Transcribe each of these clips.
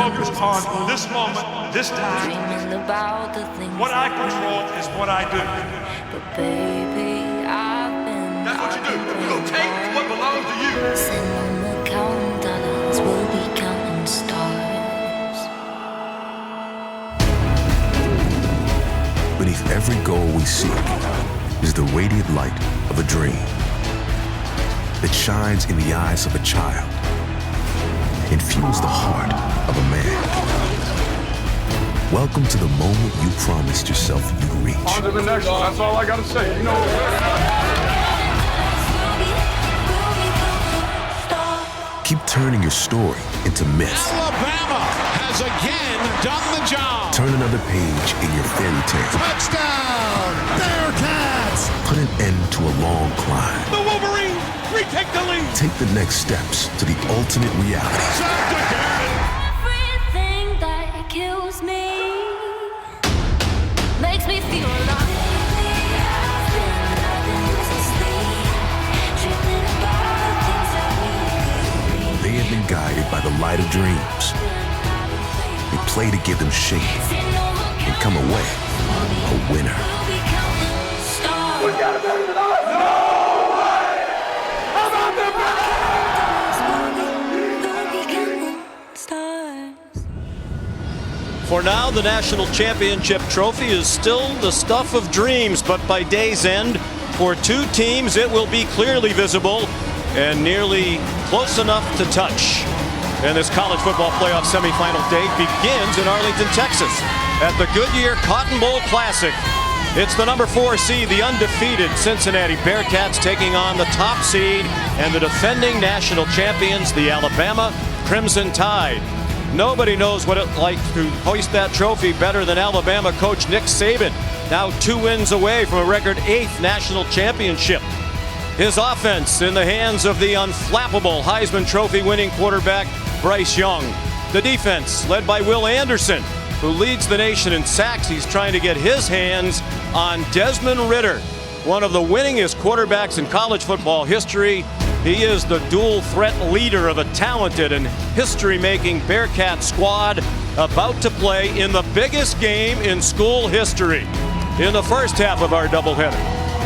focused on this moment, this time. What I control is what I do. But baby, I've been. That's what you do. You go take what belongs to you. Sitting on the counting dollars, we'll be counting stars. Beneath every goal we seek is the radiant light of a dream that shines in the eyes of a child and fuels the heart of a man. Welcome to the moment you promised yourself you'd reach. On to the next one. That's all I got to say. You know. Keep turning your story into myth. Alabama has again done the job. Turn another page in your fairy tale. Touchdown, Bearcats! Put an end to a long climb. The Wolverines retake the lead. Take the next steps to the ultimate reality. Everything that kills me makes me feel alive. They have been guided by the light of dreams. They play to give them shape and come away a winner. For now, the national championship trophy is still the stuff of dreams, but by day's end, for two teams, it will be clearly visible and nearly close enough to touch. And this college football playoff semifinal date begins in Arlington, Texas, at the Goodyear Cotton Bowl Classic. It's the number 4 seed, the undefeated Cincinnati Bearcats, taking on the top seed and the defending national champions, the Alabama Crimson Tide. Nobody knows what it's like to hoist that trophy better than Alabama coach Nick Saban, now 2 wins away from a record 8th national championship. His offense in the hands of the unflappable Heisman Trophy winning quarterback Bryce Young. The defense led by Will Anderson, who leads the nation in sacks. He's trying to get his hands on Desmond Ridder, one of the winningest quarterbacks in college football history. He is the dual threat leader of a talented and history-making Bearcat squad about to play in the biggest game in school history in the first half of our doubleheader.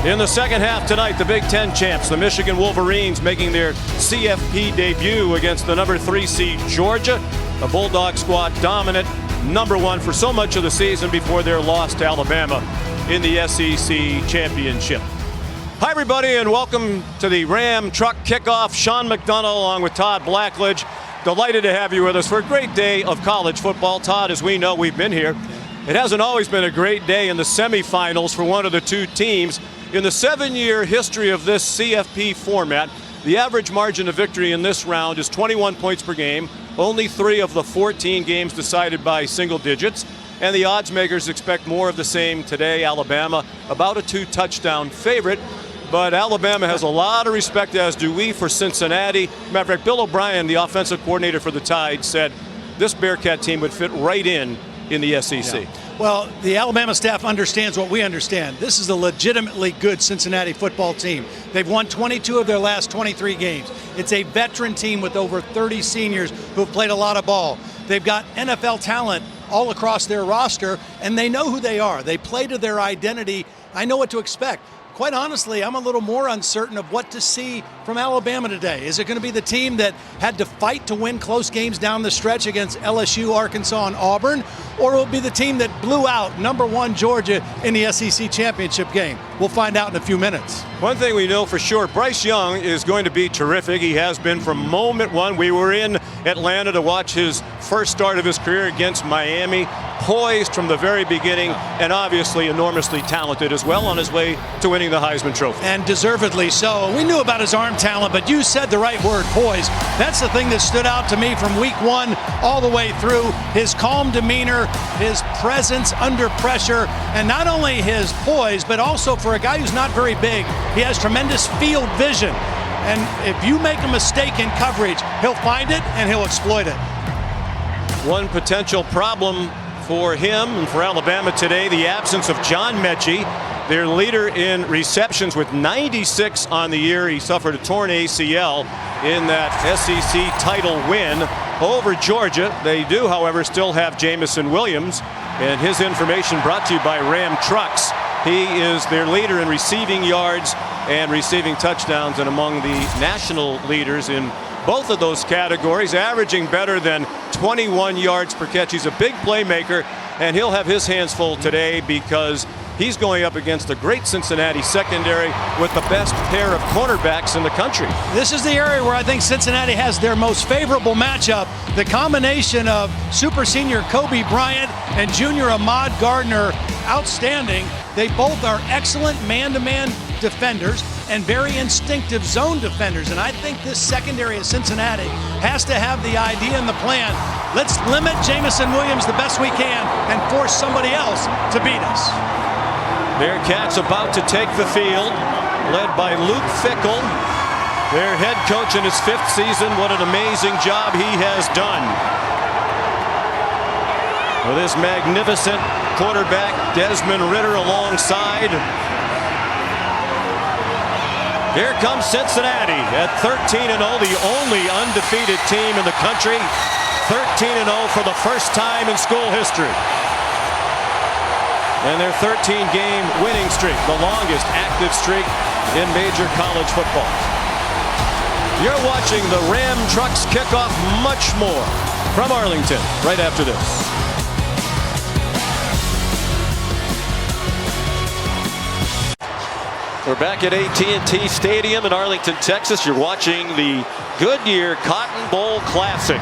In the second half tonight, the Big Ten champs, the Michigan Wolverines, making their CFP debut against the number 3 seed Georgia, a Bulldog squad dominant, number 1 for so much of the season before their loss to Alabama in the SEC championship. Hi, everybody, and welcome to the Ram Truck Kickoff. Sean McDonough along with Todd Blackledge. Delighted to have you with us for a great day of college football. Todd, as we know, we've been here. It hasn't always been a great day in the semifinals for one of the two teams. In the 7-year history of this CFP format, the average margin of victory in this round is 21 points per game. Only 3 of the 14 games decided by single digits. And the odds makers expect more of the same today. Alabama, about a 2-touchdown favorite. But Alabama has a lot of respect, as do we, for Cincinnati. Matter of fact, Bill O'Brien, the offensive coordinator for the Tide, said this Bearcat team would fit right in the SEC. Yeah. Well, the Alabama staff understands what we understand. This is a legitimately good Cincinnati football team. They've won 22 of their last 23 games. It's a veteran team with over 30 seniors who have played a lot of ball. They've got NFL talent all across their roster, and they know who they are. They play to their identity. I know what to expect. Quite honestly, I'm a little more uncertain of what to see from Alabama today. Is it going to be the team that had to fight to win close games down the stretch against LSU, Arkansas, and Auburn? Or will it be the team that blew out number 1 Georgia in the SEC championship game? We'll find out in a few minutes. One thing we know for sure, Bryce Young is going to be terrific. He has been from moment 1. We were in Atlanta to watch his first start of his career against Miami. Poised from the very beginning, and obviously enormously talented as well, on his way to winning the Heisman Trophy. And deservedly so. We knew about his arm talent, but you said the right word, poised. That's the thing that stood out to me from week 1 all the way through. His calm demeanor, his presence under pressure, and not only his poise, but also for a guy who's not very big, he has tremendous field vision. And if you make a mistake in coverage, he'll find it and he'll exploit it. One potential problem for him and for Alabama today, the absence of John Mechie, their leader in receptions with 96 on the year. He suffered a torn ACL in that SEC title win over Georgia. They do, however, still have Jamison Williams, and his information brought to you by Ram Trucks. He is their leader in receiving yards and receiving touchdowns, and among the national leaders in both of those categories, averaging better than 21 yards per catch. He's a big playmaker, and he'll have his hands full today because he's going up against a great Cincinnati secondary with the best pair of cornerbacks in the country. This is the area where I think Cincinnati has their most favorable matchup. The combination of super senior Kobe Bryant and junior Ahmad Gardner, outstanding. They both are excellent man-to-man defenders and very instinctive zone defenders. And I think this secondary of Cincinnati has to have the idea and the plan. Let's limit Jamison Williams the best we can and force somebody else to beat us. Bearcats about to take the field, led by Luke Fickell, their head coach in his 5th season. What an amazing job he has done. With his magnificent quarterback, Desmond Ridder, alongside. Here comes Cincinnati at 13-0, the only undefeated team in the country. 13-0 for the first time in school history. And their 13-game winning streak, the longest active streak in major college football. You're watching the Ram Trucks kickoff, much more from Arlington right after this. We're back at AT&T Stadium in Arlington, Texas. You're watching the Goodyear Cotton Bowl Classic.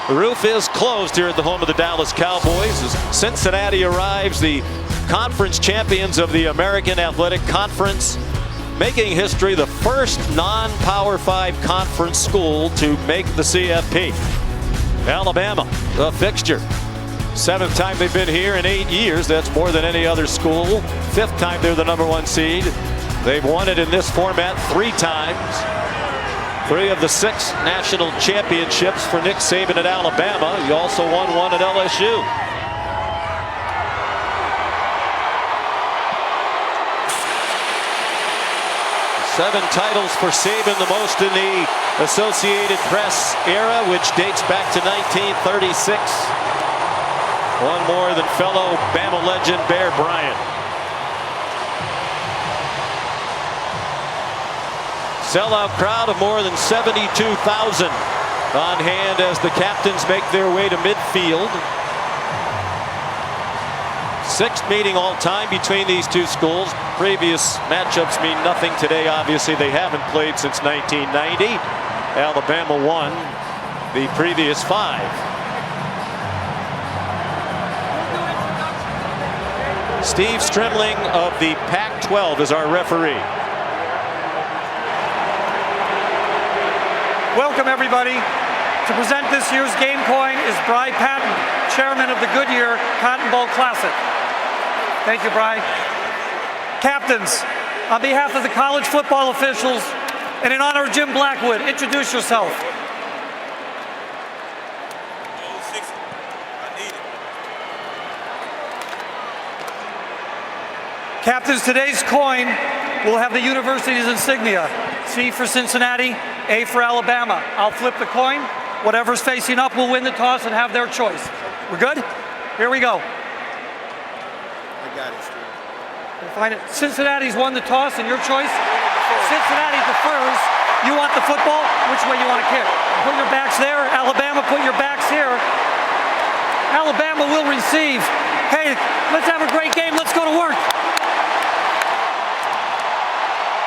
The roof is closed here at the home of the Dallas Cowboys as Cincinnati arrives, the conference champions of the American Athletic Conference, making history, the first non-Power 5 conference school to make the CFP. Alabama, a fixture. 7th time they've been here in 8 years. That's more than any other school. 5th time they're the #1 seed. They've won it in this format 3 times. 3 of the 6 national championships for Nick Saban at Alabama. He also won 1 at LSU. Seven titles for Saban, the most in the Associated Press era, which dates back to 1936. One more than fellow Bama legend Bear Bryant. Sellout crowd of more than 72,000 on hand as the captains make their way to midfield. 6th meeting all time between these two schools. Previous matchups mean nothing today. Obviously, they haven't played since 1990. Alabama won the previous 5. Steve Stremling of the Pac-12 is our referee. Welcome, everybody. To present this year's game coin is Bry Patton, chairman of the Goodyear Cotton Bowl Classic. Thank you, Bry. Captains, on behalf of the college football officials and in honor of Jim Blackwood, introduce yourself. Captains, today's coin will have the university's insignia. C for Cincinnati, A for Alabama. I'll flip the coin. Whatever's facing up will win the toss and have their choice. We're good? Here we go. I got it, Steve. We'll find it. Cincinnati's won the toss, and your choice? Cincinnati defers. You want the football? Which way you want to kick? Put your backs there. Alabama, put your backs here. Alabama will receive. Hey, let's have a great game. Let's go to work.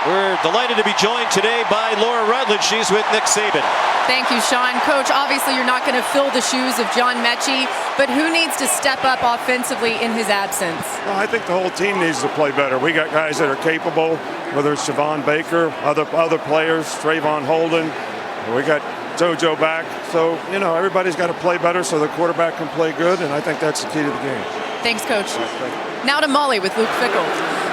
We're delighted to be joined today by Laura Rutledge. She's with Nick Saban. Thank you, Sean. Coach, obviously you're not going to fill the shoes of John Mechie, but who needs to step up offensively in his absence? Well, I think the whole team needs to play better. We got guys that are capable, whether it's Javon Baker, other players, Trayvon Holden. We got JoJo back. So, everybody's got to play better so the quarterback can play good, and I think that's the key to the game. Thanks, Coach. Now to Molly with Luke Fickell.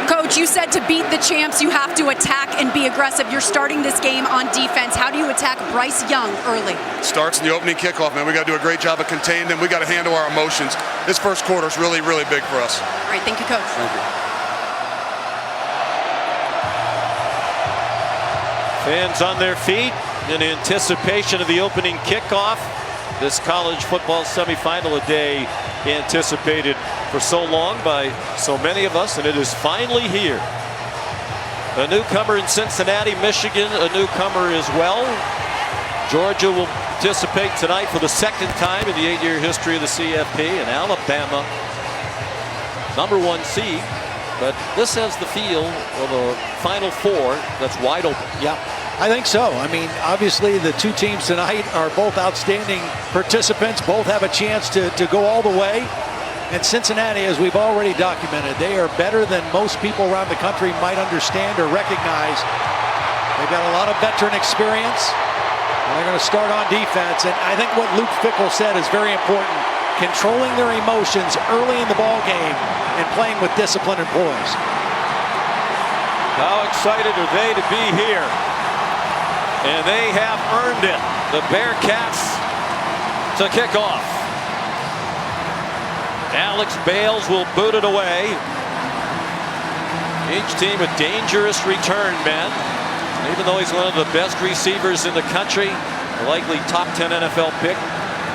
Coach, you said to beat the champs, you have to attack and be aggressive. You're starting this game on defense. How do you attack Bryce Young early? Starts in the opening kickoff, man. We got to do a great job of containing them. We got to handle our emotions. This first quarter is really, really big for us. All right, thank you, Coach. Thank you. Fans on their feet in anticipation of the opening kickoff. This college football semifinal, a day anticipated for so long by so many of us, and it is finally here. A newcomer in Cincinnati, Michigan, a newcomer as well. Georgia will participate tonight for the second time in the 8-year history of the CFP, and Alabama, #1 seed. But this has the feel of a Final Four that's wide open. Yeah, I think so. I mean, obviously the two teams tonight are both outstanding participants. Both have a chance to go all the way. And Cincinnati, as we've already documented, they are better than most people around the country might understand or recognize. They've got a lot of veteran experience, and they're going to start on defense. And I think what Luke Fickell said is very important. Controlling their emotions early in the ball game and playing with discipline and poise. How excited are they to be here? And they have earned it. The Bearcats to kick off. Alex Bales will boot it away. Each team with dangerous return men. Even though he's one of the best receivers in the country, a likely top 10 NFL pick,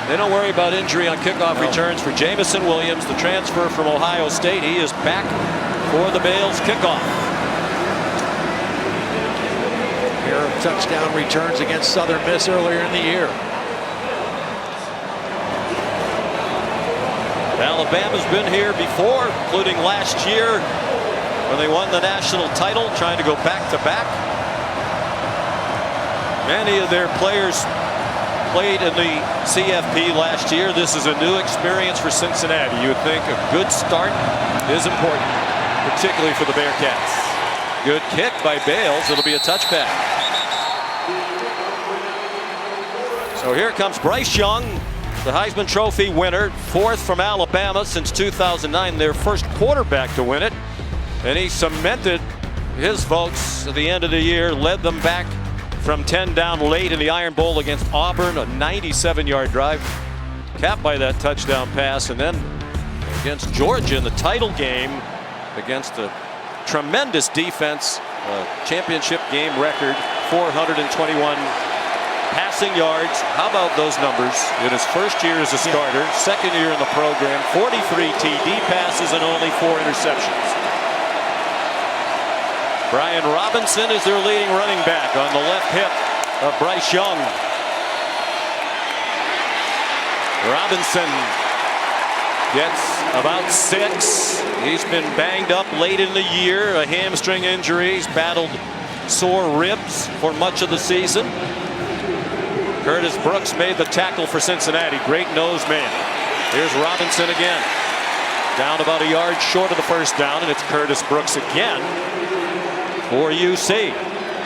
they don't worry about injury on kickoff returns for Jamison Williams, the transfer from Ohio State. He is back for the Bales kickoff. A pair of touchdown returns against Southern Miss earlier in the year. Alabama's been here before, including last year when they won the national title, trying to go back-to-back. Many of their players played in the CFP last year. This is a new experience for Cincinnati. You would think a good start is important, particularly for the Bearcats. Good kick by Bales. It'll be a touchback. So here comes Bryce Young, the Heisman Trophy winner, 4th from Alabama since 2009, their first quarterback to win it. And he cemented his votes at the end of the year, led them back from 10 down late in the Iron Bowl against Auburn, a 97-yard drive, capped by that touchdown pass, and then against Georgia in the title game against a tremendous defense, championship game record, 421 passing yards. How about those numbers in his first year as a starter, second year in the program, 43 TD passes and only 4 interceptions. Brian Robinson is their leading running back on the left hip of Bryce Young. Robinson gets about 6. He's been banged up late in the year, a hamstring injury. He's battled sore ribs for much of the season. Curtis Brooks made the tackle for Cincinnati. Great nose man. Here's Robinson again. Down about a yard short of the first down, and it's Curtis Brooks again for UC.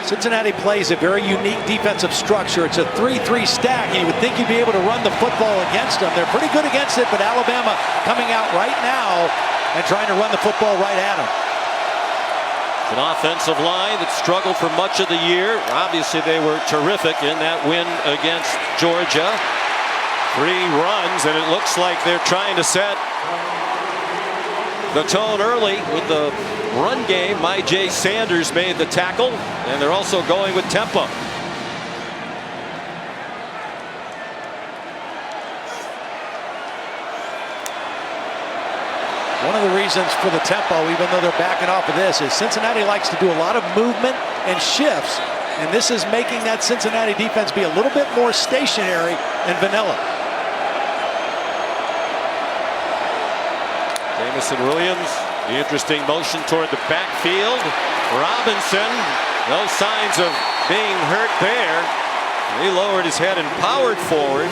Cincinnati plays a very unique defensive structure. It's a 3-3 stack, and you would think you'd be able to run the football against them. They're pretty good against it, but Alabama coming out right now and trying to run the football right at them. An offensive line that struggled for much of the year. Obviously, they were terrific in that win against Georgia. 3 runs, and it looks like they're trying to set the tone early with the run game. Myjai Sanders made the tackle, and they're also going with tempo. One of the reasons for the tempo, even though they're backing off of this, is Cincinnati likes to do a lot of movement and shifts, and this is making that Cincinnati defense be a little bit more stationary and vanilla. Jamison Williams, the interesting motion toward the backfield. Robinson, no signs of being hurt there. He lowered his head and powered forward.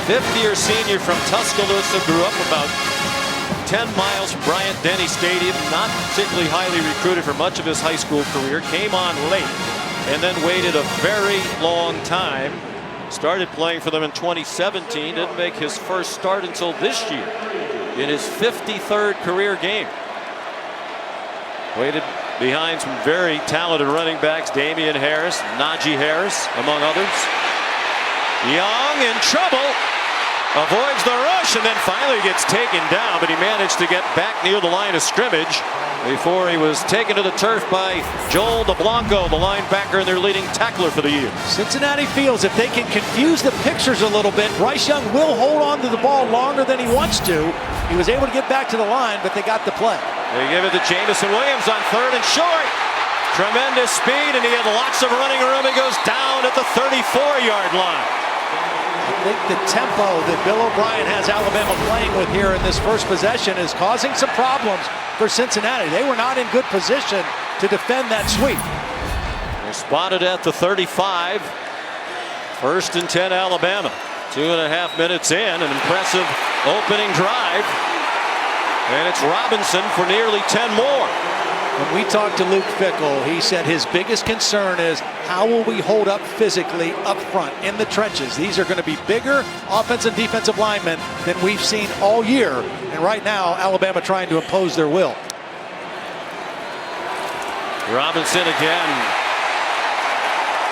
50-year senior from Tuscaloosa, grew up about 10 miles from Bryant-Denny Stadium, not particularly highly recruited for much of his high school career, came on late and then waited a very long time. Started playing for them in 2017, didn't make his first start until this year in his 53rd career game. Waited behind some very talented running backs, Damian Harris, Najee Harris, among others. Young in trouble. Avoids the rush and then finally gets taken down, but he managed to get back near the line of scrimmage before he was taken to the turf by Joel DeBlanco, the linebacker and their leading tackler for the year. Cincinnati feels if they can confuse the pictures a little bit, Bryce Young will hold on to the ball longer than he wants to. He was able to get back to the line, but they got the play. They give it to Jamison Williams on 3rd and short. Tremendous speed, and he had lots of running room. He goes down at the 34-yard line. I think the tempo that Bill O'Brien has Alabama playing with here in this first possession is causing some problems for Cincinnati. They were not in good position to defend that sweep. They're spotted at the 35. 1st and 10 Alabama. 2.5 minutes in, an impressive opening drive. And it's Robinson for nearly 10 more. When we talked to Luke Fickell, he said his biggest concern is how will we hold up physically up front in the trenches. These are going to be bigger offensive and defensive linemen than we've seen all year. And right now, Alabama trying to impose their will. Robinson again.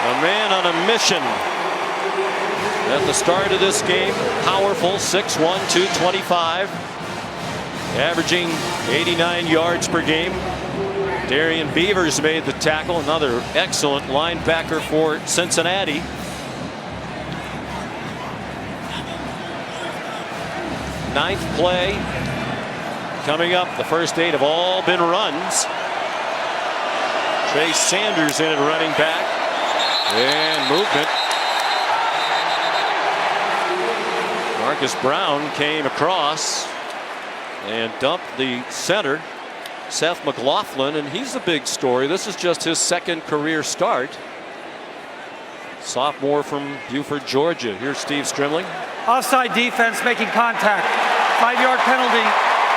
A man on a mission. At the start of this game, powerful, 6'1", 225. Averaging 89 yards per game. Darian Beavers made the tackle, another excellent linebacker for Cincinnati. Ninth play coming up. The first 8 have all been runs. Trey Sanders in at running back. And movement. Marcus Brown came across and dumped the center, Seth McLaughlin, and he's the big story. This is just his 2nd career start. Sophomore from Buford, Georgia. Here's Steve Strimling. Offside defense making contact. 5-yard penalty,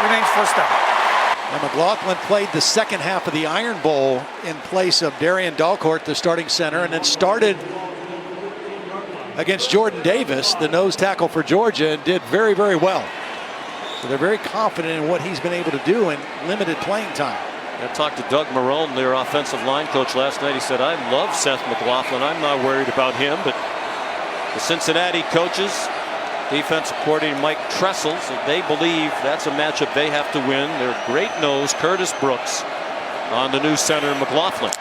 remains 1st down. And McLaughlin played the second half of the Iron Bowl in place of Darian Dalcourt, the starting center, and then started against Jordan Davis, the nose tackle for Georgia, and did very, very well. So they're very confident in what he's been able to do in limited playing time. I talked to Doug Marone, their offensive line coach, last night. He said, I love Seth McLaughlin. I'm not worried about him. But the Cincinnati coaches, defensive coordinator Mike Tressel, they believe that's a matchup they have to win. Their great nose, Curtis Brooks, on the new center, McLaughlin.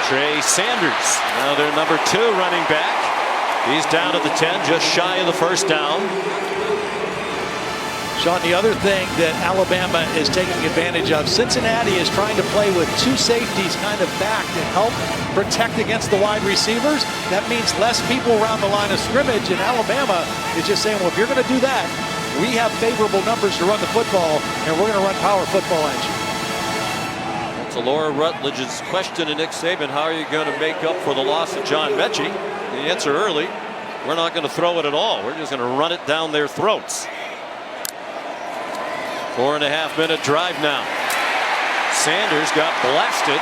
Trey Sanders, now their number 2 running back. He's down at the 10, just shy of the 1st down. Sean, the other thing that Alabama is taking advantage of, Cincinnati is trying to play with 2 safeties kind of back to help protect against the wide receivers. That means less people around the line of scrimmage, and Alabama is just saying, well, if you're going to do that, we have favorable numbers to run the football, and we're going to run power football at you. That's Laura Rutledge's question to Nick Saban. How are you going to make up for the loss of John Mechie? The answer early, we're not going to throw it at all. We're just going to run it down their throats. 4.5 minute drive now. Sanders got blasted.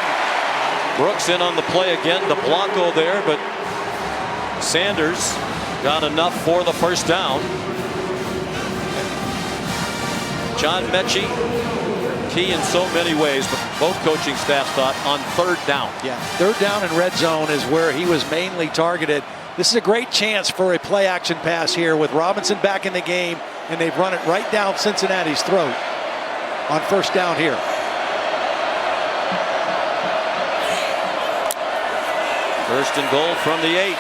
Brooks in on the play again. DeBlanco there, but Sanders got enough for the 1st down. John Mechie, key in so many ways, but both coaching staffs thought on 3rd down. Yeah, 3rd down and red zone is where he was mainly targeted. This is a great chance for a play action pass here with Robinson back in the game, and they've run it right down Cincinnati's throat on 1st down here. First and goal from the 8.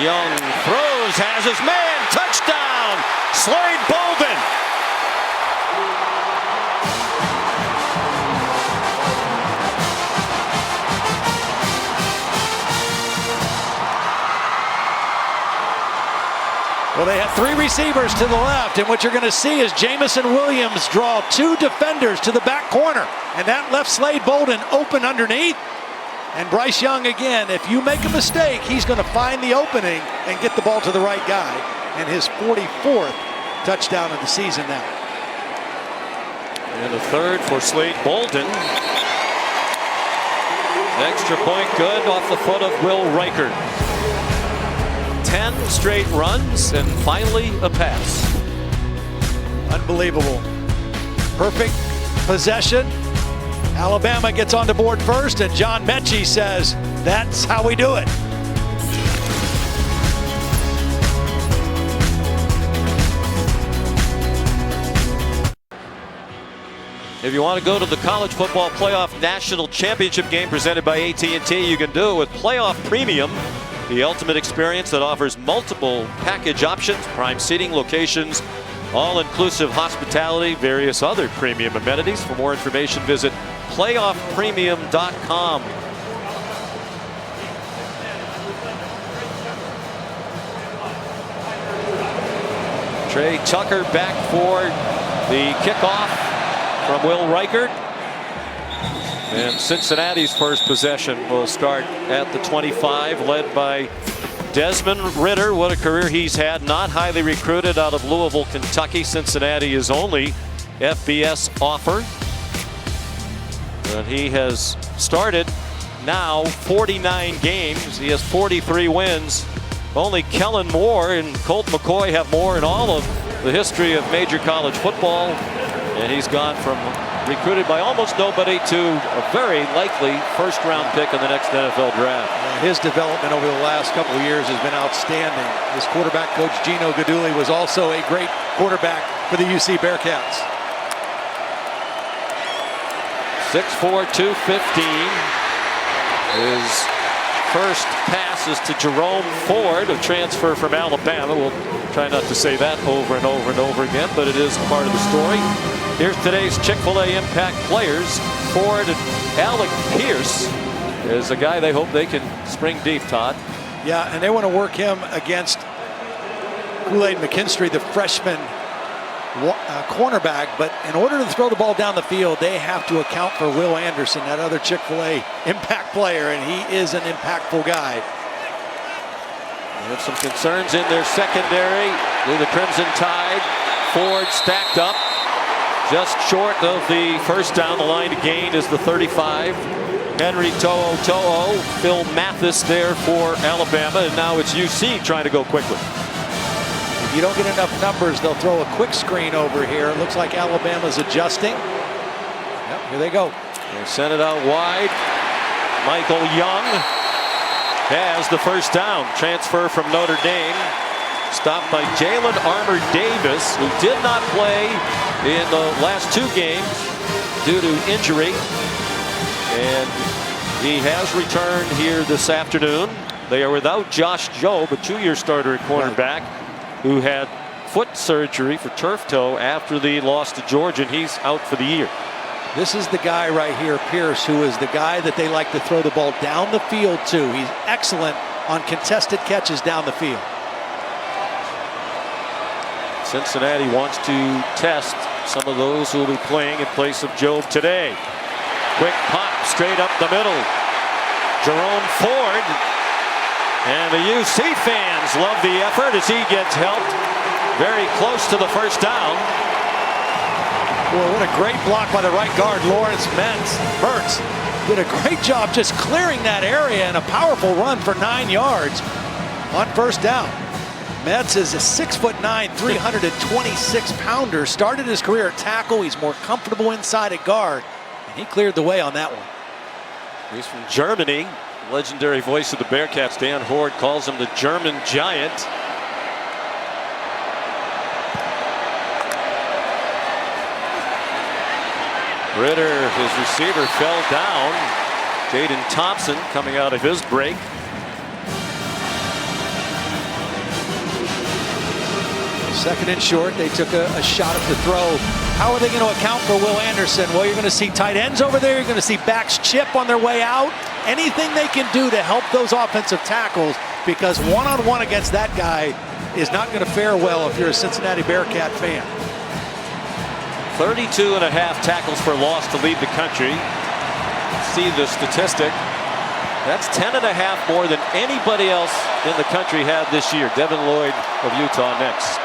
Young throws, has his man, touchdown, Slade Bolden. Well, they have 3 receivers to the left, and what you're going to see is Jamison Williams draw 2 defenders to the back corner, and that left Slade Bolden open underneath. And Bryce Young, again, if you make a mistake, he's going to find the opening and get the ball to the right guy. And his 44th touchdown of the season now. And the 3rd for Slade Bolden. Extra point good off the foot of Will Reichert. 10 straight runs and finally a pass. Unbelievable. Perfect possession. Alabama gets on the board first, and John Mechie says, that's how we do it. If you want to go to the College Football Playoff National Championship game presented by AT&T, you can do it with Playoff Premium, the ultimate experience that offers multiple package options, prime seating locations, all-inclusive hospitality, various other premium amenities. For more information, visit playoffpremium.com. Trey Tucker back for the kickoff from Will Reichert. And Cincinnati's first possession will start at the 25, led by Desmond Ridder. What a career he's had. Not highly recruited out of Louisville, Kentucky. Cincinnati is only FBS offer. And he has started now 49 games. He has 43 wins. Only Kellen Moore and Colt McCoy have more in all of the history of major college football. And he's gone from recruited by almost nobody to a very likely first-round pick in the next NFL draft. His development over the last couple of years has been outstanding. His quarterback coach, Gino Guidugli, was also a great quarterback for the UC Bearcats. 6'4", 215. His first pass is to Jerome Ford, a transfer from Alabama. We'll try not to say that over and over and over again, but it is part of the story. Here's today's Chick-fil-A impact players. Ford and Alec Pierce is a guy they hope they can spring deep, Todd. Yeah, and they want to work him against Kool-Aid McKinstry, the freshman cornerback. But in order to throw the ball down the field, they have to account for Will Anderson, that other Chick-fil-A impact player, and he is an impactful guy. They have some concerns in their secondary with the Crimson Tide. Ford stacked up just short of the first down. The line to gain is the 35. Henry To'o, Phil Mathis there for Alabama, and now it's UC trying to go quickly. If you don't get enough numbers, they'll throw a quick screen over here. It looks like Alabama's adjusting. Yep, here they go. They sent it out wide. Michael Young has the first down. Transfer from Notre Dame. Stopped by Jalen Armour Davis, who did not play in the last two games due to injury. And he has returned here this afternoon. They are without Josh Jobe, a two-year starter at cornerback, who had foot surgery for turf toe after the loss to Georgia, and he's out for the year. This is the guy right here, Pierce, who is the guy that they like to throw the ball down the field to. He's excellent on contested catches down the field. Cincinnati wants to test some of those who will be playing in place of Jobe today. Quick pop straight up the middle. Jerome Ford. And the UC fans love the effort as he gets helped very close to the first down. Boy, what a great block by the right guard, Lawrence Mertz. Did a great job just clearing that area, and a powerful run for 9 yards on first down. Metz is a 6'9", 326-pounder. Started his career at tackle. He's more comfortable inside at guard, and he cleared the way on that one. He's from Germany. Legendary voice of the Bearcats, Dan Horde, calls him the German Giant. Ridder, his receiver, fell down. Jaden Thompson coming out of his break. Second and short, they took a shot at the throw. How are they going to account for Will Anderson? Well, you're going to see tight ends over there. You're going to see backs chip on their way out. Anything they can do to help those offensive tackles, because one-on-one against that guy is not going to fare well if you're a Cincinnati Bearcat fan. 32.5 tackles for loss to lead the country. See the statistic. That's 10.5 more than anybody else in the country had this year. Devin Lloyd of Utah next.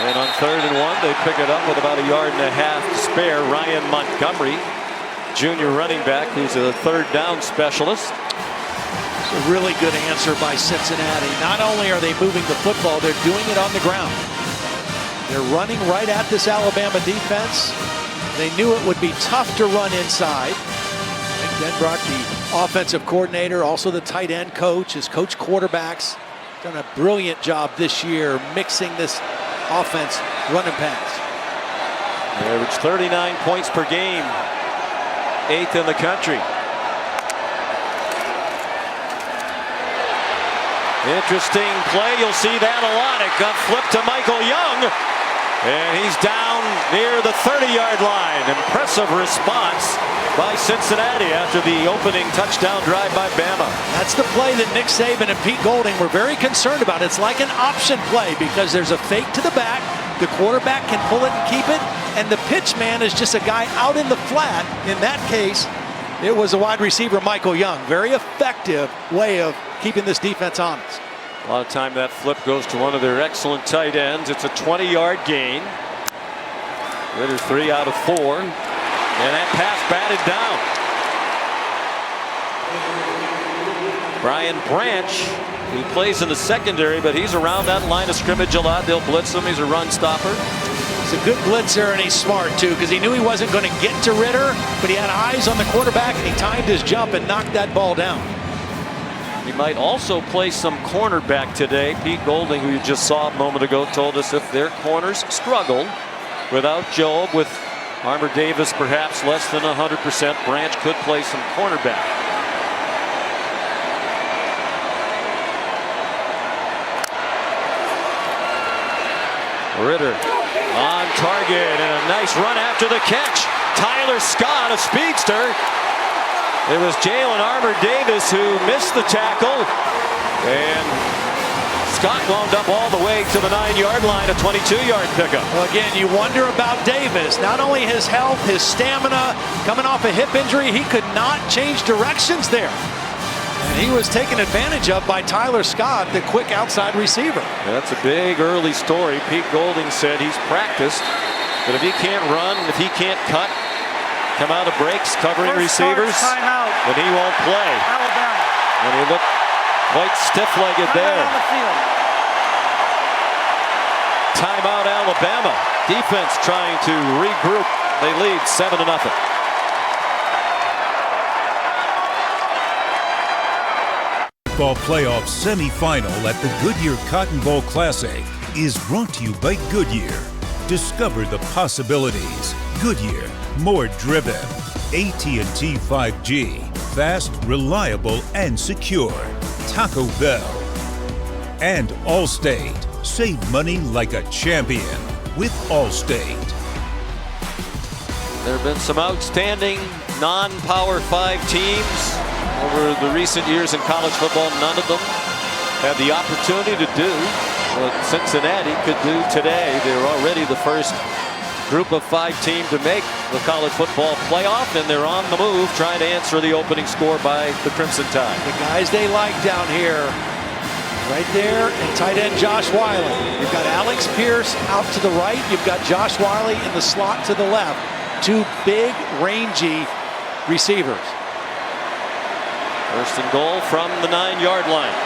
And on 3rd and 1, they pick it up with about 1.5 yards to spare. Ryan Montgomery, junior running back, who's a third down specialist. It's a really good answer by Cincinnati. Not only are they moving the football, they're doing it on the ground. They're running right at this Alabama defense. They knew it would be tough to run inside. Nick Denbrock, the offensive coordinator, also the tight end coach, has coached quarterbacks. Done a brilliant job this year mixing this offense, run and pass. They average 39 points per game, 8th in the country. Interesting play. You'll see that a lot. It got flipped to Michael Young, and he's down near the 30-yard line. Impressive response by Cincinnati after the opening touchdown drive by Bama. That's the play that Nick Saban and Pete Golding were very concerned about. It's like an option play because there's a fake to the back. The quarterback can pull it and keep it, and the pitch man is just a guy out in the flat. In that case, it was a wide receiver, Michael Young. Very effective way of keeping this defense honest. A lot of time that flip goes to one of their excellent tight ends. It's a 20-yard gain. Ritter's 3 out of 4. And that pass batted down. Brian Branch, he plays in the secondary, but he's around that line of scrimmage a lot. They'll blitz him. He's a run stopper. He's a good blitzer, and he's smart, too, because he knew he wasn't going to get to Ritter, but he had eyes on the quarterback, and he timed his jump and knocked that ball down. He might also play some cornerback today. Pete Golding, who you just saw a moment ago, told us if their corners struggle without Job, with Armour Davis perhaps less than 100%, Branch could play some cornerback. Ritter on target, and a nice run after the catch. Tyler Scott, a speedster. It was Jalen Armour Davis who missed the tackle, and Scott wound up all the way to the 9-yard line, a 22-yard pickup. Well, again, you wonder about Davis. Not only his health, his stamina, coming off a hip injury, he could not change directions there. And he was taken advantage of by Tyler Scott, the quick outside receiver. That's a big early story. Pete Golding said he's practiced, but if he can't run, if he can't cut, come out of breaks, covering receivers, then he won't play. Alabama. And he looked quite stiff-legged there. On the field. Timeout, Alabama. Defense trying to regroup. They lead 7-0. Football playoff semifinal at the Goodyear Cotton Bowl Classic is brought to you by Goodyear. Discover the possibilities. Goodyear, more driven. AT&T 5G, fast, reliable, and secure. Taco Bell. And Allstate. Save money like a champion with Allstate. There have been some outstanding non-Power 5 teams over the recent years in college football. None of them have the opportunity to do what Cincinnati could do today. They're already the first Group of 5 team to make the college football playoff, and they're on the move trying to answer the opening score by the Crimson Tide. The guys they like down here, right there, and tight end Josh Wiley. You've got Alex Pierce out to the right. You've got Josh Wiley in the slot to the left. 2 big, rangy receivers. First and goal from the 9-yard line.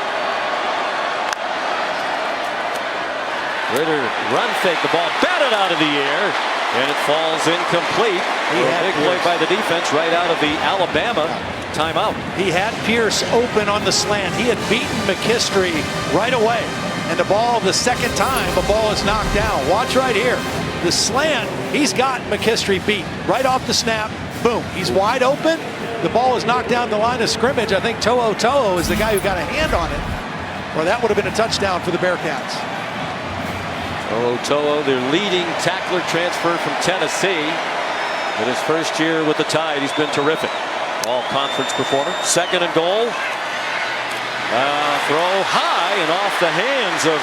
Ritter run fake, the ball batted out of the air, and it falls incomplete. A big play by the defense right out of the Alabama timeout. He had Pierce open on the slant. He had beaten McKinstry right away. And the ball, the second time, the ball is knocked down. Watch right here. The slant, he's got McKinstry beat. Right off the snap, boom. He's wide open. The ball is knocked down the line of scrimmage. I think To'o is the guy who got a hand on it. Or that would have been a touchdown for the Bearcats. To'o, their leading tackler, transfer from Tennessee. In his first year with the Tide, he's been terrific. All-conference performer. Second and goal. Throw high and off the hands of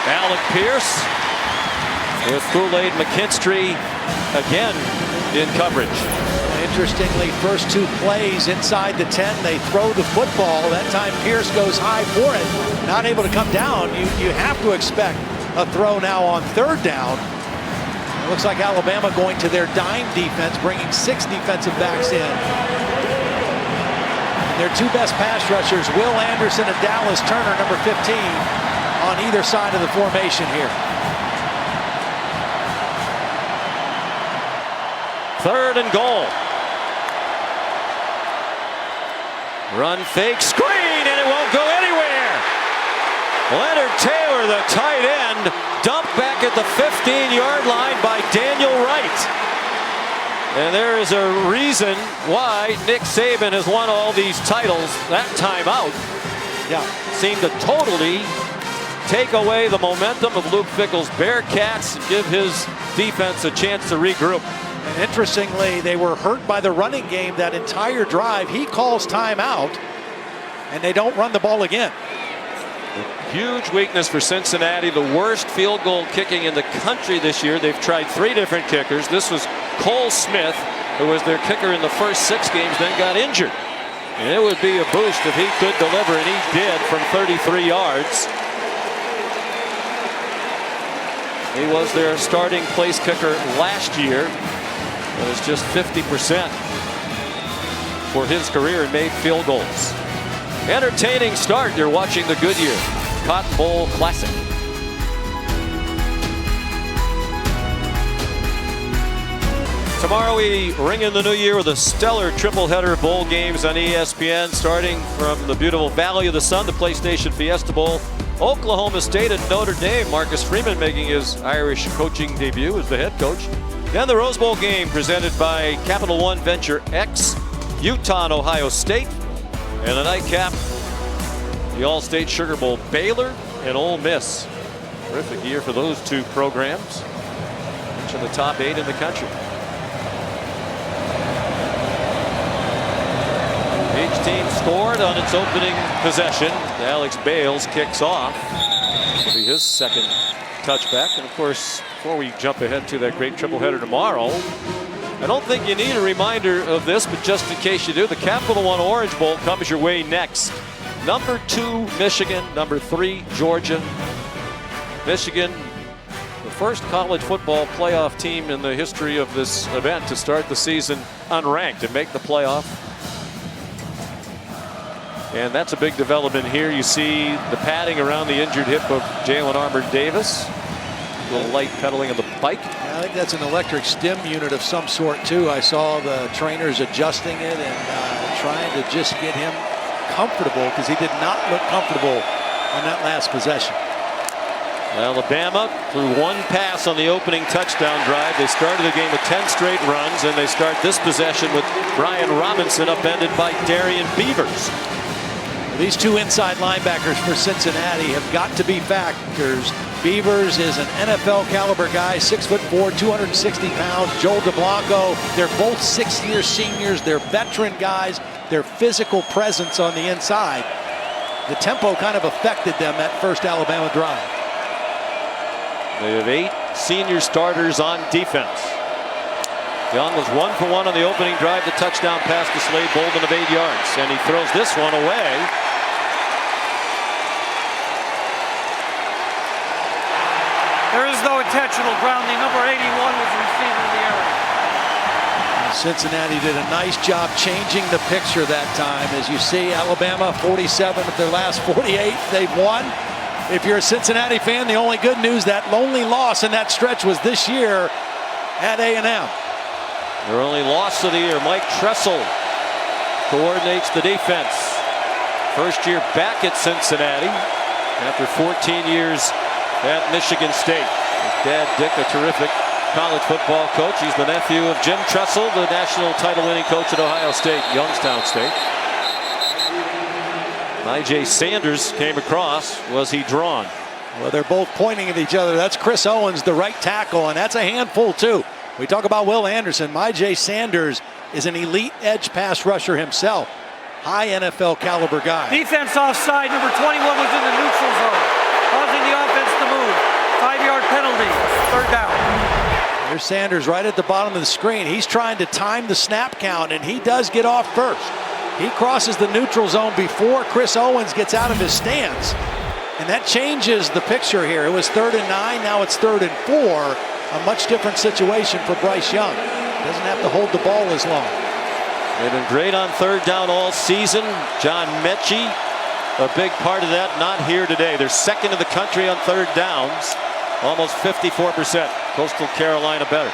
Alec Pierce. With Kool-Aid McKinstry again in coverage. Interestingly, first 2 plays inside the 10, they throw the football. That time Pierce goes high for it. Not able to come down. You have to expect a throw now on 3rd down. It looks like Alabama going to their dime defense, bringing 6 defensive backs in. And their 2 best pass rushers, Will Anderson and Dallas Turner, number 15, on either side of the formation here. 3rd and goal. Run fake, screen, and it won't go anywhere. Leonard Taylor, the tight end, dumped back at the 15-yard line by Daniel Wright. And there is a reason why Nick Saban has won all these titles. That timeout seemed to totally take away the momentum of Luke Fickell's Bearcats and give his defense a chance to regroup. And interestingly, they were hurt by the running game that entire drive. He calls timeout, and they don't run the ball again. Huge weakness for Cincinnati, the worst field goal kicking in the country this year. They've tried 3 different kickers. This was Cole Smith, who was their kicker in the first 6 games, then got injured. And it would be a boost if he could deliver, and he did from 33 yards. He was their starting place kicker last year. It was just 50% for his career and made field goals. Entertaining start. You're watching the Goodyear Cotton Bowl Classic. Tomorrow we ring in the new year with a stellar triple-header of bowl games on ESPN, starting from the beautiful Valley of the Sun, the PlayStation Fiesta Bowl, Oklahoma State and Notre Dame. Marcus Freeman making his Irish coaching debut as the head coach. Then the Rose Bowl game presented by Capital One Venture X, Utah and Ohio State. And a nightcap, the All-State Sugar Bowl, Baylor and Ole Miss. Terrific year for those 2 programs. Each in the top 8 in the country. Each team scored on its opening possession. Alex Bales kicks off. It'll be his second touchback. And of course, before we jump ahead to that great triple-header tomorrow, I don't think you need a reminder of this, but just in case you do, the Capital One Orange Bowl comes your way next. Number 2, Michigan. Number 3, Georgia. Michigan, the first college football playoff team in the history of this event to start the season unranked and make the playoff. And that's a big development here. You see the padding around the injured hip of Jalen Armour-Davis. A little light pedaling of the bike. Yeah, I think that's an electric stim unit of some sort too. I saw the trainers adjusting it and trying to just get him comfortable, because he did not look comfortable on that last possession. Alabama threw 1 pass on the opening touchdown drive. They started the game with 10 straight runs, and they start this possession with Brian Robinson upended by Darian Beavers. These 2 inside linebackers for Cincinnati have got to be factors. Beavers is an NFL caliber guy, 6'4", 260 pounds. Joel DeBlanco, they're both 6-year seniors. They're veteran guys. Their physical presence on the inside. The tempo kind of affected them that first Alabama drive. They have 8 senior starters on defense. Young was 1 for 1 on the opening drive. The touchdown pass to Slade Bolden of 8 yards, and he throws this one away. There is no intentional grounding. Number 81 was receiving the error. Cincinnati did a nice job changing the picture that time. As you see, Alabama 47 of their last 48. They've won. If you're a Cincinnati fan, the only good news, that lonely loss in that stretch was this year at A&M. Their only loss of the year. Mike Tressel coordinates the defense. First year back at Cincinnati after 14 years at Michigan State. His dad, Dick, a terrific college football coach. He's the nephew of Jim Tressel, the national title-winning coach at Ohio State, Youngstown State. I.J. Sanders came across. Was he drawn? Well, they're both pointing at each other. That's Chris Owens, the right tackle, and that's a handful too. We talk about Will Anderson. I.J. Sanders is an elite edge pass rusher himself. High NFL caliber guy. Defense offside. Number 21 was in the neutral zone, causing the offense to move. 5-yard penalty. 3rd down. There's Sanders right at the bottom of the screen. He's trying to time the snap count, and he does get off first. He crosses the neutral zone before Chris Owens gets out of his stance. And that changes the picture here. It was 3rd and 9, now it's 3rd and 4. A much different situation for Bryce Young. Doesn't have to hold the ball as long. They've been great on 3rd down all season. John Mechie, a big part of that, not here today. They're 2nd in the country on 3rd downs. Almost 54%. Coastal Carolina better.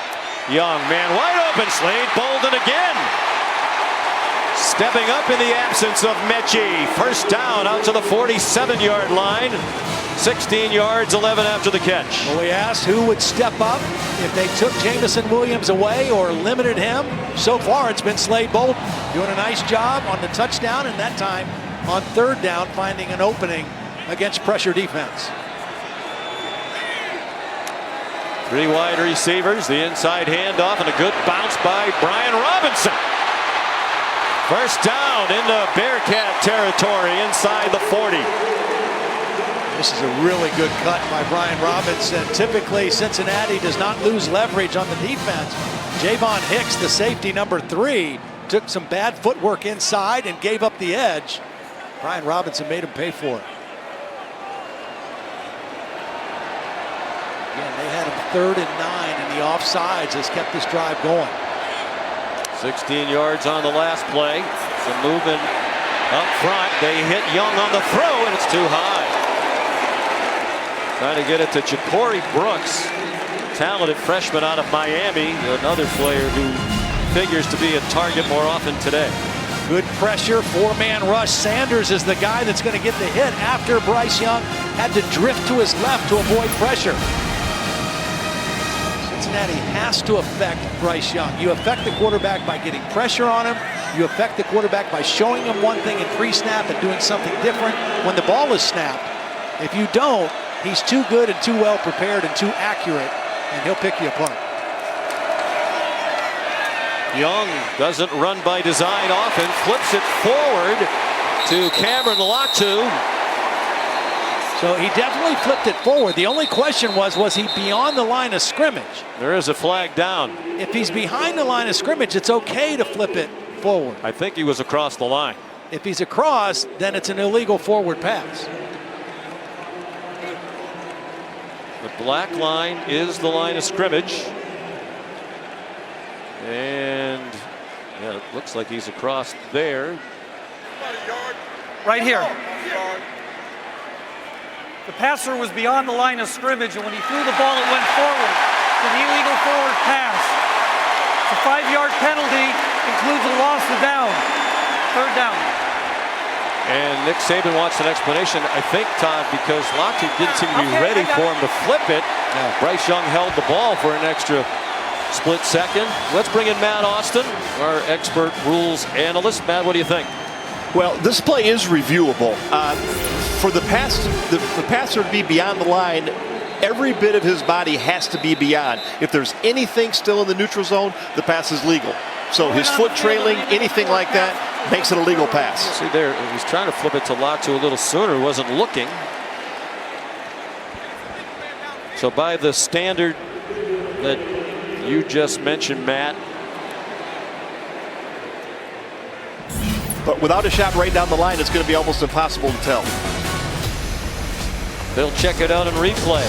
Young, man wide open. Slade Bolden again. stepping up in the absence of Mechie. First down out to the 47-yard line. 16 yards, 11 after the catch. Well, we asked who would step up if they took Jamison Williams away or limited him. So far, it's been Slade Bolden doing a nice job on the touchdown, and that time on third down, finding an opening against pressure defense. 3 wide receivers, the inside handoff, and a good bounce by Brian Robinson. First down into Bearcat territory inside the 40. This is a really good cut by Brian Robinson. Typically, Cincinnati does not lose leverage on the defense. Javon Hicks, the safety number 3, took some bad footwork inside and gave up the edge. Brian Robinson made him pay for it. Again, they had him 3rd and 9, and the offsides has kept this drive going. 16 yards on the last play. Some movement up front. They hit Young on the throw, and it's too high. Trying to get it to Ja'Cory Brooks, talented freshman out of Miami, another player who figures to be a target more often today. Good pressure, 4-man rush. Sanders is the guy that's going to get the hit after Bryce Young had to drift to his left to avoid pressure. Cincinnati has to affect Bryce Young. You affect the quarterback by getting pressure on him. You affect the quarterback by showing him one thing in pre-snap and doing something different when the ball is snapped. If you don't, he's too good and too well prepared and too accurate, and he'll pick you apart. Young doesn't run by design often, flips it forward to Cameron Latu. So he definitely flipped it forward. The only question was he beyond the line of scrimmage? There is a flag down. If he's behind the line of scrimmage, it's okay to flip it forward. I think he was across the line. If he's across, then it's an illegal forward pass. The black line is the line of scrimmage. And yeah, it looks like he's across there. Right here. The passer was beyond the line of scrimmage, and when he threw the ball, it went forward. It's an illegal forward pass. The 5-yard penalty includes a loss of down. 3rd down. And Nick Saban wants an explanation, I think, Todd, because Latu didn't seem to be ready for him to flip it. Bryce Young held the ball for an extra split second. Let's bring in Matt Austin, our expert rules analyst. Matt, what do you think? Well, this play is reviewable. For the passer to be beyond the line, every bit of his body has to be beyond. If there's anything still in the neutral zone, the pass is legal. So his foot trailing, anything like that, makes it a legal pass. See there, he's trying to flip it to Latu a little sooner, wasn't looking. So by the standard that you just mentioned, Matt. But without a shot right down the line, it's going to be almost impossible to tell. They'll check it out in replay.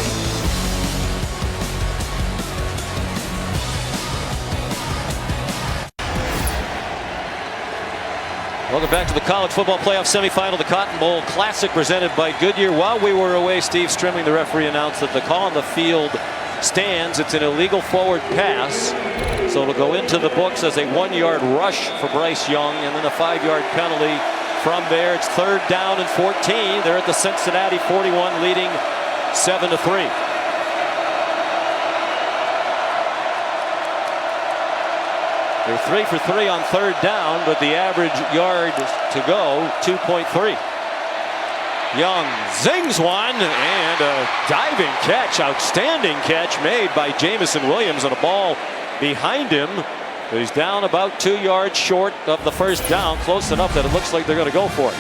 Welcome back to the College Football Playoff Semifinal, the Cotton Bowl Classic presented by Goodyear. While we were away, Steve Strimling, the referee, announced that the call on the field stands. It's an illegal forward pass, so it'll go into the books as a 1-yard rush for Bryce Young, and then a 5-yard penalty from there. It's 3rd down and 14. They're at the Cincinnati 41, leading 7-3. They're 3 for 3 on 3rd down, but the average yard to go, 2.3. Young zings one, and a diving catch, outstanding catch made by Jamison Williams on a ball behind him. But he's down about 2 yards short of the first down, close enough that it looks like they're going to go for it.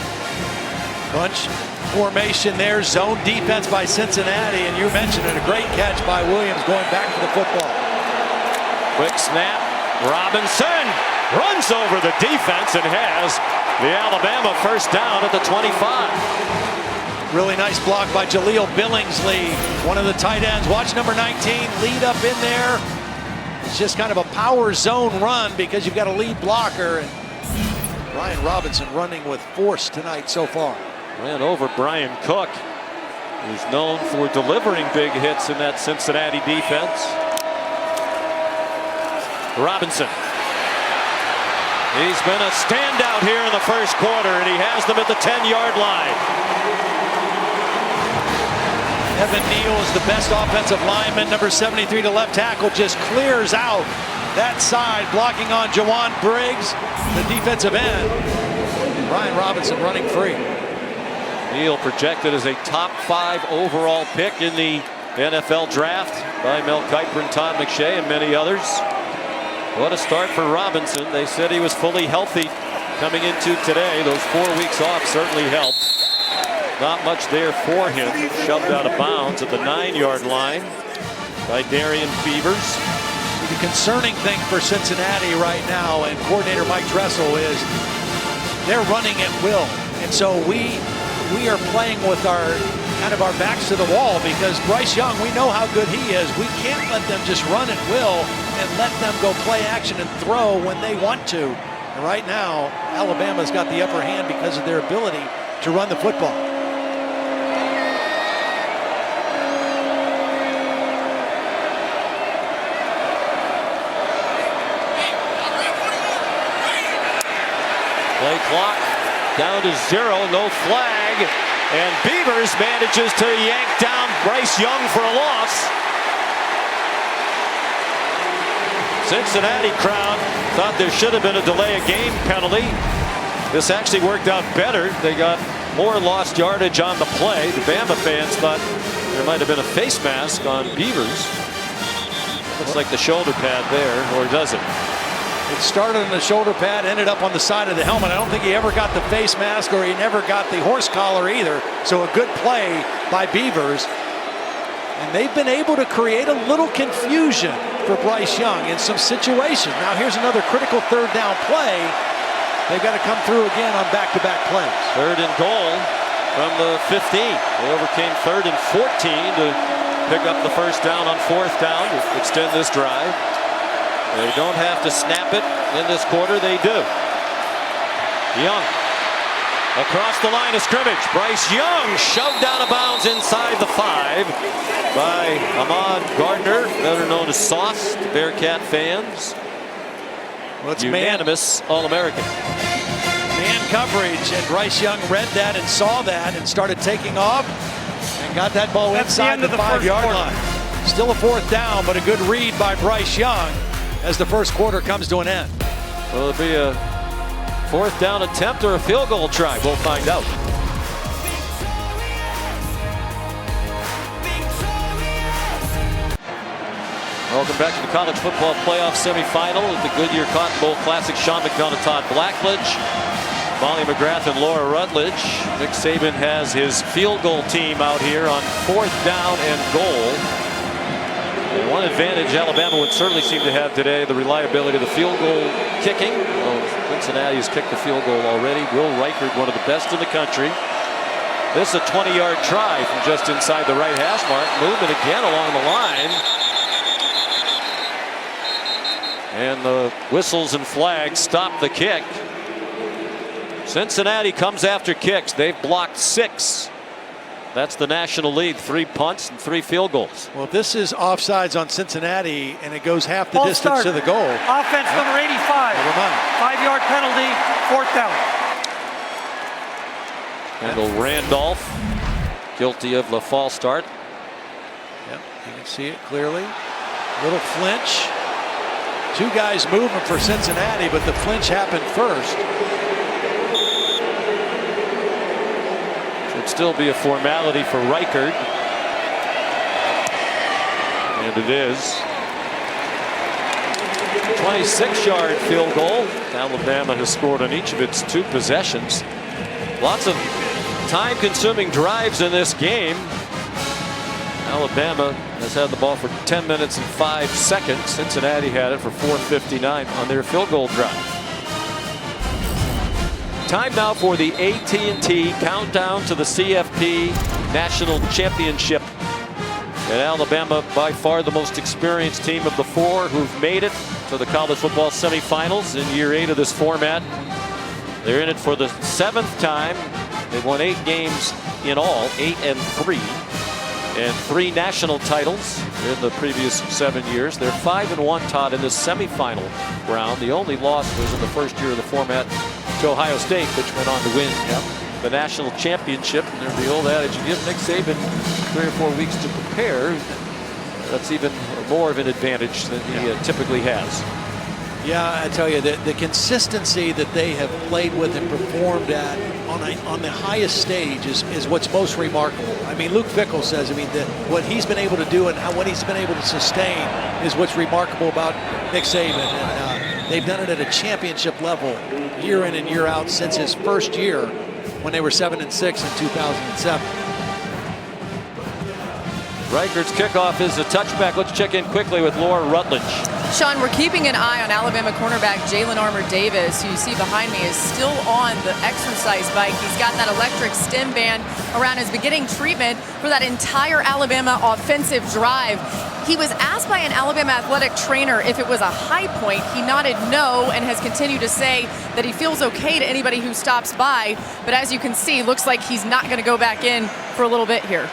Bunch formation there, zone defense by Cincinnati, and you mentioned it, a great catch by Williams going back to the football. Quick snap. Robinson runs over the defense and has the Alabama first down at the 25. Really nice block by Jaleel Billingsley, one of the tight ends. Watch number 19 lead up in there. It's just kind of a power zone run because you've got a lead blocker. And Brian Robinson running with force tonight so far. Ran over Brian Cook, who's known for delivering big hits in that Cincinnati defense. Robinson He's been a standout here in the first quarter, and he has them at the 10-yard line. Evan Neal is the best offensive lineman. Number 73, the left tackle, just clears out that side, blocking on Jawan Briggs, the defensive end. Brian Robinson running free. Neal projected as a top 5 overall pick in the NFL draft by Mel Kiper and Todd McShay and many others. What a start for Robinson. They said he was fully healthy coming into today. Those 4 weeks off certainly helped. Not much there for him. Shoved out of bounds at the 9-yard line by Darian Beavers. The concerning thing for Cincinnati right now, and coordinator Mike Dressel, is they're running at will. And so we are playing with our backs to the wall, because Bryce Young, we know how good he is. We can't let them just run at will and let them go play action and throw when they want to. And right now, Alabama's got the upper hand because of their ability to run the football. Play clock down to 0, no flag, and Beavers manages to yank down Bryce Young for a loss. Cincinnati crowd thought there should have been a delay of game penalty. This actually worked out better. They got more lost yardage on the play. The Bama fans thought there might have been a face mask on Beavers. Looks like the shoulder pad there, or does it? It started on the shoulder pad, ended up on the side of the helmet. I don't think he ever got the face mask, or he never got the horse collar either. So a good play by Beavers. And they've been able to create a little confusion for Bryce Young in some situations. Now here's another critical 3rd down play. They've got to come through again on back-to-back plays. 3rd and goal from the 15. They overcame 3rd and 14 to pick up the first down on 4th down to extend this drive. They don't have to snap it in this quarter. They do. Young across the line of scrimmage. Bryce Young shoved out of bounds inside the 5 by Ahmad Gardner, better known as Sauce to Bearcat fans. Well, it's unanimous All-American. Man coverage, and Bryce Young read that and saw that and started taking off and got that ball inside the 5-yard line. Still a 4th down, but a good read by Bryce Young as the first quarter comes to an end. Will it be a 4th down attempt or a field goal try? We'll find out. Welcome back to the College Football Playoff semifinal at the Goodyear Cotton Bowl Classic. Sean McDonough, Todd Blackledge, Molly McGrath, and Laura Rutledge. Nick Saban has his field goal team out here on 4th down and goal. And one advantage Alabama would certainly seem to have today, the reliability of the field goal kicking. Well, Cincinnati has kicked the field goal already. Will Reichard, one of the best in the country. This is a 20-yard try from just inside the right hash mark. Movement again along the line. And the whistles and flags stop the kick. Cincinnati comes after kicks. They've blocked 6. That's the national lead. 3 punts and 3 field goals. Well, this is offsides on Cincinnati, and it goes half the distance to the goal. Offense number 85. Never mind. 5-yard penalty, 4th down. Kendall Randolph, guilty of the false start. Yep, you can see it clearly. Little flinch. 2 guys moving for Cincinnati, but the flinch happened first. Should still be a formality for Reichard. And it is. 26-yard field goal. Alabama has scored on each of its 2 possessions. Lots of time-consuming drives in this game. Alabama has had the ball for 10 minutes and 5 seconds. Cincinnati had it for 4:59 on their field goal drive. Time now for the AT&T countdown to the CFP National Championship. And Alabama, by far the most experienced team of the 4 who've made it to the college football semifinals in year 8 of this format. They're in it for the 7th time. They've won 8 games in all, 8-3. and 3 national titles in the previous 7 years. They're 5-1, Todd, in this semifinal round. The only loss was in the first year of the format to Ohio State, which went on to win the national championship. And there's the old adage, you give Nick Saban 3 or 4 weeks to prepare. That's even more of an advantage than he typically has. Yeah, I tell you, the consistency that they have played with and performed at on the highest stage is what's most remarkable. I mean, Luke Fickell says, I mean, what he's been able to do and what he's been able to sustain is what's remarkable about Nick Saban. And they've done it at a championship level year in and year out since his first year when they were 7-6 in 2007. Reichard's kickoff is a touchback. Let's check in quickly with Laura Rutledge. Sean, we're keeping an eye on Alabama cornerback Jalen Armour-Davis, who you see behind me is still on the exercise bike. He's got that electric stim band around his beginning treatment for that entire Alabama offensive drive. He was asked by an Alabama athletic trainer if it was a high point. He nodded no and has continued to say that he feels okay to anybody who stops by. But as you can see, looks like he's not going to go back in for a little bit here.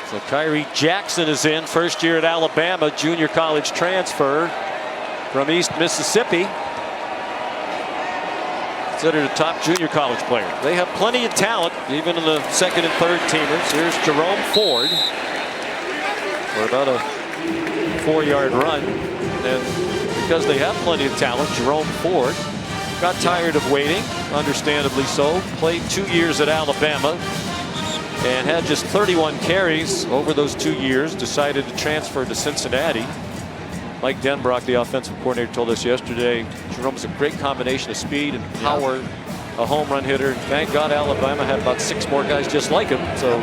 So Kyrie Jackson is in, first year at Alabama, junior college transfer from East Mississippi. Considered a top junior college player. They have plenty of talent, even in the second and third teamers. Here's Jerome Ford for about a 4-yard run. And because they have plenty of talent, Jerome Ford got tired of waiting, understandably so. Played 2 years at Alabama and had just 31 carries over those 2 years. Decided to transfer to Cincinnati. Mike Denbrock, the offensive coordinator, told us yesterday Jerome's a great combination of speed and power, a home run hitter. Thank God Alabama had about 6 more guys just like him, so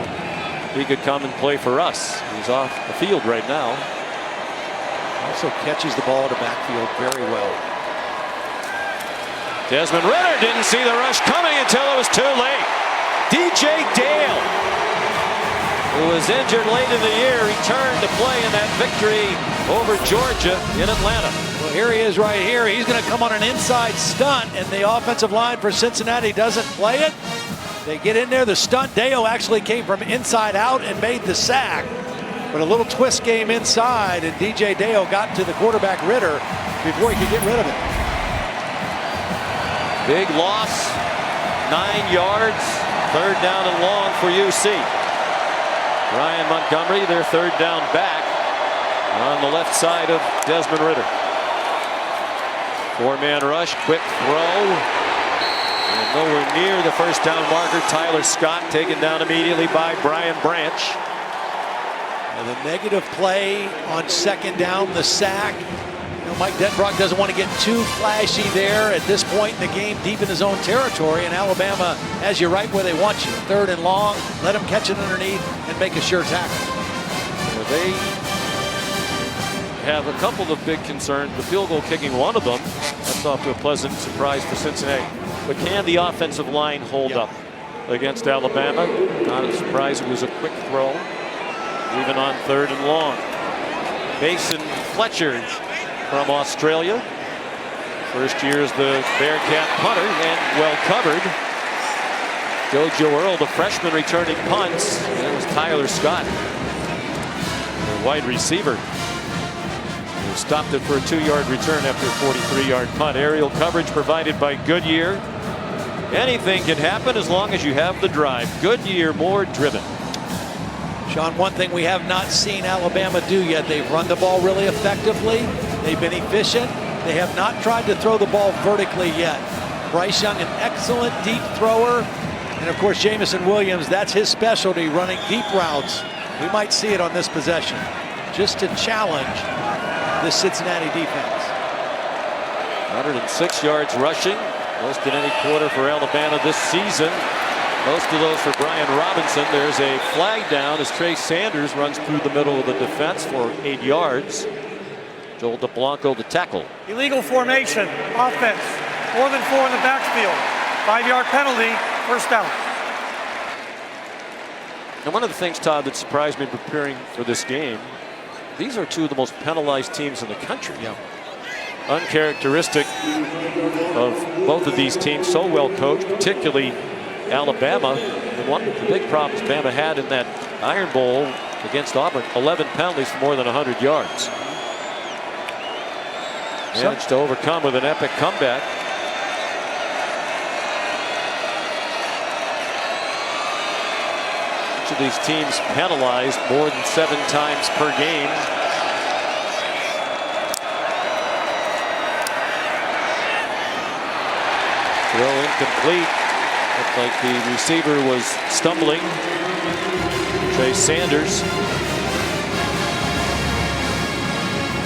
he could come and play for us. He's off the field right now. Also catches the ball to backfield very well. Desmond Ridder didn't see the rush coming until it was too late. DJ Dale, who was injured late in the year, returned to play in that victory over Georgia in Atlanta. Well, here he is right here. He's going to come on an inside stunt, and the offensive line for Cincinnati doesn't play it. They get in there. The stunt, Dale actually came from inside out and made the sack. But a little twist game inside, and DJ Dale got to the quarterback Ridder before he could get rid of it. Big loss, 9 yards, 3rd down and long for UC. Ryan Montgomery, their 3rd down back, on the left side of Desmond Ridder. 4-man rush, quick throw. And nowhere near the first down marker. Tyler Scott taken down immediately by Brian Branch. And the negative play on 2nd down, the sack. You know, Mike Denbrock doesn't want to get too flashy there at this point in the game, deep in his own territory. And Alabama has you right where they want you. 3rd and long, let him catch it underneath and make a sure tackle. Well, they have a couple of big concerns. The field goal kicking one of them. That's off to a pleasant surprise for Cincinnati. But can the offensive line hold up against Alabama? Not a surprise. It was a quick throw, even on 3rd and long. Mason Fletcher from Australia. First year as the Bearcat punter and well covered. Jojo Earl, the freshman, returning punts. And it was Tyler Scott, the wide receiver, who stopped it for a 2-yard return after a 43-yard punt. Aerial coverage provided by Goodyear. Anything can happen as long as you have the drive. Goodyear more driven. Sean, one thing we have not seen Alabama do yet, they've run the ball really effectively. They've been efficient. They have not tried to throw the ball vertically yet. Bryce Young, an excellent deep thrower. And of course, Jamison Williams, that's his specialty, running deep routes. We might see it on this possession, just to challenge this Cincinnati defense. 106 yards rushing, most in any quarter for Alabama this season. Most of those for Brian Robinson. There's a flag down as Trey Sanders runs through the middle of the defense for 8 yards. Joel DeBlanco the tackle. Illegal formation, offense, more than 4 in the backfield. 5-yard penalty, 1st down. And one of the things, Todd, that surprised me preparing for this game, these are 2 of the most penalized teams in the country. Yeah. Uncharacteristic of both of these teams, so well coached, particularly Alabama. And one of the big problems Bama had in that Iron Bowl against Auburn. 11 penalties for more than 100 yards. Managed to overcome with an epic comeback. Each of these teams penalized more than 7 times per game. Throw incomplete. Looked like the receiver was stumbling. Trey Sanders.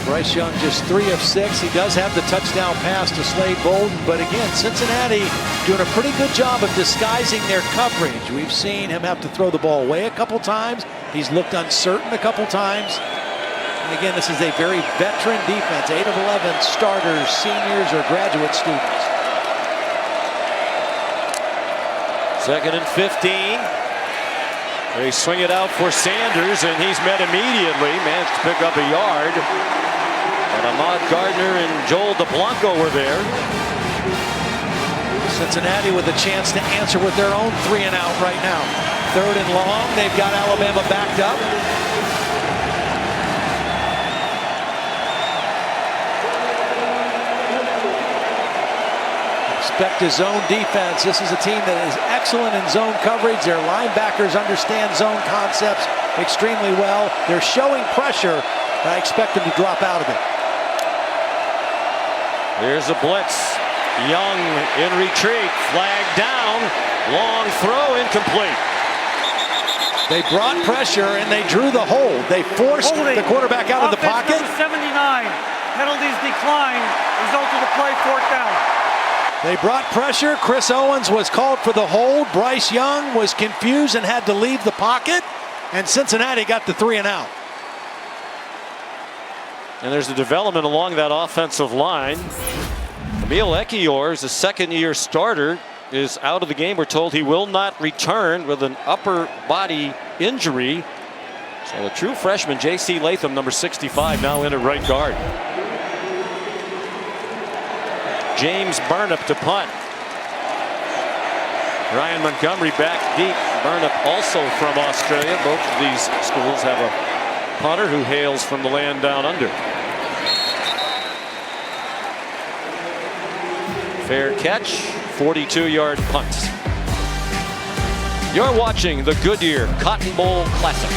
Bryce Young just 3 of 6. He does have the touchdown pass to Slade Bolden, but again, Cincinnati doing a pretty good job of disguising their coverage. We've seen him have to throw the ball away a couple times. He's looked uncertain a couple times. And again, this is a very veteran defense. 8 of 11 starters, seniors, or graduate students. 2nd and 15. They swing it out for Sanders, and he's met immediately. Managed to pick up a yard. And Ahmad Gardner and Joel DeBlanco were there. Cincinnati with a chance to answer with their own 3 and out right now. 3rd and long. They've got Alabama backed up. Expect a zone defense. This is a team that is excellent in zone coverage. Their linebackers understand zone concepts extremely well. They're showing pressure, and I expect them to drop out of it. Here's a blitz. Young in retreat. Flag down. Long throw incomplete. They brought pressure and they drew the hold. They forced the quarterback out of the pocket. 79. Penalties decline. Result of the play, 4th down. They brought pressure. Chris Owens was called for the hold. Bryce Young was confused and had to leave the pocket. And Cincinnati got the 3 and out. And there's a development along that offensive line. Emil Ekiyor is a 2nd-year starter, is out of the game. We're told he will not return with an upper body injury. So a true freshman, J.C. Latham, number 65, now in at right guard. James Burnip to punt. Ryan Montgomery back deep. Burnip also from Australia. Both of these schools have a punter who hails from the land down under. Fair catch, 42-yard punt. You're watching the Goodyear Cotton Bowl Classic.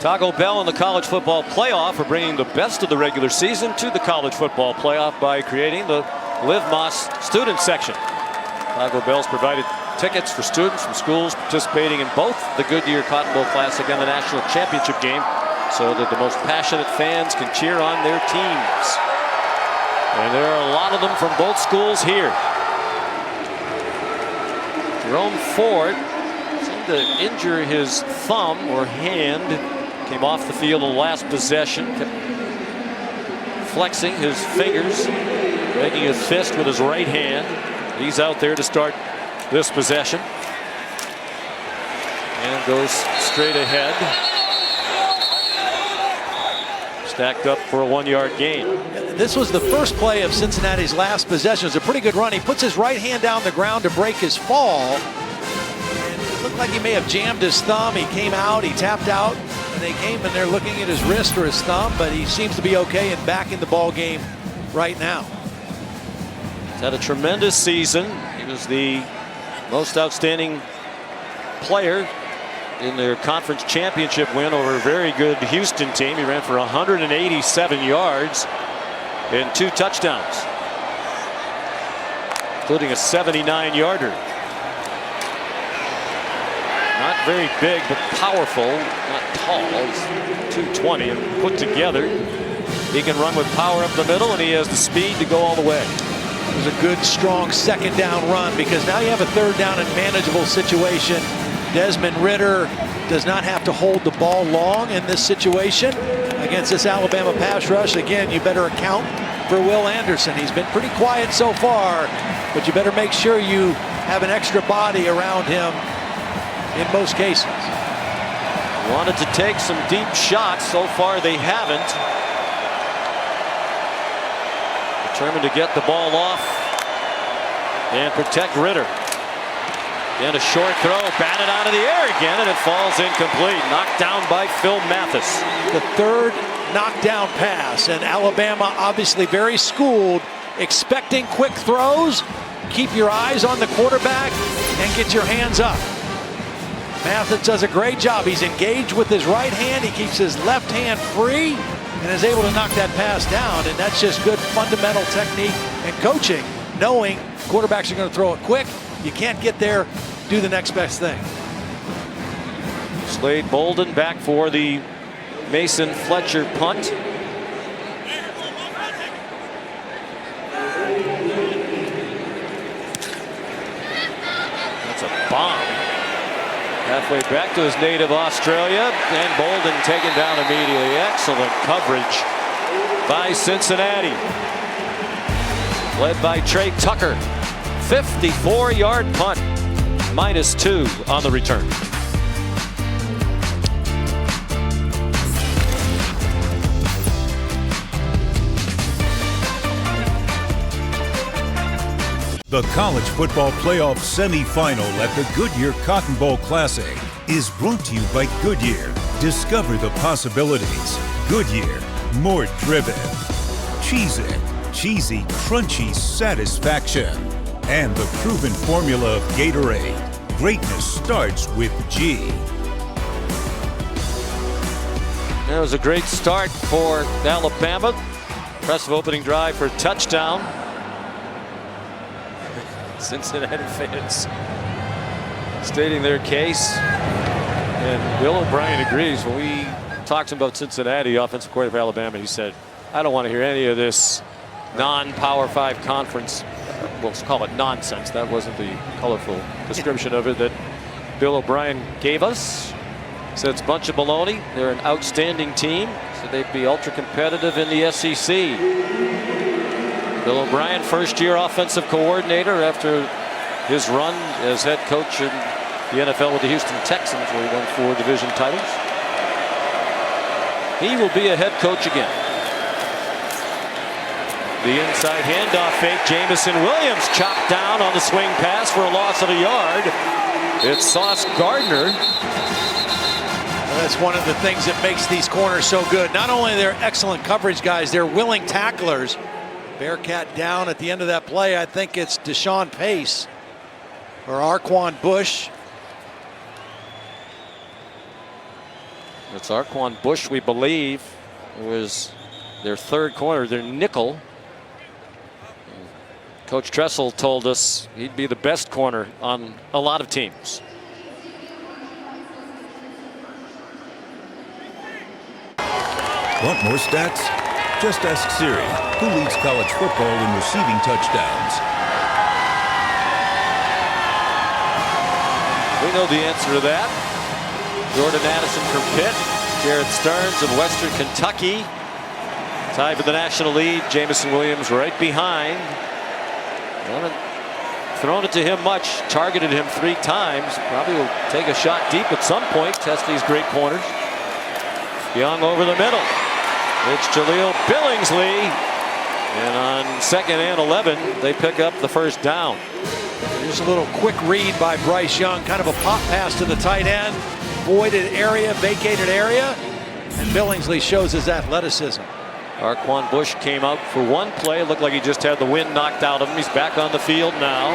Taco Bell in the college football playoff are bringing the best of the regular season to the college football playoff by creating the Live Moss student section. Taco Bell's provided tickets for students from schools participating in both the Goodyear Cotton Bowl Classic and the national championship game, so that the most passionate fans can cheer on their teams. And there are a lot of them from both schools here. Jerome Ford seemed to injure his thumb or hand. Came off the field in the last possession. Kept flexing his fingers, making his fist with his right hand. He's out there to start this possession. And goes straight ahead. Stacked up for a 1-yard gain. This was the first play of Cincinnati's last possession. It was a pretty good run. He puts his right hand down the ground to break his fall. And it looked like he may have jammed his thumb. He came out, he tapped out, and they came and they're looking at his wrist or his thumb, but he seems to be okay and back in the ball game right now. He's had a tremendous season. He was the most outstanding player in their conference championship win over a very good Houston team. He ran for 187 yards and 2 touchdowns, including a 79-yarder. Not very big, but powerful, not tall. He's 220 and put together. He can run with power up the middle, and he has the speed to go all the way. It was a good, strong 2nd down run, because now you have a 3rd down and manageable situation. Desmond Ridder does not have to hold the ball long in this situation against this Alabama pass rush. Again, you better account for Will Anderson. He's been pretty quiet so far, but you better make sure you have an extra body around him in most cases. Wanted to take some deep shots. So far they haven't. Determined to get the ball off and protect Ritter. And a short throw, batted out of the air again, and it falls incomplete. Knocked down by Phil Mathis. The third knockdown pass, and Alabama obviously very schooled, expecting quick throws. Keep your eyes on the quarterback and get your hands up. Mathis does a great job. He's engaged with his right hand. He keeps his left hand free and is able to knock that pass down. And that's just good fundamental technique and coaching, knowing quarterbacks are going to throw it quick. You can't get there, do the next best thing. Slade Bolden back for the Mason Fletcher punt. That's a bomb. Halfway back to his native Australia, and Bolden taken down immediately. Excellent coverage by Cincinnati. Led by Trey Tucker. 54-yard punt. -2 on the return. The College Football Playoff semifinal at the Goodyear Cotton Bowl Classic is brought to you by Goodyear. Discover the possibilities. Goodyear, more driven. Cheez-It, cheesy, crunchy satisfaction. And the proven formula of Gatorade. Greatness starts with G. That was a great start for Alabama. Impressive opening drive for a touchdown. Cincinnati fans stating their case, and Bill O'Brien agrees. When we talked about Cincinnati, offensive coordinator for Alabama, he said, I don't want to hear any of this non-Power 5 conference, well, let's call it nonsense. That wasn't the colorful description of it that Bill O'Brien gave us. Said it's a bunch of baloney. They're an outstanding team, so they'd be ultra competitive in the SEC. Bill O'Brien, first-year offensive coordinator after his run as head coach in the NFL with the Houston Texans, where he won 4 division titles. He will be a head coach again. The inside handoff fake. Jamison Williams chopped down on the swing pass for a loss of a yard. It's Sauce Gardner. That's one of the things that makes these corners so good. Not only they're excellent coverage guys, they're willing tacklers. Bearcat down at the end of that play. I think it's Deshaun Pace or Arquan Bush. It's Arquan Bush, we believe. It was their third corner, their nickel. Coach Tressel told us he'd be the best corner on a lot of teams. Want more stats? Just ask Siri, who leads college football in receiving touchdowns. We know the answer to that. Jordan Addison from Pitt, Jared Stearns of Western Kentucky. Tied for the national lead. Jamison Williams right behind. Haven't thrown it to him much. Targeted him 3 times. Probably will take a shot deep at some point. Test these great corners. Young over the middle. It's Jaleel Billingsley. And on 2nd and 11, they pick up the first down. Just a little quick read by Bryce Young. Kind of a pop pass to the tight end. Voided area, vacated area. And Billingsley shows his athleticism. Arquan Bush came out for one play. Looked like he just had the wind knocked out of him. He's back on the field now.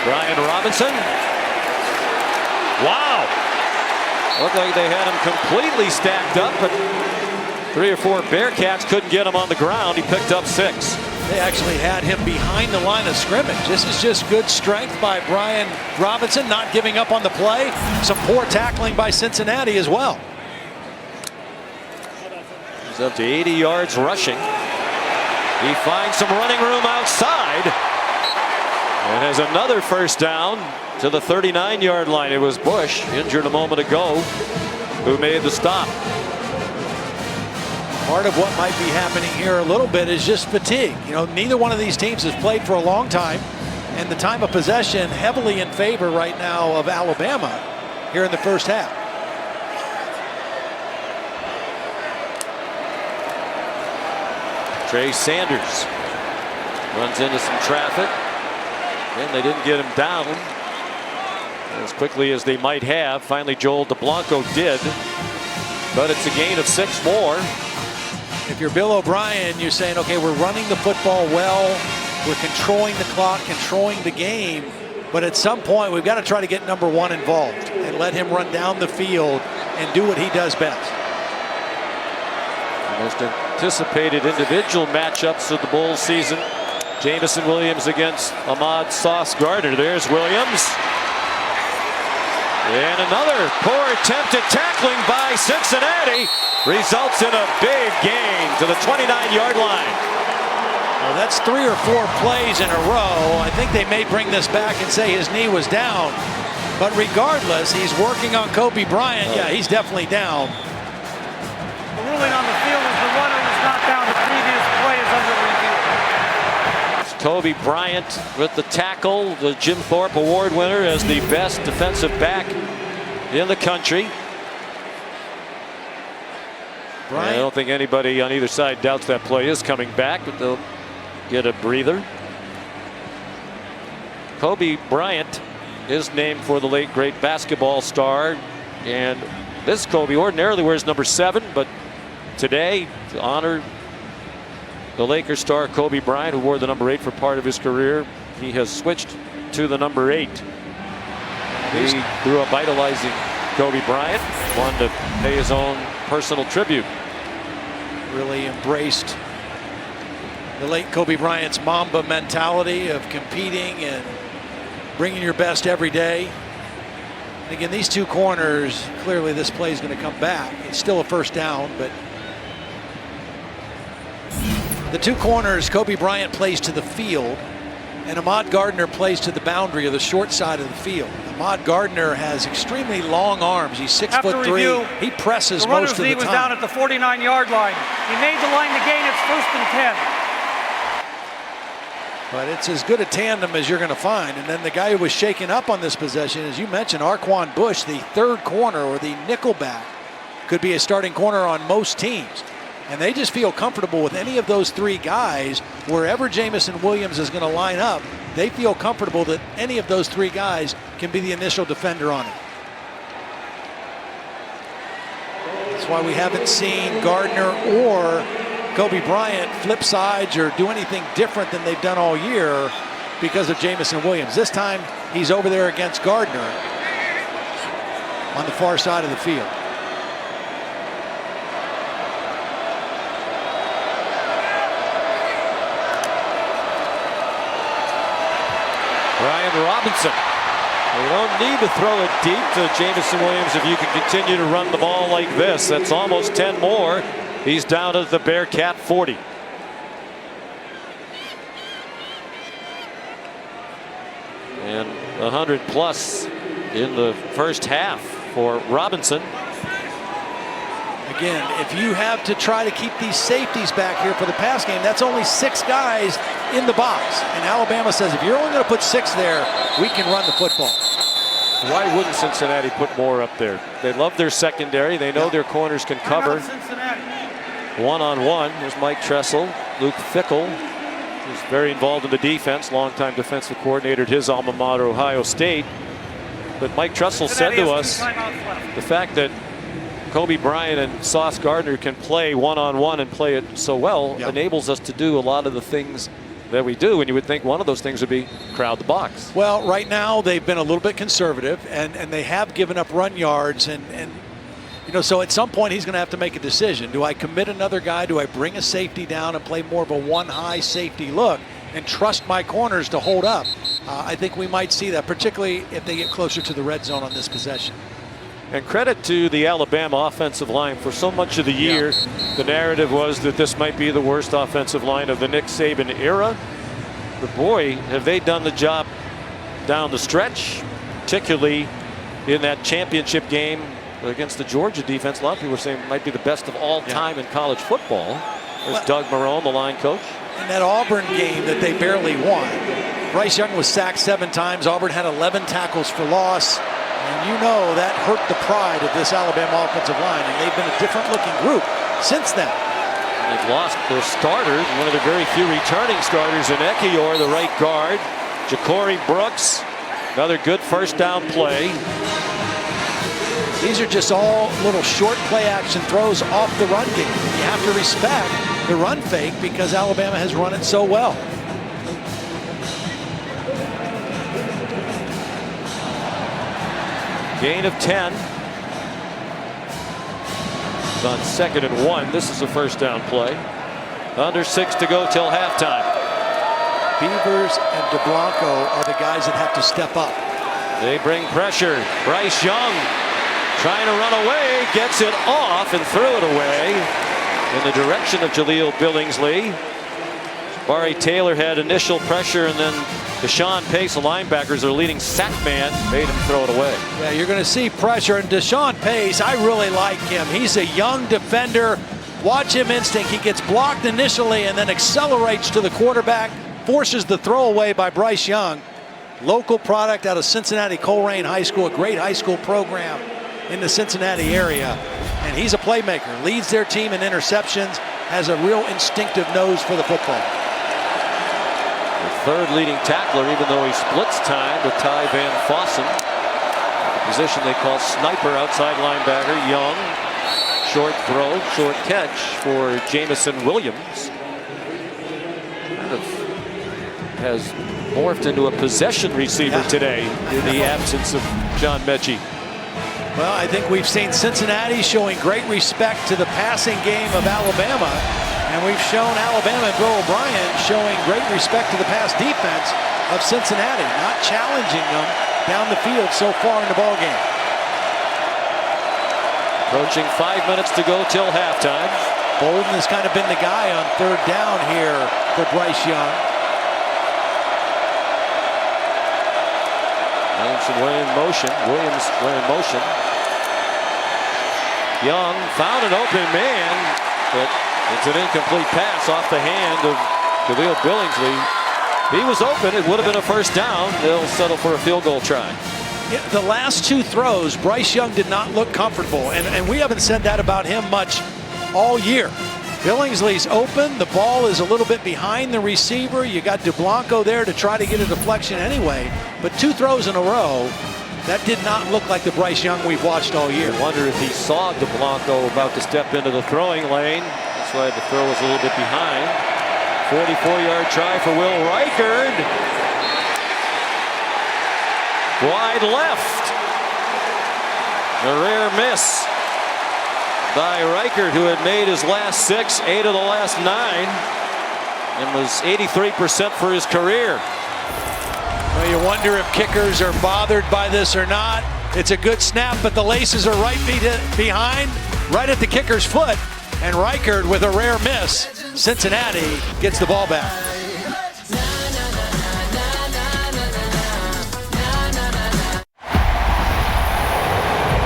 Brian Robinson. Wow. Looked like they had him completely stacked up, but 3 or 4 Bearcats couldn't get him on the ground. He picked up 6. They actually had him behind the line of scrimmage. This is just good strength by Brian Robinson, not giving up on the play. Some poor tackling by Cincinnati as well. He's up to 80 yards rushing. He finds some running room outside and has another first down to the 39-yard line. It was Bush, injured a moment ago, who made the stop. Part of what might be happening here a little bit is just fatigue. You know, neither one of these teams has played for a long time, and the time of possession heavily in favor right now of Alabama here in the first half. Trey Sanders runs into some traffic. And they didn't get him down as quickly as they might have. Finally, Joel DeBlanco did. But it's a gain of 6 more. If you're Bill O'Brien, you're saying, okay, we're running the football well. We're controlling the clock, controlling the game. But at some point, we've got to try to get number 1 involved and let him run down the field and do what he does best. The most anticipated individual matchups of the Bulls season. Jamison Williams against Ahmad Sauce Gardner. There's Williams. And another poor attempt at tackling by Cincinnati results in a big gain to the 29-yard line. Well, that's 3 or 4 plays in a row. I think they may bring this back and say his knee was down. But regardless, he's working on Kobe Bryant. Yeah, he's definitely down. The ruling on the field is the runner was not down. The previous play is under review. Kobe Bryant with the tackle, the Jim Thorpe Award winner as the best defensive back in the country. I don't think anybody on either side doubts that play is coming back, but they'll get a breather. Kobe Bryant is named for the late great basketball star, and this Kobe ordinarily wears number 7, but today to honor the Lakers star Kobe Bryant, who wore the number 8 for part of his career, he has switched to the number 8. He grew up idolizing Kobe Bryant, wanted to pay his own personal tribute. Really embraced the late Kobe Bryant's Mamba mentality of competing and bringing your best every day. And again, these 2 corners, clearly this play is going to come back. It's still a first down, but the 2 corners, Kobe Bryant plays to the field, and Ahmad Gardner plays to the boundary of the short side of the field. Ahmad Gardner has extremely long arms. He's 6'3". He presses most of the time. The runner's knee was down at the 49-yard line. He made the line to gain. It's 1st and 10. But it's as good a tandem as you're going to find. And then the guy who was shaken up on this possession, as you mentioned, Arquan Bush, the 3rd corner or the nickel back, could be a starting corner on most teams. And they just feel comfortable with any of those 3 guys. Wherever Jamison Williams is going to line up, they feel comfortable that any of those 3 guys can be the initial defender on it. That's why we haven't seen Gardner or Kobe Bryant flip sides or do anything different than they've done all year because of Jamison Williams. This time he's over there against Gardner on the far side of the field. Brian Robinson. You don't need to throw it deep to Jamison Williams if you can continue to run the ball like this. That's almost 10 more. He's down at the Bearcat 40. And 100 plus in the first half for Robinson. Again, if you have to try to keep these safeties back here for the pass game, that's only 6 guys in the box. And Alabama says, if you're only going to put 6 there, we can run the football. Why wouldn't Cincinnati put more up there? They love their secondary. They know their corners can cover. One-on-one. There's Mike Tressel, Luke Fickell, who's very involved in the defense, longtime defensive coordinator at his alma mater, Ohio State. But Mike Tressel said to us the fact that Kobe Bryant and Sauce Gardner can play one-on-one and play it so well enables us to do a lot of the things that we do, and you would think one of those things would be crowd the box. Well, right now they've been a little bit conservative, and they have given up run yards, and you know, so at some point he's going to have to make a decision. Do I commit another guy? Do I bring a safety down and play more of a one-high safety look and trust my corners to hold up? I think we might see that, particularly if they get closer to the red zone on this possession. And credit to the Alabama offensive line. For so much of the year, the narrative was that this might be the worst offensive line of the Nick Saban era. But boy, have they done the job down the stretch, particularly in that championship game against the Georgia defense. A lot of people are saying it might be the best of all time in college football. There's Doug Marrone, the line coach. In that Auburn game that they barely won, Bryce Young was sacked 7 times. Auburn had 11 tackles for loss. And you know that hurt the pride of this Alabama offensive line, and they've been a different looking group since then. They've lost their starters, one of the very few returning starters in Ekiyor, the right guard. Ja'Cory Brooks, another good first down play. These are just all little short play action throws off the run game. You have to respect the run fake because Alabama has run it so well. Gain of 10. It's on 2nd and 1. This is a first down play. Under 6 to go till halftime. Beavers and DeBlanco are the guys that have to step up. They bring pressure. Bryce Young trying to run away, gets it off and threw it away in the direction of Jaleel Billingsley. Barry Taylor had initial pressure, and then Deshaun Pace, the linebackers, their leading sack man, made him throw it away. Yeah, you're going to see pressure. And Deshaun Pace, I really like him. He's a young defender. Watch him instinct. He gets blocked initially and then accelerates to the quarterback, forces the throwaway by Bryce Young. Local product out of Cincinnati Colerain High School, a great high school program in the Cincinnati area. And he's a playmaker, leads their team in interceptions, has a real instinctive nose for the football. The third leading tackler, even though he splits time with Ty Van Fossen. The position they call sniper, outside linebacker. Young, short throw, short catch for Jamison Williams. Kind of has morphed into a possession receiver today in the absence of John Mechie. Well, I think we've seen Cincinnati showing great respect to the passing game of Alabama, and we've shown Alabama and Bill O'Brien showing great respect to the pass defense of Cincinnati, not challenging them down the field so far in the ball game. Approaching 5 minutes to go till halftime. Bolden has kind of been the guy on third down here for Bryce Young. Williams were in motion. Young found an open man, but it's an incomplete pass off the hand of Jaleel Billingsley. He was open. It would have been a first down. They'll settle for a field goal try. Yeah, the last two throws, Bryce Young did not look comfortable, and we haven't said that about him much all year. Billingsley's open. The ball is a little bit behind the receiver. You got DeBlanco there to try to get a deflection anyway. But two throws in a row, that did not look like the Bryce Young we've watched all year. I wonder if he saw DeBlanco about to step into the throwing lane. That's why the throw was a little bit behind. 44-yard try for Will Reichard. Wide left. A rare miss by Reichard, who had made his last 6, 8 of the last 9, and was 83% for his career. Well, you wonder if kickers are bothered by this or not. It's a good snap, but the laces are right behind, right at the kicker's foot, and Reichard with a rare miss. Cincinnati gets the ball back.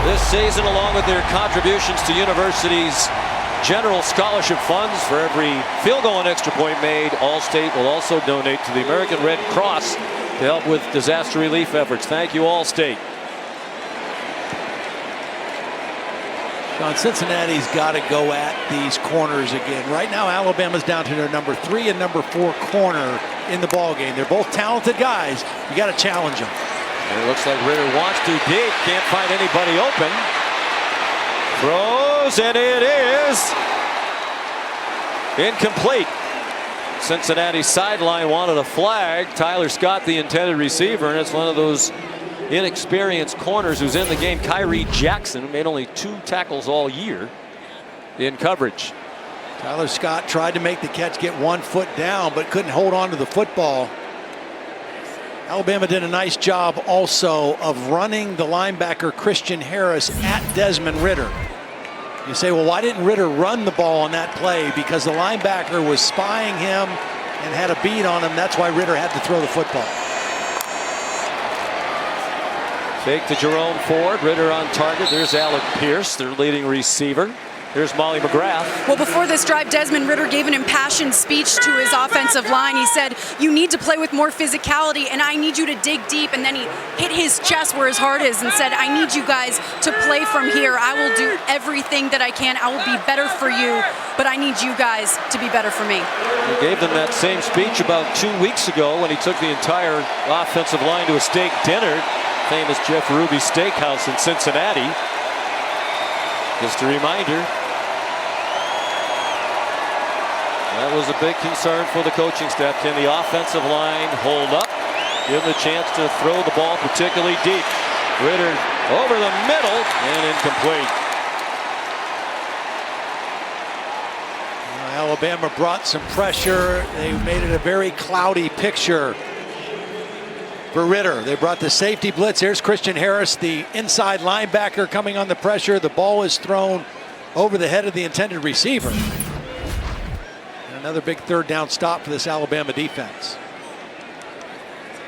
This season, along with their contributions to universities' general scholarship funds, for every field goal and extra point made, Allstate will also donate to the American Red Cross to help with disaster relief efforts. Thank you, Allstate. John, Cincinnati's got to go at these corners again. Right now, Alabama's down to their number 3 and number 4 corner in the ball game. They're both talented guys. You got to challenge them. And it looks like Ritter wants to deep, can't find anybody open. Throws, and it is incomplete. Cincinnati sideline wanted a flag. Tyler Scott, the intended receiver, and it's one of those inexperienced corners who's in the game. Kyrie Jackson made only 2 tackles all year in coverage. Tyler Scott tried to make the catch, get 1 foot down, but couldn't hold on to the football. Alabama did a nice job also of running the linebacker Christian Harris at Desmond Ritter. You say, well, why didn't Ritter run the ball on that play? Because the linebacker was spying him and had a beat on him. That's why Ritter had to throw the football. Fake to Jerome Ford. Ritter on target. There's Alec Pierce, their leading receiver. Here's Molly McGrath. Well, before this drive, Desmond Ridder gave an impassioned speech to his offensive line. He said, you need to play with more physicality, and I need you to dig deep. And then he hit his chest where his heart is and said, I need you guys to play from here. I will do everything that I can. I will be better for you, but I need you guys to be better for me. He gave them that same speech about 2 weeks ago when he took the entire offensive line to a steak dinner. Famous Jeff Ruby Steakhouse in Cincinnati. Just a reminder. That was a big concern for the coaching staff. Can the offensive line hold up? Give them a chance to throw the ball particularly deep. Ridder over the middle and incomplete. Alabama brought some pressure. They made it a very cloudy picture for Ridder. They brought the safety blitz. Here's Christian Harris, the inside linebacker, coming on the pressure. The ball is thrown over the head of the intended receiver. Another big third down stop for this Alabama defense.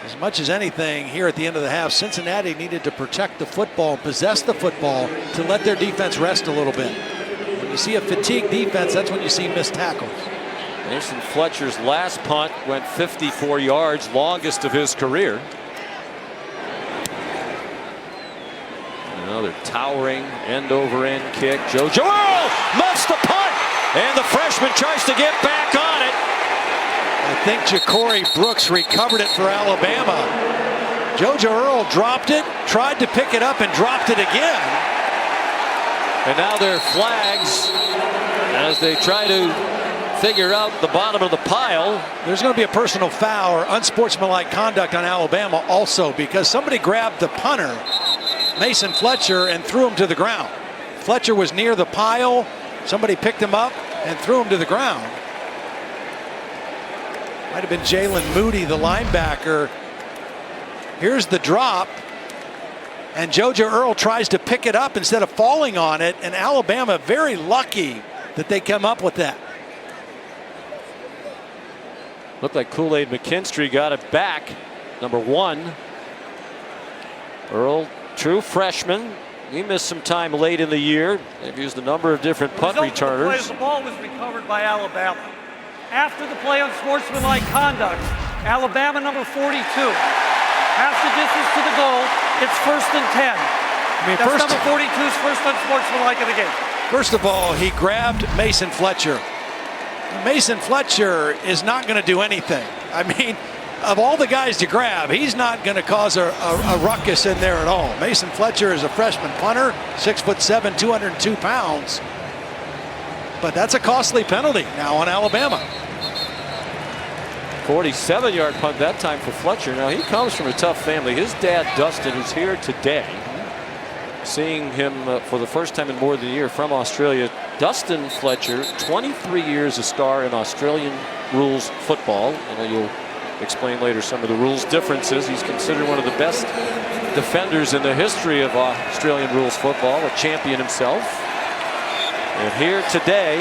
As much as anything here at the end of the half, Cincinnati needed to protect the football, possess the football to let their defense rest a little bit. When you see a fatigued defense, that's when you see missed tackles. Mason Fletcher's last punt went 54 yards, longest of his career. Another towering end-over-end kick. JoJo Earl muffs the punt! And the freshman tries to get back on it. I think Ja'Cory Brooks recovered it for Alabama. JoJo Earl dropped it, tried to pick it up, and dropped it again. And now there are flags as they try to figure out the bottom of the pile. There's going to be a personal foul or unsportsmanlike conduct on Alabama also, because somebody grabbed the punter, Mason Fletcher, and threw him to the ground. Fletcher was near the pile. Somebody picked him up and threw him to the ground. Might have been Jalen Moody, the linebacker. Here's the drop. And JoJo Earl tries to pick it up instead of falling on it. And Alabama very lucky that they come up with that. Looked like Kool-Aid McKinstry got it back. Number 1. Earl, true freshman. He missed some time late in the year. They've used a number of different punt returners. The ball was recovered by Alabama. After the play on sportsmanlike conduct, Alabama number 42. Half the distance to the goal. It's 1st and 10. That's number 42's first unsportsmanlike of the game. First of all, he grabbed Mason Fletcher. Mason Fletcher is not going to do anything. I mean, of all the guys to grab, he's not going to cause a ruckus in there at all. Mason Fletcher is a freshman punter, 6'7", 202 pounds. But that's a costly penalty now on Alabama. 47-yard punt that time for Fletcher. Now he comes from a tough family. His dad, Dustin, who's here today, seeing him for the first time in more than a year from Australia. Dustin Fletcher, 23 years a star in Australian rules football. I know you'll explain later some of the rules differences. He's considered one of the best defenders in the history of Australian rules football, a champion himself. And here today,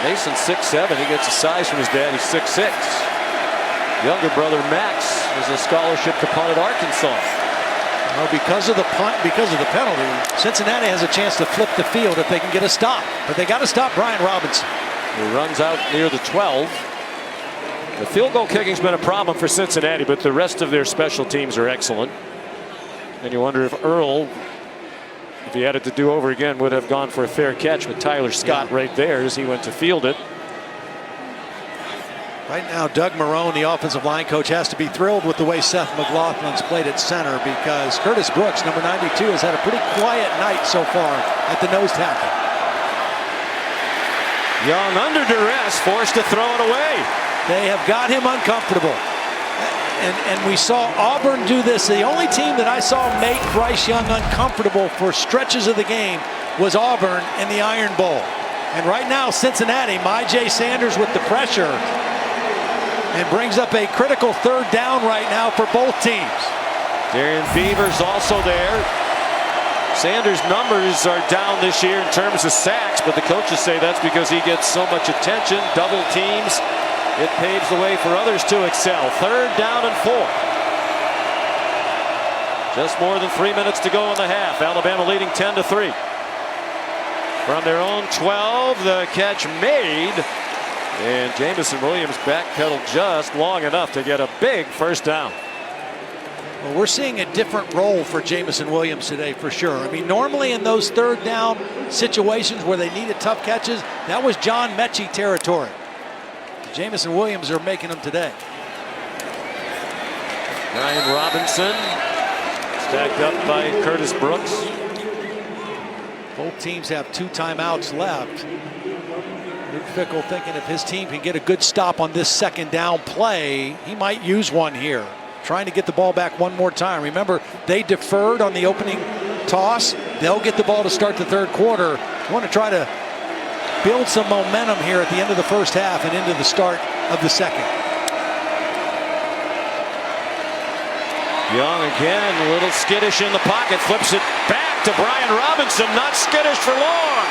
Mason's 6'7". He gets a size from his dad. He's 6'6". Younger brother Max is a scholarship to punt at Arkansas. Well, because of the punt, because of the penalty, Cincinnati has a chance to flip the field if they can get a stop. But they got to stop Brian Robinson. He runs out near the 12. The field goal kicking's been a problem for Cincinnati, but the rest of their special teams are excellent. And you wonder if Earl, if he had it to do over again, would have gone for a fair catch with Tyler Scott right there as he went to field it. Right now, Doug Marrone, the offensive line coach, has to be thrilled with the way Seth McLaughlin's played at center, because Curtis Brooks, number 92, has had a pretty quiet night so far at the nose tackle. Young under duress, forced to throw it away. They have got him uncomfortable. And we saw Auburn do this. The only team that I saw make Bryce Young uncomfortable for stretches of the game was Auburn in the Iron Bowl. And right now, Cincinnati, Myjai Sanders with the pressure, and brings up a critical third down right now for both teams. Darian Beaver's also there. Sanders' numbers are down this year in terms of sacks, but the coaches say that's because he gets so much attention, double teams. It paves the way for others to excel. 3rd down and 4. Just more than 3 minutes to go in the half. Alabama leading 10-3. From their own 12, the catch made. And Jameson Williams backpedaled just long enough to get a big first down. Well, we're seeing a different role for Jameson Williams today for sure. I mean, normally in those third down situations where they needed tough catches, that was John Mechie territory. Jameson Williams are making them today. Ryan Robinson stacked up by Curtis Brooks. Both teams have 2 timeouts left. Luke Fickell thinking if his team can get a good stop on this second down play, he might use one here. Trying to get the ball back one more time. Remember, they deferred on the opening toss. They'll get the ball to start the third quarter. You want to try to build some momentum here at the end of the first half and into the start of the second. Young again, a little skittish in the pocket, flips it back to Brian Robinson, not skittish for long.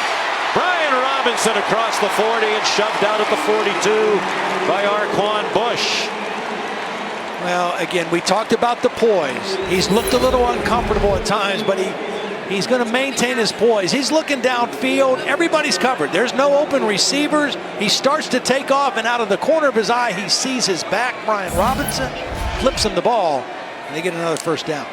Brian Robinson across the 40 and shoved out at the 42 by Arquan Bush. Well, again, we talked about the poise. He's looked a little uncomfortable at times, but he's going to maintain his poise. He's looking downfield. Everybody's covered. There's no open receivers. He starts to take off, and out of the corner of his eye, he sees his back. Brian Robinson flips him the ball, and they get another first down.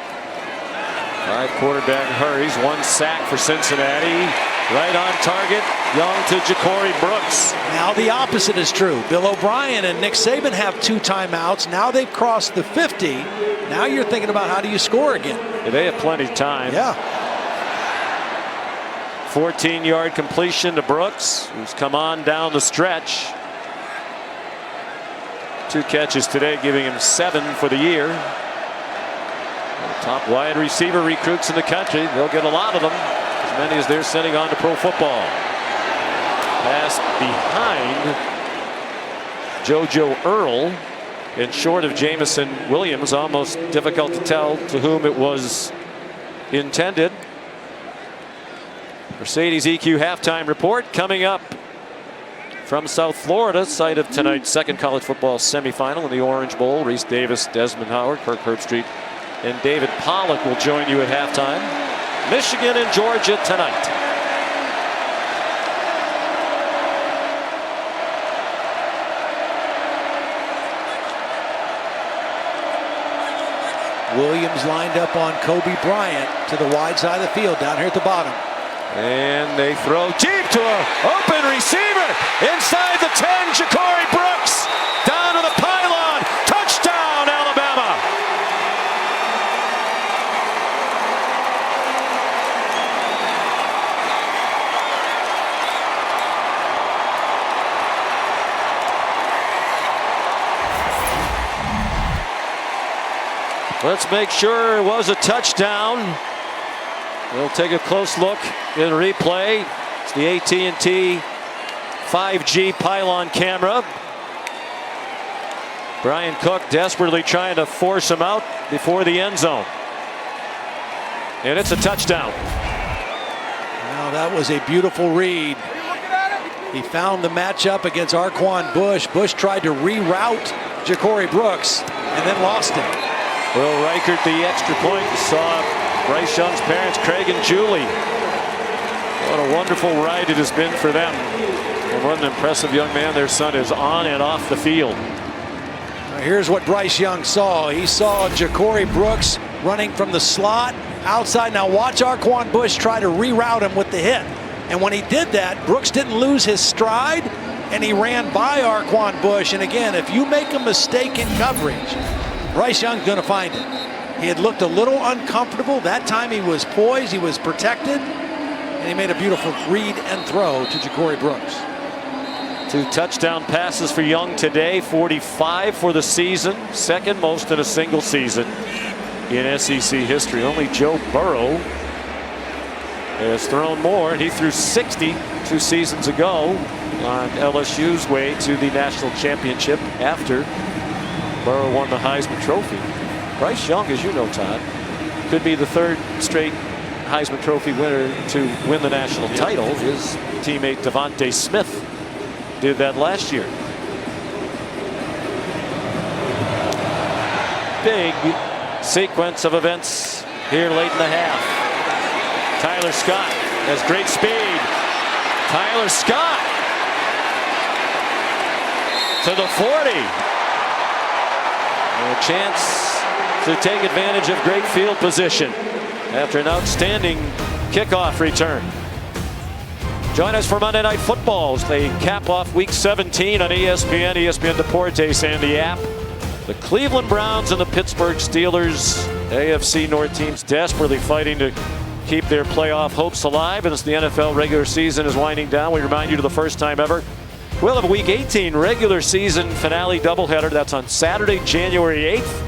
5 quarterback hurries, 1 sack for Cincinnati. Right on target, Young to Ja'Cory Brooks. Now the opposite is true. Bill O'Brien and Nick Saban have 2 timeouts. Now they've crossed the 50. Now you're thinking about how do you score again. Yeah, they have plenty of time. Yeah. 14-yard completion to Brooks, who's come on down the stretch. 2 catches today, giving him 7 for the year. The top wide receiver recruits in the country. They'll get a lot of them. As many as they're sending on to pro football. Pass behind JoJo Earl, and short of Jameson Williams. Almost difficult to tell to whom it was intended. Mercedes EQ halftime report coming up from South Florida, site of tonight's second college football semifinal in the Orange Bowl. Reese Davis, Desmond Howard, Kirk Herbstreit, and David Pollock will join you at halftime. Michigan and Georgia tonight. Williams lined up on Kobe Bryant to the wide side of the field down here at the bottom. And they throw deep to an open receiver inside the 10. Ja'Cory Brooks down to the pylon. Touchdown, Alabama. Let's make sure it was a touchdown. We'll take a close look in replay. It's the AT&T 5G pylon camera. Brian Cook desperately trying to force him out before the end zone. And it's a touchdown. Now that was a beautiful read. He found the matchup against Arquan Bush. Bush tried to reroute Ja'Cory Brooks and then lost him. Will Reichert the extra point. Saw Bryce Young's parents, Craig and Julie. What a wonderful ride it has been for them. And what an impressive young man their son is on and off the field. Now here's what Bryce Young saw. He saw Ja'Cory Brooks running from the slot outside. Now watch Arquan Bush try to reroute him with the hit. And when he did that, Brooks didn't lose his stride, and he ran by Arquan Bush. And again, if you make a mistake in coverage, Bryce Young's going to find it. He had looked a little uncomfortable. That time he was poised, he was protected, and he made a beautiful read and throw to Ja'Cory Brooks. 2 touchdown passes for Young today, 45 for the season, second most in a single season in SEC history. Only Joe Burrow has thrown more, and he threw 60 2 seasons ago on LSU's way to the national championship after Burrow won the Heisman Trophy. Bryce Young, as you know, Todd, could be the 3rd straight Heisman Trophy winner to win the national title. His teammate Devontae Smith did that last year. Big sequence of events here late in the half. Tyler Scott has great speed. Tyler Scott to the 40. And a chance to take advantage of great field position after an outstanding kickoff return. Join us for Monday Night Football as they cap off Week 17 on ESPN, ESPN Deportes, and the app. The Cleveland Browns and the Pittsburgh Steelers, AFC North teams desperately fighting to keep their playoff hopes alive. And as the NFL regular season is winding down, we remind you to the first time ever, we'll have a Week 18 regular season finale doubleheader. That's on Saturday, January 8th.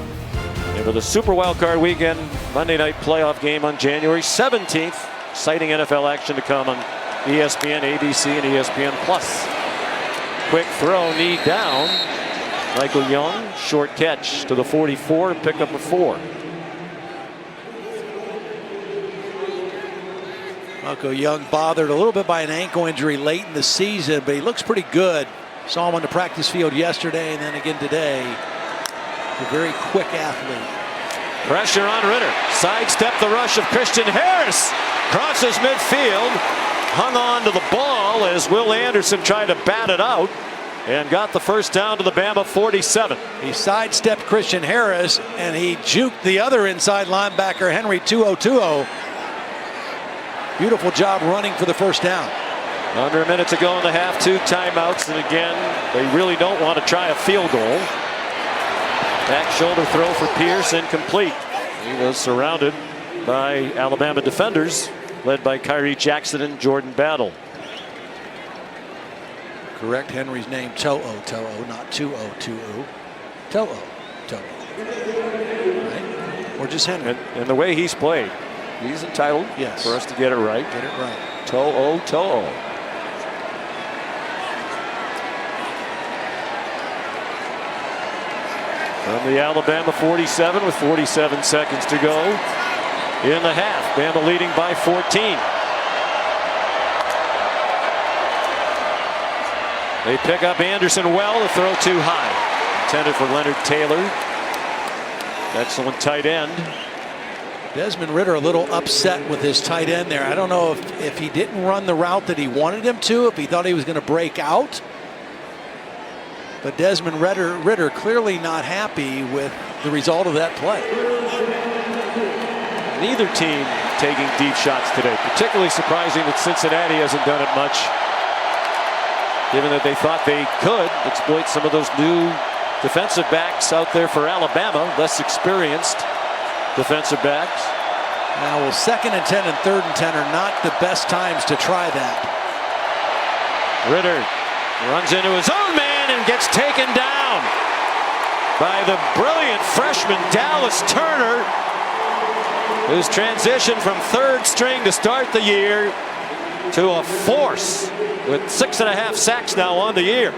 And for the Super Wildcard Weekend, Monday night playoff game on January 17th. Exciting NFL action to come on ESPN, ABC, and ESPN Plus. Quick throw, knee down. Michael Young, short catch to the 44, pick up a 4. Michael Young bothered a little bit by an ankle injury late in the season, but he looks pretty good. Saw him on the practice field yesterday and then again today. A very quick athlete. Pressure on Ritter. Sidestep the rush of Christian Harris. Crosses midfield. Hung on to the ball as Will Anderson tried to bat it out and got the first down to the Bama 47. He sidestepped Christian Harris and he juked the other inside linebacker Henry 2020. Beautiful job running for the first down. Under a minute to go in the half, 2 timeouts, and again they really don't want to try a field goal. Back shoulder throw for Pierce, incomplete. He was surrounded by Alabama defenders led by Kyrie Jackson and Jordan Battle. Correct Henry's name, To'o, not 2020. To'o. Right? Or just Henry. And the way he's played, he's entitled for us to get it right. Get it right. To'o. From the Alabama 47 with 47 seconds to go in the half. Bama leading by 14. They pick up Anderson well. The throw too high. Intended for Leonard Taylor. Excellent tight end. Desmond Ritter a little upset with his tight end there. I don't know if he didn't run the route that he wanted him to, if he thought he was going to break out. But Desmond Ritter clearly not happy with the result of that play. Neither team taking deep shots today. Particularly surprising that Cincinnati hasn't done it much, given that they thought they could exploit some of those new defensive backs out there for Alabama, less experienced defensive backs. Now, well, 2nd and 10 and 3rd and 10 are not the best times to try that. Ritter runs into his own man and gets taken down by the brilliant freshman Dallas Turner, who's transitioned from 3rd string to start the year to a force with 6.5 sacks now on the year.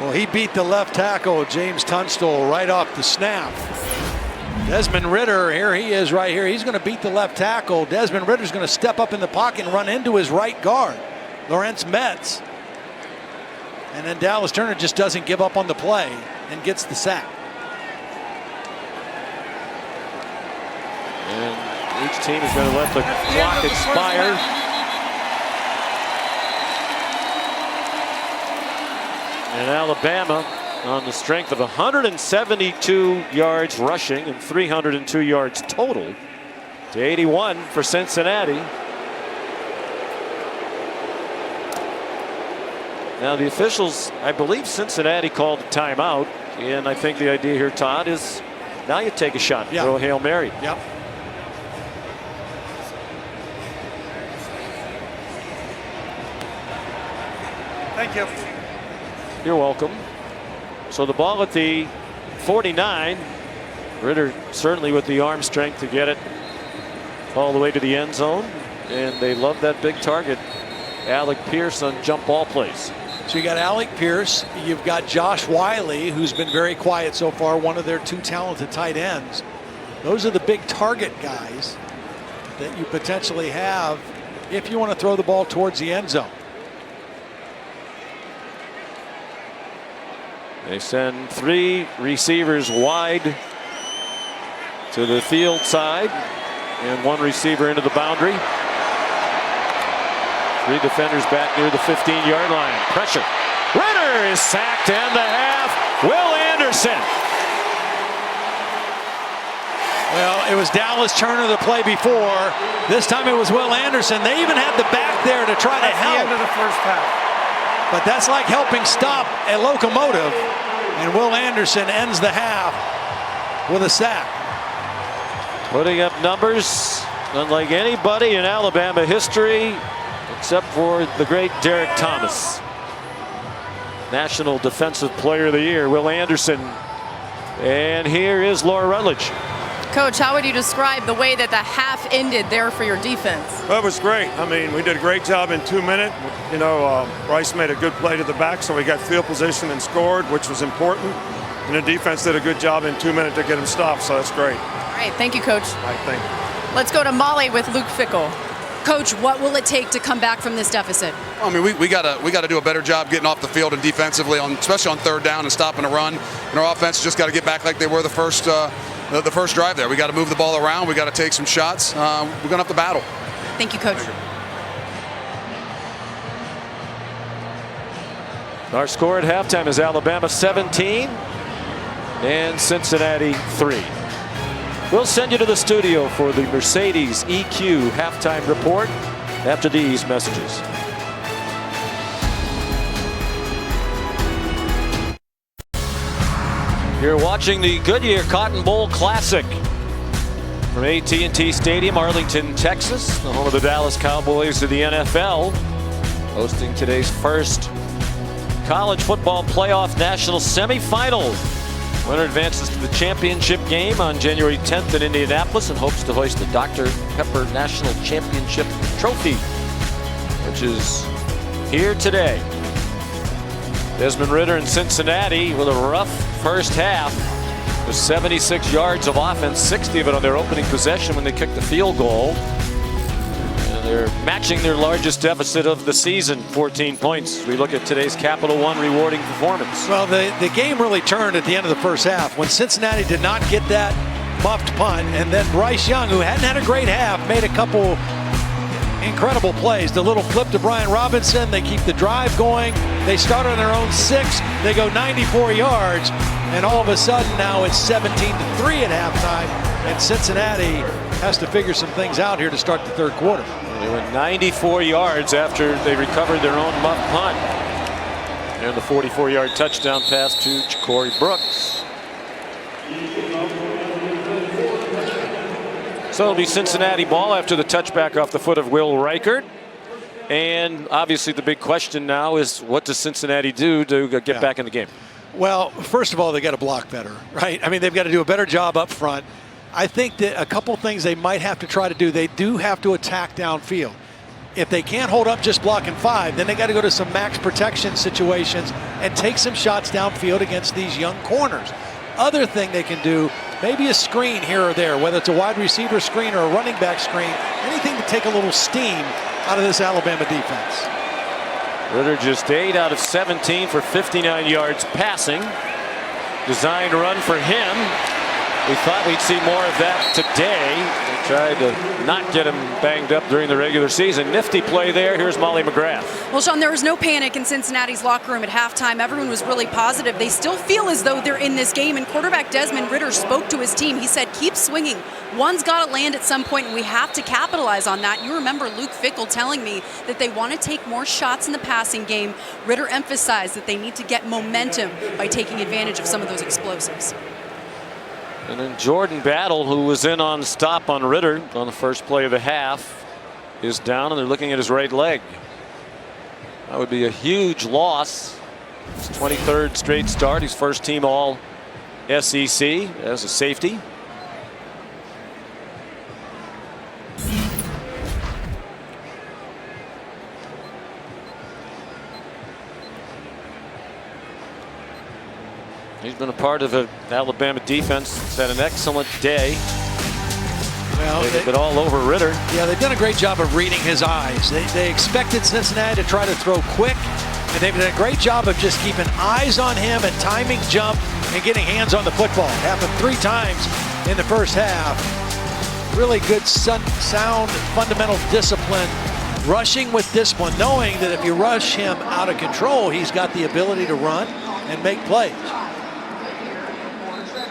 Well, he beat the left tackle, James Tunstall, right off the snap. Desmond Ritter, here he is right here. He's going to beat the left tackle. Desmond Ritter's going to step up in the pocket and run into his right guard, Lawrence Metz. And then Dallas Turner just doesn't give up on the play and gets the sack. And each team is going to let the clock expire. And Alabama, on the strength of 172 yards rushing and 302 yards total, to 81 for Cincinnati. Now the officials, I believe Cincinnati called a timeout, and I think the idea here, Todd, is now you take a shot, throw a Hail Mary. Yep. Thank you. You're welcome. So the ball at the 49. Ritter certainly with the arm strength to get it all the way to the end zone, and they love that big target, Alec Pierce, on jump ball plays. So you got Alec Pierce, you've got Josh Wiley, who's been very quiet so far, one of their 2 talented tight ends. Those are the big target guys that you potentially have if you want to throw the ball towards the end zone. They send 3 receivers wide to the field side and 1 receiver into the boundary. Three defenders back near the 15-yard line. Pressure. Ritter is sacked and the half. Will Anderson. Well, it was Dallas Turner the play before. This time it was Will Anderson. They even had the back there to try to help. At the end of the first half. But that's like helping stop a locomotive. And Will Anderson ends the half with a sack. Putting up numbers unlike anybody in Alabama history, except for the great Derek Thomas. National Defensive Player of the Year, Will Anderson. And here is Laura Rutledge. Coach, how would you describe the way that the half ended there for your defense? That was great. I mean, we did a great job in 2 minutes. You know, Bryce made a good play to the back, so we got field position and scored, which was important. And the defense did a good job in 2 minutes to get him stopped, so that's great. All right, thank you, Coach. I think. Let's go to Molly with Luke Fickell. Coach, what will it take to come back from this deficit? I mean, we gotta do a better job getting off the field and defensively, especially on third down and stopping a run. And our offense just got to get back like they were the first drive there. We got to move the ball around. We got to take some shots. We're gonna have to battle. Thank you, Coach. Our score at halftime is Alabama 17 and Cincinnati 3. We'll send you to the studio for the Mercedes EQ halftime report after these messages. You're watching the Goodyear Cotton Bowl Classic from AT&T Stadium, Arlington, Texas, the home of the Dallas Cowboys of the NFL, hosting today's first college football playoff national semifinal. Winner advances to the championship game on January 10th in Indianapolis and hopes to hoist the Dr. Pepper National Championship Trophy, which is here today. Desmond Ritter in Cincinnati with a rough first half. With 76 yards of offense, 60 of it on their opening possession when they kicked the field goal. And they're matching their largest deficit of the season, 14 points. We look at today's Capital One rewarding performance. Well, the game really turned at the end of the first half when Cincinnati did not get that muffed punt, and then Bryce Young, who hadn't had a great half, made a couple incredible plays. The little flip to Brian Robinson, they keep the drive going. They start on their own 6, they go 94 yards, and all of a sudden now it's 17-3 at halftime, and Cincinnati has to figure some things out here to start the third quarter. They went 94 yards after they recovered their own muff punt. And the 44-yard touchdown pass to Corey Brooks. So it'll be Cincinnati ball after the touchback off the foot of Will Reichert. And obviously the big question now is, what does Cincinnati do to get back in the game? Well, first of all, they got to block better, right? I mean, they've got to do a better job up front. I think that a couple things they might have to try to do. They do have to attack downfield. If they can't hold up just blocking 5, then they got to go to some max protection situations and take some shots downfield against these young corners. Other thing they can do, maybe a screen here or there, whether it's a wide receiver screen or a running back screen, anything to take a little steam out of this Alabama defense. Ritter just 8 out of 17 for 59 yards passing. Designed run for him. We thought we'd see more of that today. They tried to not get him banged up during the regular season. Nifty play there. Here's Molly McGrath. Well, Sean, there was no panic in Cincinnati's locker room at halftime. Everyone was really positive. They still feel as though they're in this game, and quarterback Desmond Ritter spoke to his team. He said, keep swinging. One's got to land at some point, and we have to capitalize on that. You remember Luke Fickell telling me that they want to take more shots in the passing game. Ritter emphasized that they need to get momentum by taking advantage of some of those explosives. And then Jordan Battle, who was in on stop on Ritter on the first play of the half, is down, and they're looking at his right leg. That would be a huge loss. His 23rd straight start. He's first team all SEC as a safety. He's been a part of the Alabama defense. He's had an excellent day. Well, they've been all over Ritter. Yeah, they've done a great job of reading his eyes. They expected Cincinnati to try to throw quick, and they've done a great job of just keeping eyes on him and timing jump and getting hands on the football. It happened 3 times in the first half. Really good, sound, fundamental discipline rushing with discipline, knowing that if you rush him out of control, he's got the ability to run and make plays.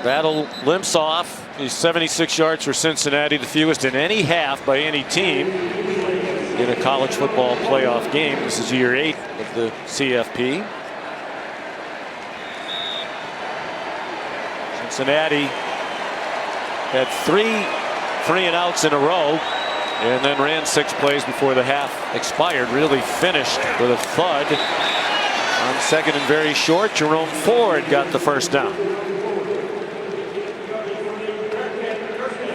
Battle limps off. He's 76 yards for Cincinnati, the fewest in any half by any team in a college football playoff game. This is year 8 of the CFP. Cincinnati had 3 and outs in a row and then ran 6 plays before the half expired. Really finished with a thud. On second and very short, Jerome Ford got the first down.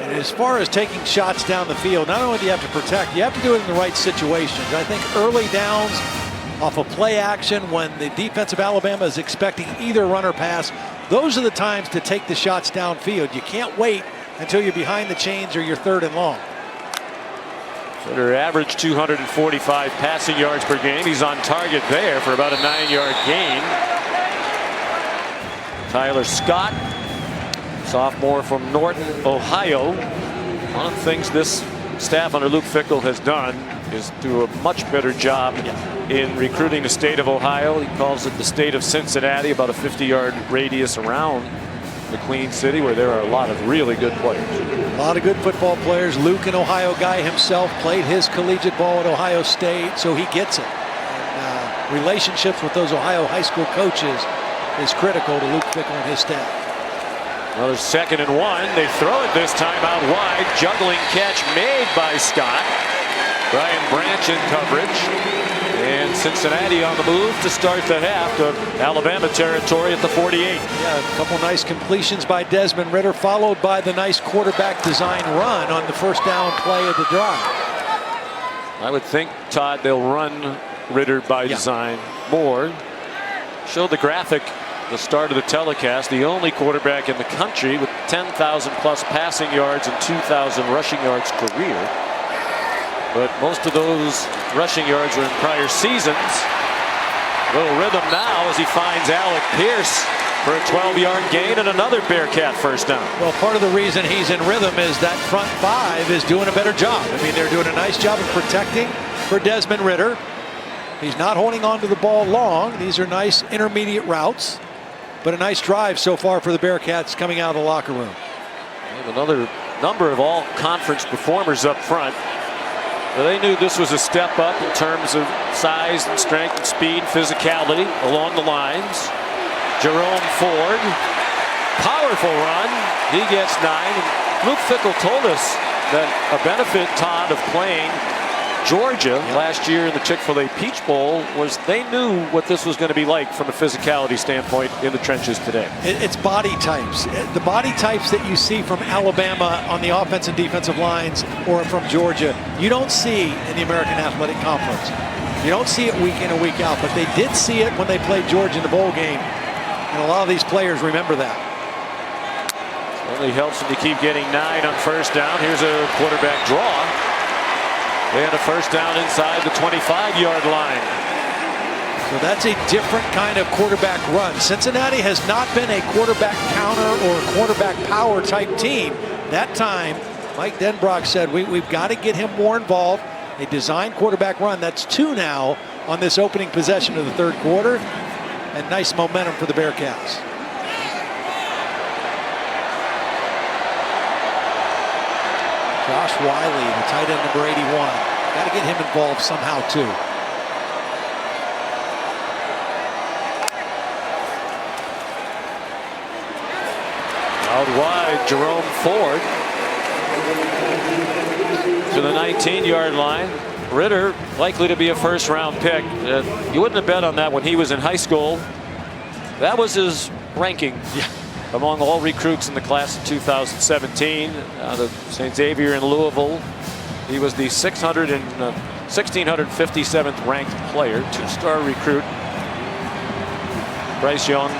And as far as taking shots down the field, not only do you have to protect, you have to do it in the right situations. I think early downs off a play action when the defensive Alabama is expecting either run or pass, those are the times to take the shots downfield. You can't wait until you're behind the chains or you're 3rd and long. Ritter averaged 245 passing yards per game. He's on target there for about a 9-yard gain. Tyler Scott, sophomore from Norton, Ohio. One of the things this staff under Luke Fickell has done is do a much better job in recruiting the state of Ohio. He calls it the state of Cincinnati, about a 50-yard radius around the Queen City, where there are a lot of really good players. A lot of good football players. Luke, an Ohio guy himself, played his collegiate ball at Ohio State, so he gets it. And relationships with those Ohio high school coaches is critical to Luke Fickell and his staff. Another 2nd and 1. They throw it this time out wide. Juggling catch made by Scott. Brian Branch in coverage. And Cincinnati on the move to start the half to Alabama territory at the 48. Yeah, a couple nice completions by Desmond Ritter, followed by the nice quarterback design run on the first down play of the drive. I would think, Todd, they'll run Ritter by design more. Show the graphic, the start of the telecast, the only quarterback in the country with 10,000 plus passing yards and 2,000 rushing yards career. But most of those rushing yards were in prior seasons. Little rhythm now as he finds Alec Pierce for a 12-yard gain and another Bearcat first down. Well, part of the reason he's in rhythm is that front 5 is doing a better job. I mean, they're doing a nice job of protecting for Desmond Ritter. He's not holding on to the ball long. These are nice intermediate routes, but a nice drive so far for the Bearcats coming out of the locker room. And another number of all-conference performers up front. Well, they knew this was a step up in terms of size and strength and speed, physicality along the lines. Jerome Ford, powerful run. He gets 9. And Luke Fickell told us that a benefit, Todd, of playing Georgia last year in the Chick-fil-A Peach Bowl was they knew what this was going to be like from a physicality standpoint in the trenches today. It's body types. The body types that you see from Alabama on the offense and defensive lines or from Georgia, you don't see in the American Athletic Conference. You don't see it week in and week out, but they did see it when they played Georgia in the bowl game. And a lot of these players remember that. Only helps them to keep getting 9 on first down. Here's a quarterback draw. And a first down inside the 25-yard line. So that's a different kind of quarterback run. Cincinnati has not been a quarterback counter or quarterback power type team. That time, Mike Denbrock said, we've got to get him more involved. A designed quarterback run. That's 2 now on this opening possession of the 3rd quarter. And nice momentum for the Bearcats. Josh Wiley, the tight end number 81. Got to get him involved somehow too. Out wide, Jerome Ford to the 19-yard line. Ritter likely to be a first-round pick. You wouldn't have bet on that when he was in high school. That was his ranking. Among all recruits in the class of 2017 out of St. Xavier in Louisville. He was the 1657th ranked player, 2-star recruit. Bryce Young,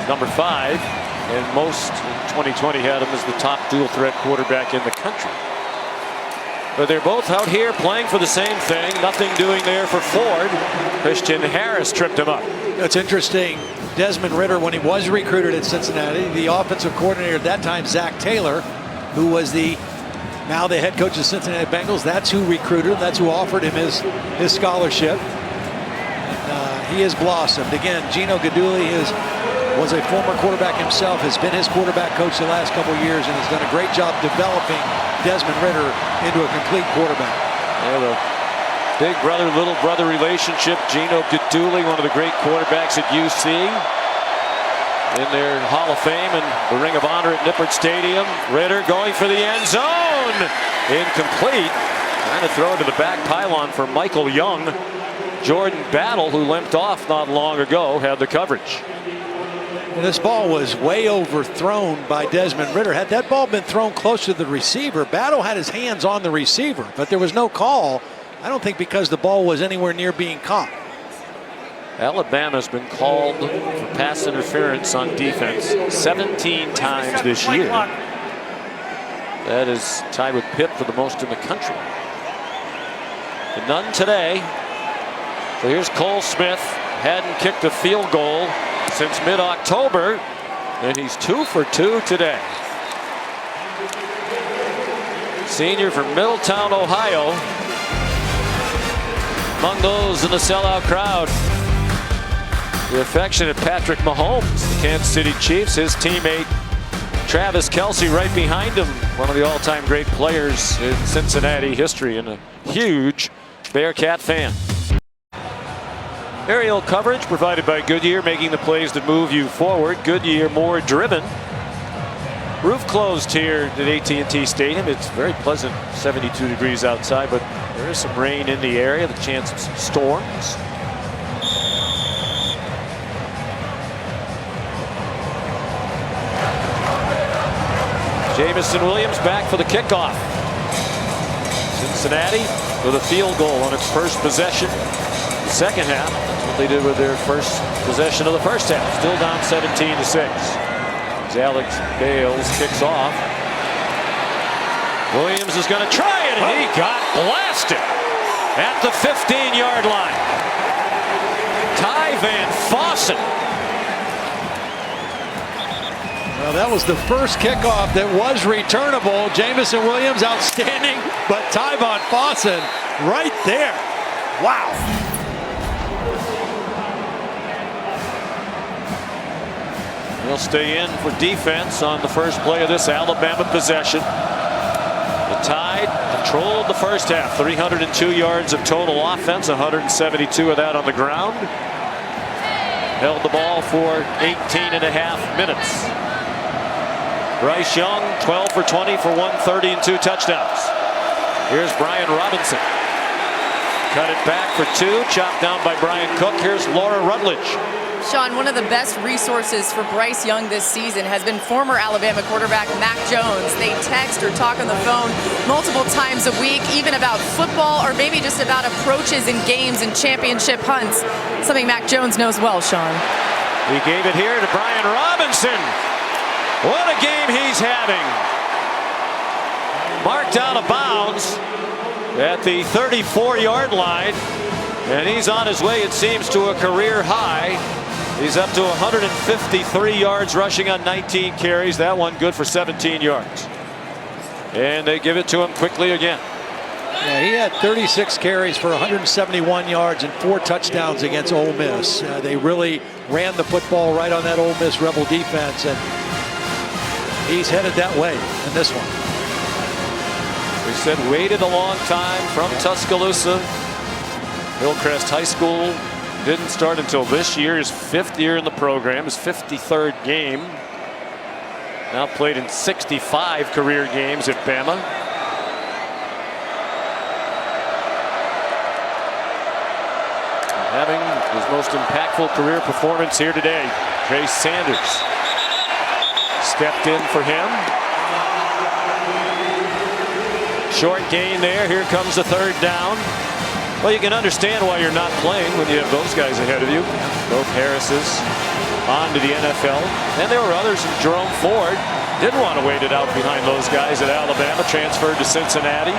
number 5, and most in 2020 had him as the top dual threat quarterback in the country. But they're both out here playing for the same thing. Nothing doing there for Ford. Christian Harris tripped him up. It's interesting. Desmond Ritter, when he was recruited at Cincinnati, the offensive coordinator at that time, Zach Taylor, who was the now the head coach of the Cincinnati Bengals. That's who recruited him. That's who offered him his scholarship. And, he has blossomed. Again, Gino Guidugli was a former quarterback himself, has been his quarterback coach the last couple of years, and has done a great job developing Desmond Ridder into a complete quarterback. Yeah, the big brother, little brother relationship. Gino Guidugli, one of the great quarterbacks at UC. In their Hall of Fame and the Ring of Honor at Nippert Stadium. Ridder going for the end zone. Incomplete. Trying to throw it to the back pylon for Michael Young. Jordan Battle, who limped off not long ago, had the coverage. This ball was way overthrown by Desmond Ridder. Had that ball been thrown close to the receiver, Battle had his hands on the receiver, but there was no call. I don't think because the ball was anywhere near being caught. Alabama's been called for pass interference on defense 17 times this year. That is tied with Pitt for the most in the country. And none today. So here's Cole Smith. Hadn't kicked a field goal since mid-October, and he's 2 for 2 today. Senior from Middletown, Ohio. Among those in the sellout crowd, the affectionate Patrick Mahomes, the Kansas City Chiefs, his teammate Travis Kelce right behind him, one of the all-time great players in Cincinnati history and a huge Bearcat fan. Aerial coverage provided by Goodyear, making the plays that move you forward. Goodyear, more driven. Roof closed here at AT&T Stadium. It's very pleasant, 72 degrees outside, but there is some rain in the area, the chance of some storms. Jamison Williams back for the kickoff. Cincinnati with a field goal on its first possession. The second half, that's what they did with their first possession of the first half. Still down 17-6. As Alex Bales kicks off. Williams is going to try it, and he got blasted at the 15-yard line. Ty Van Fossen. Well, that was the first kickoff that was returnable. Jamison Williams outstanding, but Ty Van Fossen right there. Wow. They'll stay in for defense on the first play of this Alabama possession. The Tide controlled the first half. 302 yards of total offense, 172 of that on the ground. Held the ball for 18.5 minutes. Bryce Young, 12 for 20 for 130 and 2 touchdowns. Here's Brian Robinson. Cut it back for 2, chopped down by Brian Cook. Here's Laura Rutledge. Sean, one of the best resources for Bryce Young this season has been former Alabama quarterback Mac Jones. They text or talk on the phone multiple times a week, even about football or maybe just about approaches in games and championship hunts. Something Mac Jones knows well, Sean. He gave it here to Brian Robinson. What a game he's having. Marked out of bounds at the 34-yard line. And he's on his way, it seems, to a career high. He's up to 153 yards rushing on 19 carries. That one good for 17 yards. And they give it to him quickly again. Yeah, he had 36 carries for 171 yards and 4 touchdowns against Ole Miss. They really ran the football right on that Ole Miss Rebel defense, and he's headed that way in this one. We said waited a long time from Tuscaloosa. Hillcrest High School didn't start until this year, his 5th year in the program, his 53rd game. Now played in 65 career games at Bama. Having his most impactful career performance here today, Trey Sanders stepped in for him. Short gain there. Here comes the 3rd down. Well, you can understand why you're not playing when you have those guys ahead of you. Both Harrises on to the NFL. And there were others. Jerome Ford didn't want to wait it out behind those guys at Alabama, transferred to Cincinnati.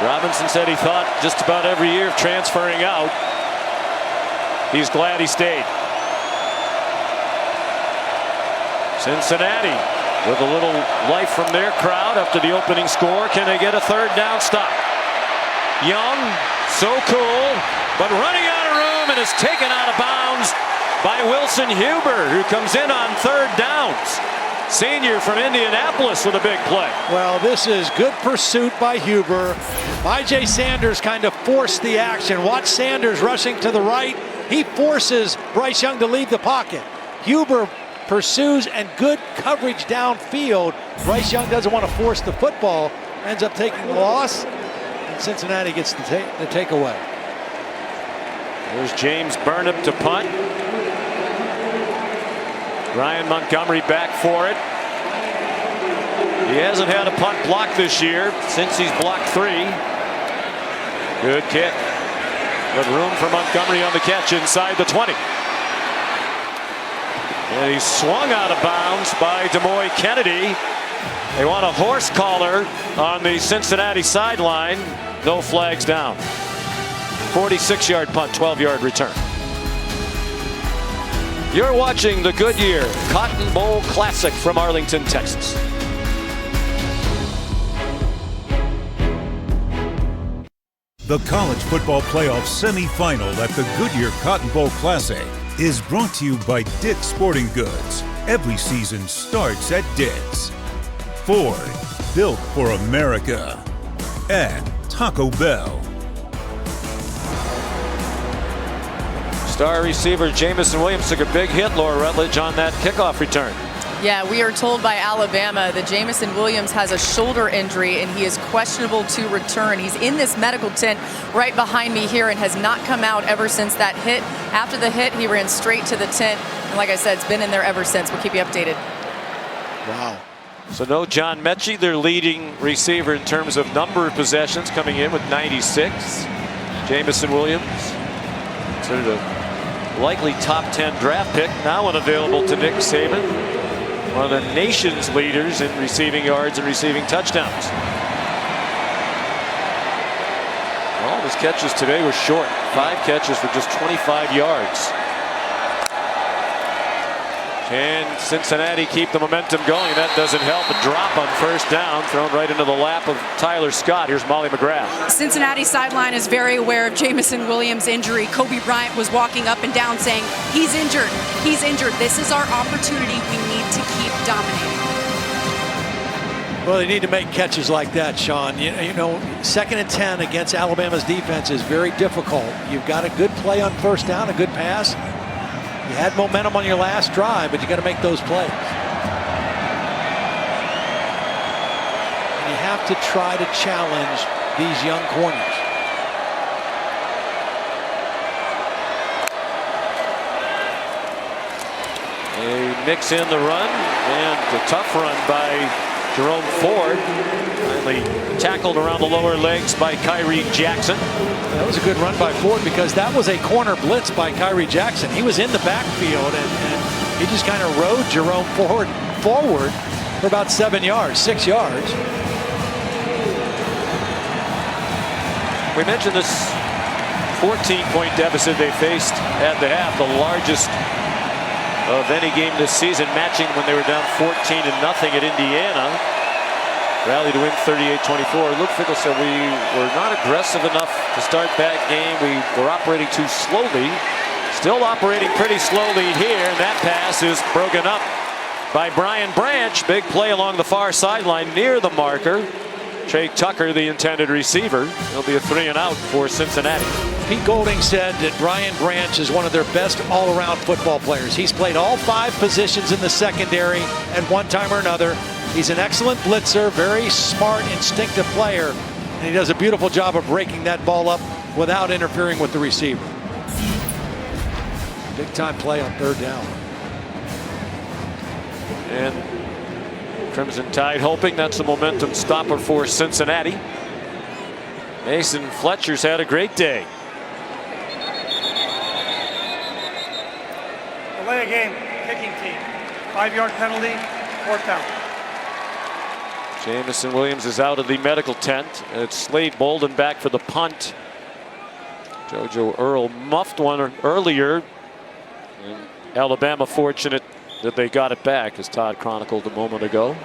Robinson said he thought just about every year of transferring out. He's glad he stayed. Cincinnati with a little life from their crowd after the opening score. Can they get a third down stop? Young, so cool, but running out of room and is taken out of bounds by Wilson Huber, who comes in on third downs. Senior from Indianapolis with a big play. Well, this is good pursuit by Huber. I.J. Sanders kind of forced the action. Watch Sanders rushing to the right. He forces Bryce Young to leave the pocket. Huber pursues, and good coverage downfield. Bryce Young doesn't want to force the football, ends up taking the loss, and Cincinnati gets the takeaway. There's James Burnham to punt. Ryan Montgomery back for it. He hasn't had a punt block this year since he's blocked 3. Good kick. But room for Montgomery on the catch inside the 20. And he's swung out of bounds by DeMoy Kennedy. They want a horse collar on the Cincinnati sideline. No flags down. 46-yard punt, 12-yard return. You're watching the Goodyear Cotton Bowl Classic from Arlington, Texas. The College Football Playoff semifinal at the Goodyear Cotton Bowl Classic is brought to you by Dick's Sporting Goods. Every season starts at Dick's. Ford, built for America. And Taco Bell. Star receiver Jamison Williams took a big hit, Laura Rutledge, on that kickoff return. Yeah, we are told by Alabama that Jamison Williams has a shoulder injury and he is questionable to return. He's in this medical tent right behind me here and has not come out ever since that hit. After the hit, he ran straight to the tent. And like I said, it's been in there ever since. We'll keep you updated. Wow. So no John Mechie, their leading receiver in terms of number of possessions, coming in with 96. Jamison Williams, considered a likely top 10 draft pick, now unavailable to Nick Saban. One of the nation's leaders in receiving yards and receiving touchdowns. All of his catches today were short. 5 catches for just 25 yards. Can Cincinnati keep the momentum going? That doesn't help. A drop on first down, thrown right into the lap of Tyler Scott. Here's Molly McGrath. Cincinnati sideline is very aware of Jamison Williams' injury. Kobe Bryant was walking up and down saying, he's injured, he's injured. This is our opportunity. We need to keep dominating. Well, they need to make catches like that, Sean. You know, 2nd and 10 against Alabama's defense is very difficult. You've got a good play on first down, a good pass. You had momentum on your last drive, but you got to make those plays. And you have to try to challenge these young corners. They mix in the run, and a tough run by Jerome Ford. Finally tackled around the lower legs by Kyrie Jackson. That was a good run by Ford because that was a corner blitz by Kyrie Jackson. He was in the backfield and he just kind of rode Jerome Ford forward for about 7 yards, 6 yards. We mentioned this 14-point deficit they faced at the half, the largest of any game this season, matching when they were down 14-0 at Indiana. Rally to win 38-24. Luke Fickell said we were not aggressive enough to start that game. We were operating too slowly. Still operating pretty slowly here. And that pass is broken up by Brian Branch. Big play along the far sideline near the marker. Trey Tucker, the intended receiver. It'll be a 3-and-out for Cincinnati. Pete Golding said that Brian Branch is one of their best all-around football players. He's played all 5 positions in the secondary at one time or another. He's an excellent blitzer, very smart, instinctive player, and he does a beautiful job of breaking that ball up without interfering with the receiver. Big time play on 3rd down. And Crimson Tide hoping that's a momentum stopper for Cincinnati. Mason Fletcher's had a great day. Delay a game, kicking team. 5-yard penalty, 4th down. Jamison Williams is out of the medical tent. It's Slade Bolden back for the punt. JoJo Earl muffed one earlier. And Alabama fortunate that they got it back, as Todd chronicled a moment ago.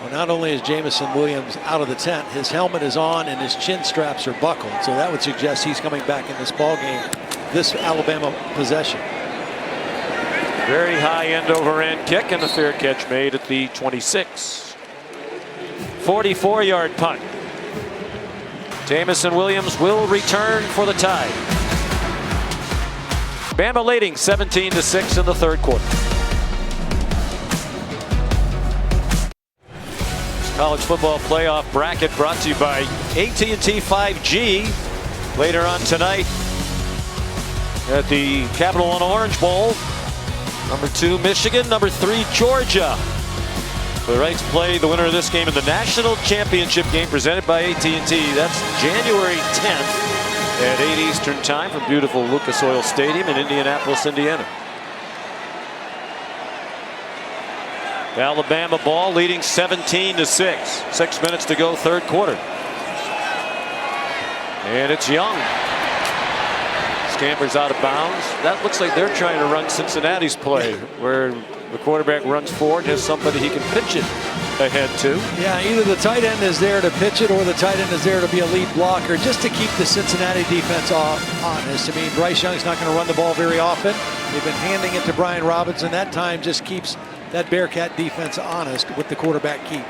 Well, not only is Jamison Williams out of the tent, his helmet is on and his chin straps are buckled. So that would suggest he's coming back in this ball game, this Alabama possession. Very high end over end kick, and the fair catch made at the 26. 44-yard punt. Jamison Williams will return for the tie. Bama leading 17-6 in the third quarter. College football playoff bracket brought to you by AT&T 5G. Later on tonight at the Capital One Orange Bowl. Number 2 Michigan, number 3 Georgia. The right to play the winner of this game in the national championship game presented by AT&T. That's January 10th at 8 Eastern time from beautiful Lucas Oil Stadium in Indianapolis, Indiana. Alabama ball leading 17-6. 6 minutes to go, third quarter. And it's Young. Scampers out of bounds. That looks like they're trying to run Cincinnati's play, where the quarterback runs forward, has somebody he can pitch it ahead to. Yeah, either the tight end is there to pitch it or the tight end is there to be a lead blocker just to keep the Cincinnati defense honest. I mean, Bryce Young's not going to run the ball very often. They've been handing it to Brian Robinson. That time just keeps that Bearcat defense honest with the quarterback keep.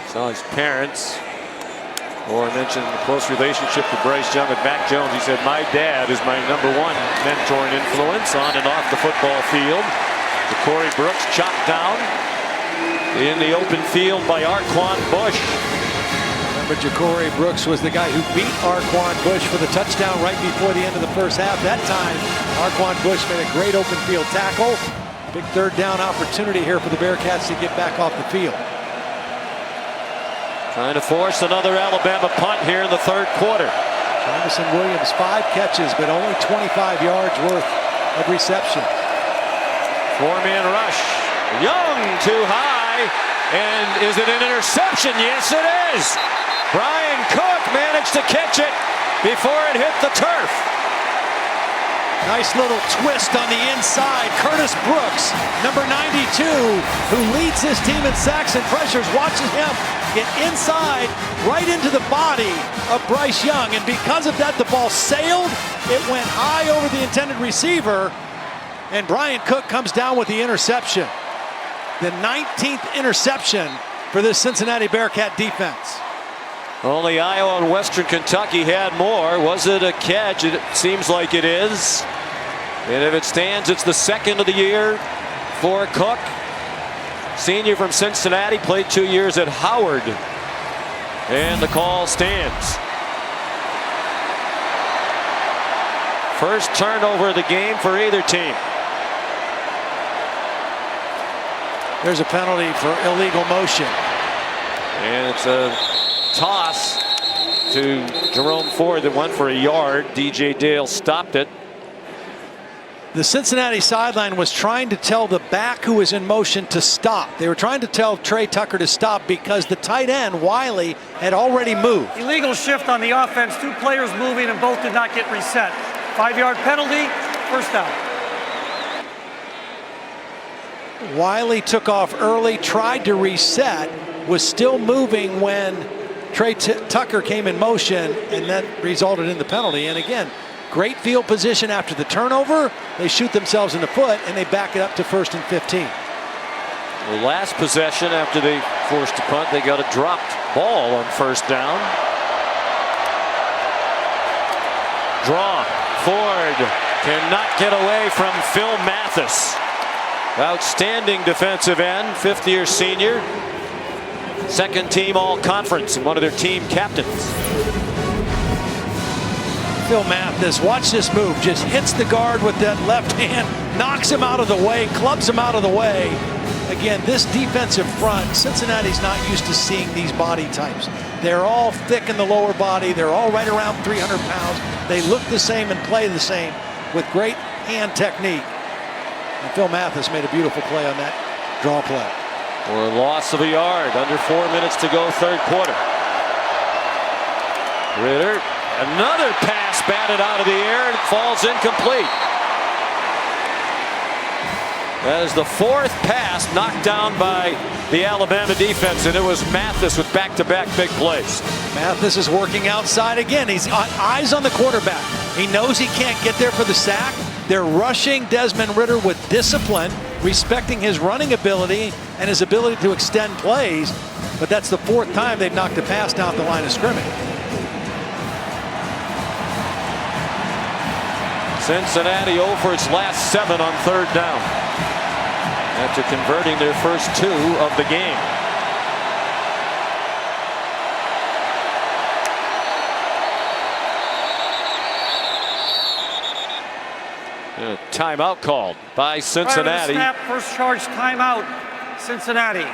So his parents, or mentioned the close relationship with Bryce Young and Mac Jones. He said, my dad is my #1 mentor and influence on and off the football field. Corey Brooks chopped down in the open field by Arquan Bush. Remember, Ja'Cory Brooks was the guy who beat Arquan Bush for the touchdown right before the end of the first half. That time, Arquan Bush made a great open field tackle. Big third down opportunity here for the Bearcats to get back off the field. Trying to force another Alabama punt here in the third quarter. Jamison Williams, 5 catches, but only 25 yards worth of reception. 4-man rush. Young too high. And is it an interception? Yes, it is. Brian Cook managed to catch it before it hit the turf. Nice little twist on the inside. Curtis Brooks, number 92, who leads this team in sacks and pressures, watches him get inside right into the body of Bryce Young. And because of that, the ball sailed. It went high over the intended receiver. And Brian Cook comes down with the interception. The 19th interception for this Cincinnati Bearcat defense. Only Iowa and Western Kentucky had more. Was it a catch? It seems like it is. And if it stands, it's the second of the year for Cook. Senior from Cincinnati, played 2 years at Howard. And the call stands. First turnover of the game for either team. There's a penalty for illegal motion. And it's a toss to Jerome Ford that went for a yard. DJ Dale stopped it. The Cincinnati sideline was trying to tell the back who was in motion to stop. They were trying to tell Trey Tucker to stop because the tight end, Wiley, had already moved. Illegal shift on the offense. 2 players moving and both did not get reset. 5-yard penalty, first down. Wiley took off early, tried to reset, was still moving when Trey Tucker came in motion, and that resulted in the penalty. And again, great field position after the turnover. They shoot themselves in the foot, and they back it up to 1st and 15. The last possession after they forced a punt, they got a dropped ball on first down. Draw. Ford cannot get away from Phil Mathis. Outstanding defensive end, 5th-year senior. Second team all-conference and one of their team captains. Phil Mathis, watch this move, just hits the guard with that left hand, knocks him out of the way, clubs him out of the way. Again, this defensive front, Cincinnati's not used to seeing these body types. They're all thick in the lower body. They're all right around 300 pounds. They look the same and play the same with great hand technique. And Phil Mathis made a beautiful play on that draw play. For a loss of a yard, under 4 minutes to go, third quarter. Ritter, another pass batted out of the air and falls incomplete. That is the 4th pass knocked down by the Alabama defense, and it was Mathis with back-to-back big plays. Mathis is working outside again. He's eyes on the quarterback. He knows he can't get there for the sack. They're rushing Desmond Ridder with discipline, respecting his running ability and his ability to extend plays. But that's the 4th time they've knocked a pass down the line of scrimmage. Cincinnati 0 for its last 7 on 3rd down, after converting their first 2 of the game. A timeout called by Cincinnati. Snap, first charge timeout, Cincinnati.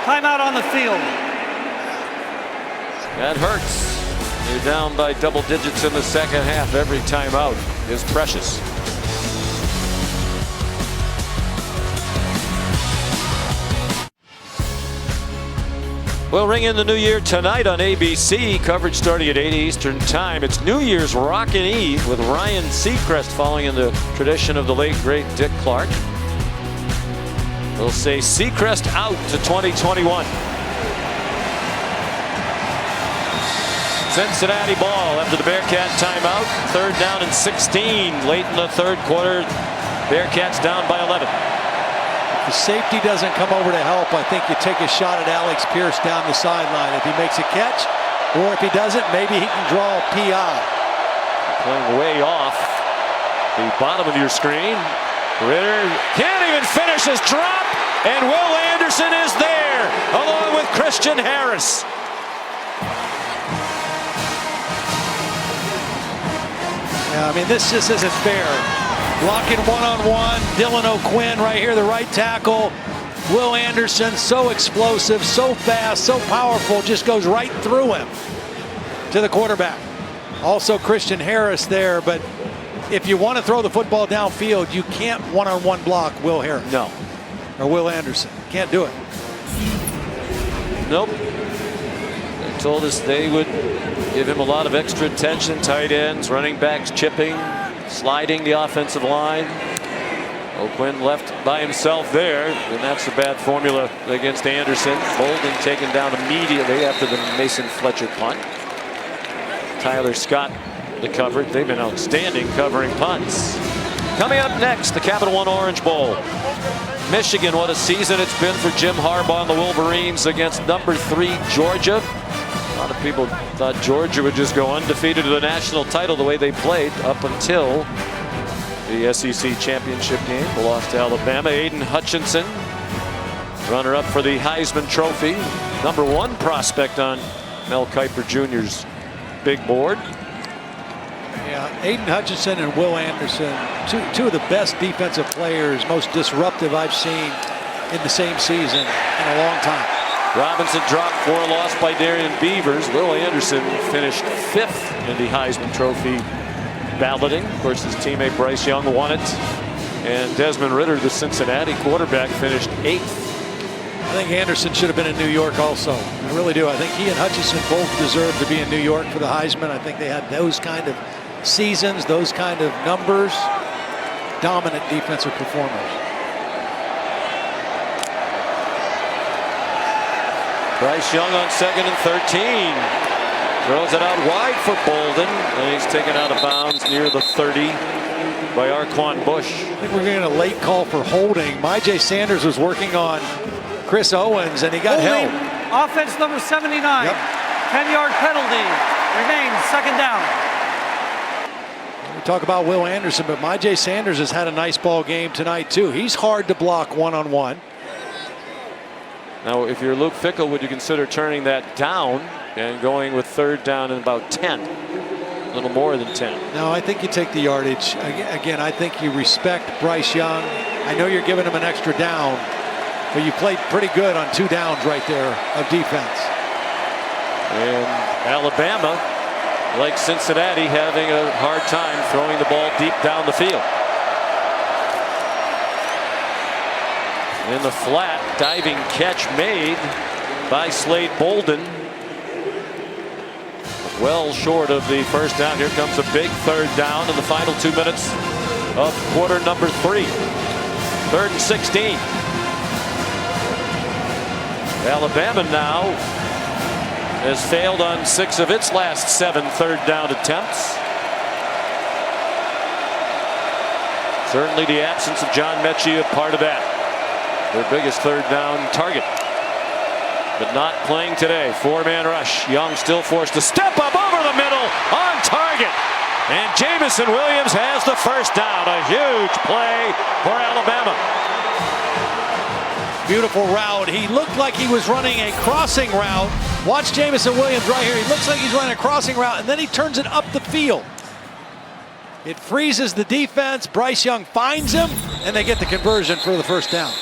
Timeout on the field. That hurts. You're down by double digits in the second half. Every timeout is precious. We'll ring in the new year tonight on ABC. Coverage starting at 8 Eastern time. It's New Year's Rockin' Eve with Ryan Seacrest, following in the tradition of the late, great Dick Clark. We'll say Seacrest out to 2021. Cincinnati ball after the Bearcat timeout. 3rd down and 16 late in the 3rd quarter. Bearcats down by 11. If the safety doesn't come over to help, I think you take a shot at Alex Pierce down the sideline. If he makes a catch, or if he doesn't, maybe he can draw a PI. Playing way off the bottom of your screen. Ridder can't even finish his drop, and Will Anderson is there along with Christian Harris. Yeah, I mean, this just isn't fair. Blocking one-on-one, Dylan O'Quinn right here, the right tackle. Will Anderson, so explosive, so fast, so powerful, just goes right through him to the quarterback. Also Christian Harris there, but if you want to throw the football downfield, you can't one-on-one block Will Harris. No. Or Will Anderson. Can't do it. Nope. They told us they would give him a lot of extra attention. Tight ends, running backs chipping, sliding the offensive line. O'Quinn left by himself there, and that's a bad formula against Anderson. Bolden taken down immediately after the Mason Fletcher punt. Tyler Scott, the cover. They've been outstanding covering punts. Coming up next, the Capital One Orange Bowl. Michigan, what a season it's been for Jim Harbaugh and the Wolverines against number 3 Georgia. A lot of people thought Georgia would just go undefeated to the national title the way they played up until the SEC championship game. The loss to Alabama. Aiden Hutchinson, runner-up for the Heisman Trophy. Number 1 prospect on Mel Kiper Jr.'s big board. Yeah, Aiden Hutchinson and Will Anderson, two of the best defensive players, most disruptive I've seen in the same season in a long time. Robinson dropped 4, lost by Darian Beavers. Will Anderson finished 5th in the Heisman Trophy balloting. Of course, his teammate Bryce Young won it. And Desmond Ridder, the Cincinnati quarterback, finished 8th. I think Anderson should have been in New York also. I really do. I think he and Hutchinson both deserve to be in New York for the Heisman. I think they had those kind of seasons, those kind of numbers. Dominant defensive performers. Bryce Young on 2nd and 13. Throws it out wide for Bolden, and he's taken out of bounds near the 30 by Arquan Bush. I think we're getting a late call for holding. Myjai Sanders was working on Chris Owens, and he got held. Offense number 79. Yep. 10-yard penalty. Remains 2nd down. We talk about Will Anderson, but Myjai Sanders has had a nice ball game tonight too. He's hard to block one-on-one. Now, if you're Luke Fickell, would you consider turning that down and going with 3rd down and about 10? A little more than 10. No, I think you take the yardage. Again, I think you respect Bryce Young. I know you're giving him an extra down, but you played pretty good on 2 downs right there of defense. And Alabama, like Cincinnati, having a hard time throwing the ball deep down the field. In the flat, diving catch made by Slade Bolden. Well short of the 1st down. Here comes a big 3rd down in the final 2 minutes of quarter number 3. 3rd and 16. Alabama now has failed on 6 of its last 7 third down attempts. Certainly the absence of John Mechie a part of that. Their biggest third down target. But not playing today. 4-man rush. Young still forced to step up over the middle on target. And Jamison Williams has the first down. A huge play for Alabama. Beautiful route. He looked like he was running a crossing route. Watch Jamison Williams right here. He looks like he's running a crossing route, and then he turns it up the field. It freezes the defense. Bryce Young finds him, and they get the conversion for the first down.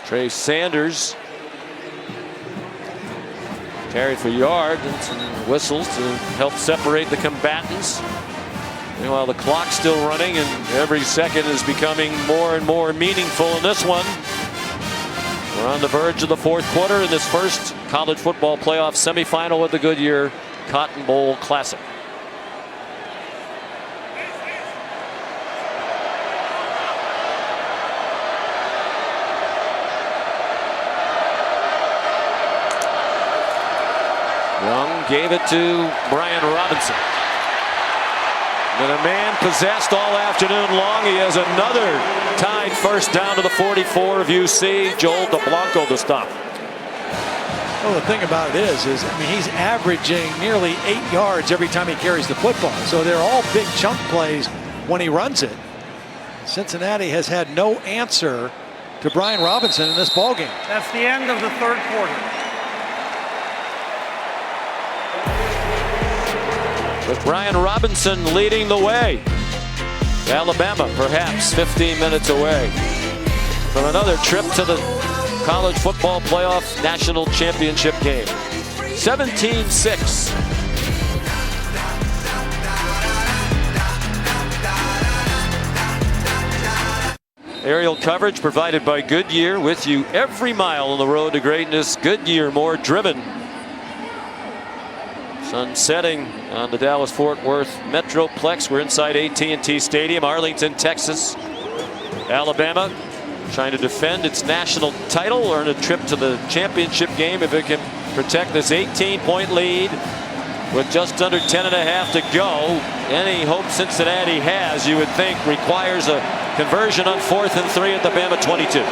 Trey Sanders carried for yards and some whistles to help separate the combatants. Meanwhile, the clock's still running, and every second is becoming more and more meaningful in this one. We're on the verge of the 4th quarter in this first college football playoff semifinal of the Goodyear Cotton Bowl Classic. Young gave it to Brian Robinson. Been a man possessed all afternoon long. He has another tied first down to the 44 of UC. Joel DeBlanco to stop. Well, the thing about it is I mean, he's averaging nearly 8 yards every time he carries the football. So they're all big chunk plays when he runs it. Cincinnati has had no answer to Brian Robinson in this ballgame. That's the end of the 3rd quarter. With Brian Robinson leading the way. Alabama perhaps 15 minutes away from another trip to the college football playoff national championship game. 17-6. Aerial coverage provided by Goodyear, with you every mile on the road to greatness. Goodyear, more driven. Sun setting on the Dallas-Fort Worth Metroplex. We're inside AT&T Stadium, Arlington, Texas. Alabama trying to defend its national title, earn a trip to the championship game if it can protect this 18-point lead with just under 10.5 to go. Any hope Cincinnati has, you would think, requires a conversion on 4th and 3 at the Bama 22.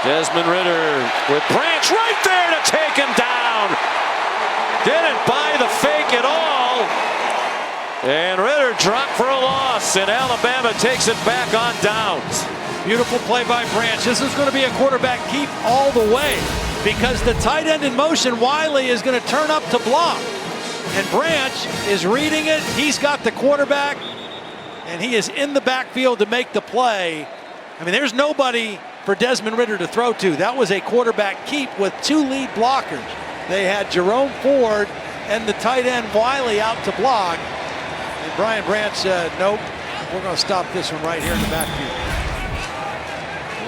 Desmond Ridder with Branch right there to take him down. Didn't buy the fake at all. And Ridder dropped for a loss, and Alabama takes it back on downs. Beautiful play by Branch. This is going to be a quarterback keep all the way, because the tight end in motion, Wiley, is going to turn up to block. And Branch is reading it. He's got the quarterback, and he is in the backfield to make the play. I mean, there's nobody for Desmond Ridder to throw to. That was a quarterback keep with 2 lead blockers. They had Jerome Ford and the tight end Wiley out to block. And Brian Branch said, nope, we're going to stop this one right here in the backfield.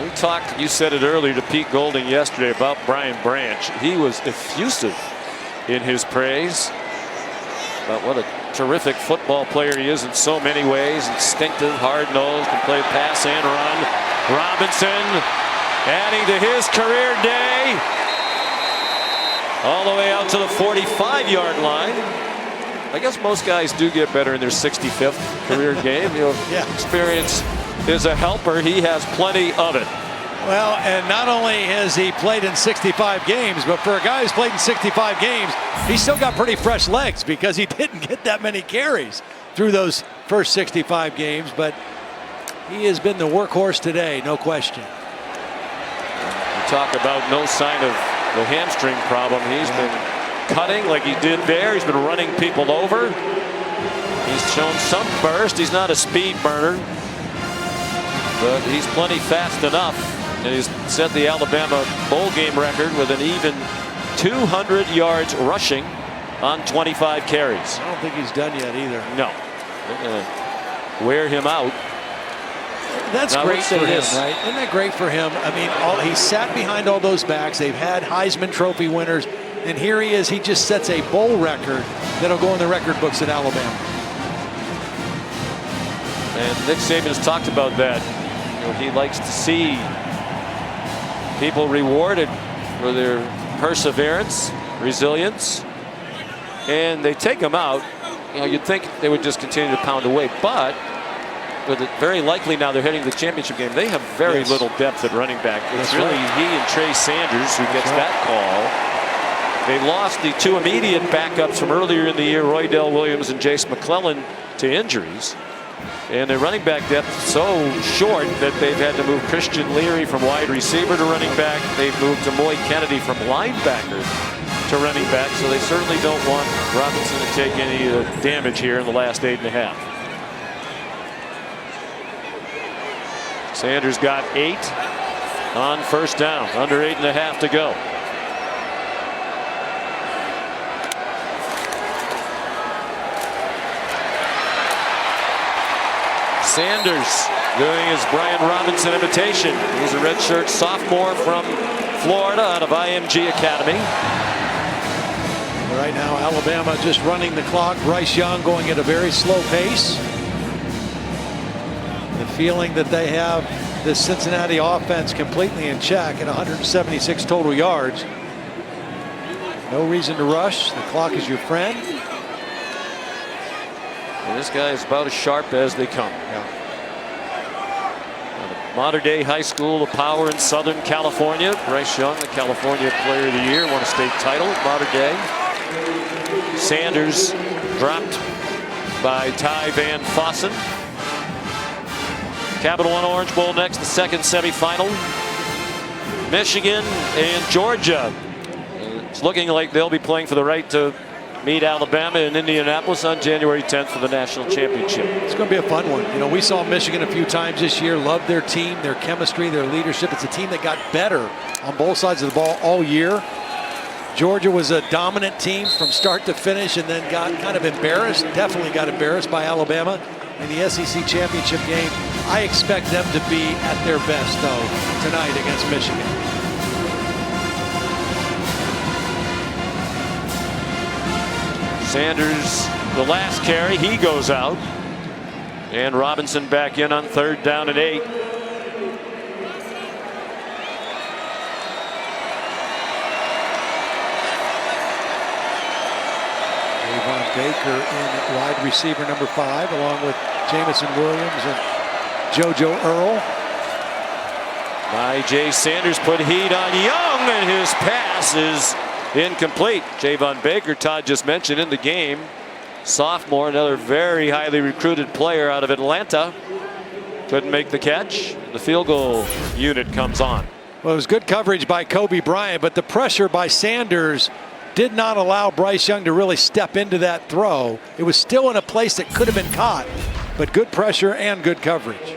We talked, you said it earlier, to Pete Golding yesterday about Brian Branch. He was effusive in his praise about what a terrific football player he is in so many ways. Instinctive, hard-nosed, can play pass and run. Robinson adding to his career day. All the way out to the 45-yard line. I guess most guys do get better in their 65th career game. You know, experience is a helper. He has plenty of it. Well, and not only has he played in 65 games, but for a guy who's played in 65 games, he's still got pretty fresh legs, because he didn't get that many carries through those first 65 games. But he has been the workhorse today, no question. We talk about no sign of the hamstring problem. He's been cutting like he did there. He's been running people over. He's shown some burst. He's not a speed burner, but he's plenty fast enough. And he's set the Alabama bowl game record with an even 200 yards rushing on 25 carries. I don't think he's done yet either. No. They're going to wear him out. That's great for him, right? Isn't that great for him? I mean, he sat behind all those backs. They've had Heisman Trophy winners, and here he is. He just sets a bowl record that'll go in the record books at Alabama. And Nick Saban has talked about that. You know, he likes to see people rewarded for their perseverance, resilience, and they take them out. You know, you'd think they would just continue to pound away, but with it very likely now they're heading to the championship game. They have very little depth at running back. It's really he and Trey Sanders who gets that call. They lost the two immediate backups from earlier in the year, Roydell Williams and Jace McClellan, to injuries. And their running back depth is so short that they've had to move Christian Leary from wide receiver to running back. They've moved Moy Kennedy from linebacker to running back, so they certainly don't want Robinson to take any damage here in the last 8.5. Sanders got 8 on first down, under 8.5 to go. Sanders doing his Brian Robinson imitation. He's a redshirt sophomore from Florida out of IMG Academy. Right now, Alabama just running the clock. Bryce Young going at a very slow pace. The feeling that they have this Cincinnati offense completely in check at 176 total yards. No reason to rush. The clock is your friend. And this guy is about as sharp as they come. Modern day high school of power in Southern California. Bryce Young, the California Player of the Year, won a state title at Modern Day. Sanders dropped by Ty Van Fossen. Capital One Orange Bowl next, the second semifinal. Michigan and Georgia. It's looking like they'll be playing for the right to meet Alabama in Indianapolis on January 10th for the national championship. It's going to be a fun one. You know, we saw Michigan a few times this year. Loved their team, their chemistry, their leadership. It's a team that got better on both sides of the ball all year. Georgia was a dominant team from start to finish and then got kind of embarrassed, definitely got embarrassed by Alabama in the SEC championship game. I expect them to be at their best, though, tonight against Michigan. Sanders, the last carry, he goes out. And Robinson back in on third down and 8. Baker in wide receiver number 5, along with Jamison Williams and JoJo Earl. Jay Sanders put heat on Young, and his pass is incomplete. Javon Baker, Todd just mentioned in the game, sophomore, another very highly recruited player out of Atlanta, couldn't make the catch. The field goal unit comes on. Well, it was good coverage by Kobe Bryant, but the pressure by Sanders did not allow Bryce Young to really step into that throw. It was still in a place that could have been caught, but good pressure and good coverage.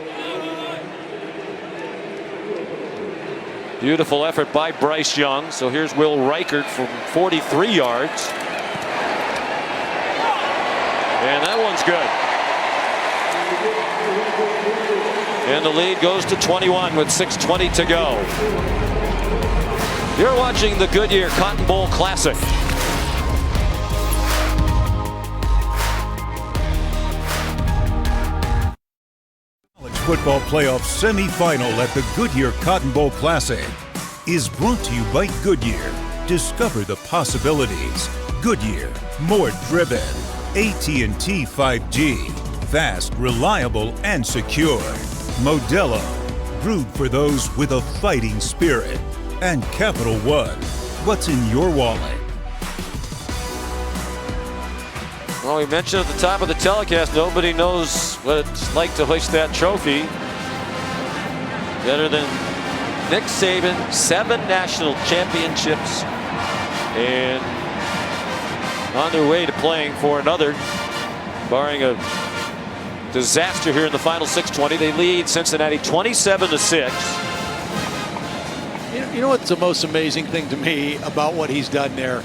Beautiful effort by Bryce Young. So here's Will Reichert from 43 yards. And that one's good. And the lead goes to 21 with 6:20 to go. You're watching the Goodyear Cotton Bowl Classic. College football playoff semifinal at the Goodyear Cotton Bowl Classic is brought to you by Goodyear. Discover the possibilities. Goodyear, more driven. AT&T 5G, fast, reliable, and secure. Modelo, brewed for those with a fighting spirit. And Capital One, what's in your wallet? Well, we mentioned at the top of the telecast, nobody knows what it's like to hoist that trophy better than Nick Saban. 7 national championships and on their way to playing for another, barring a disaster here in the final 6:20. They lead Cincinnati 27-6. You know what's the most amazing thing to me about what he's done there?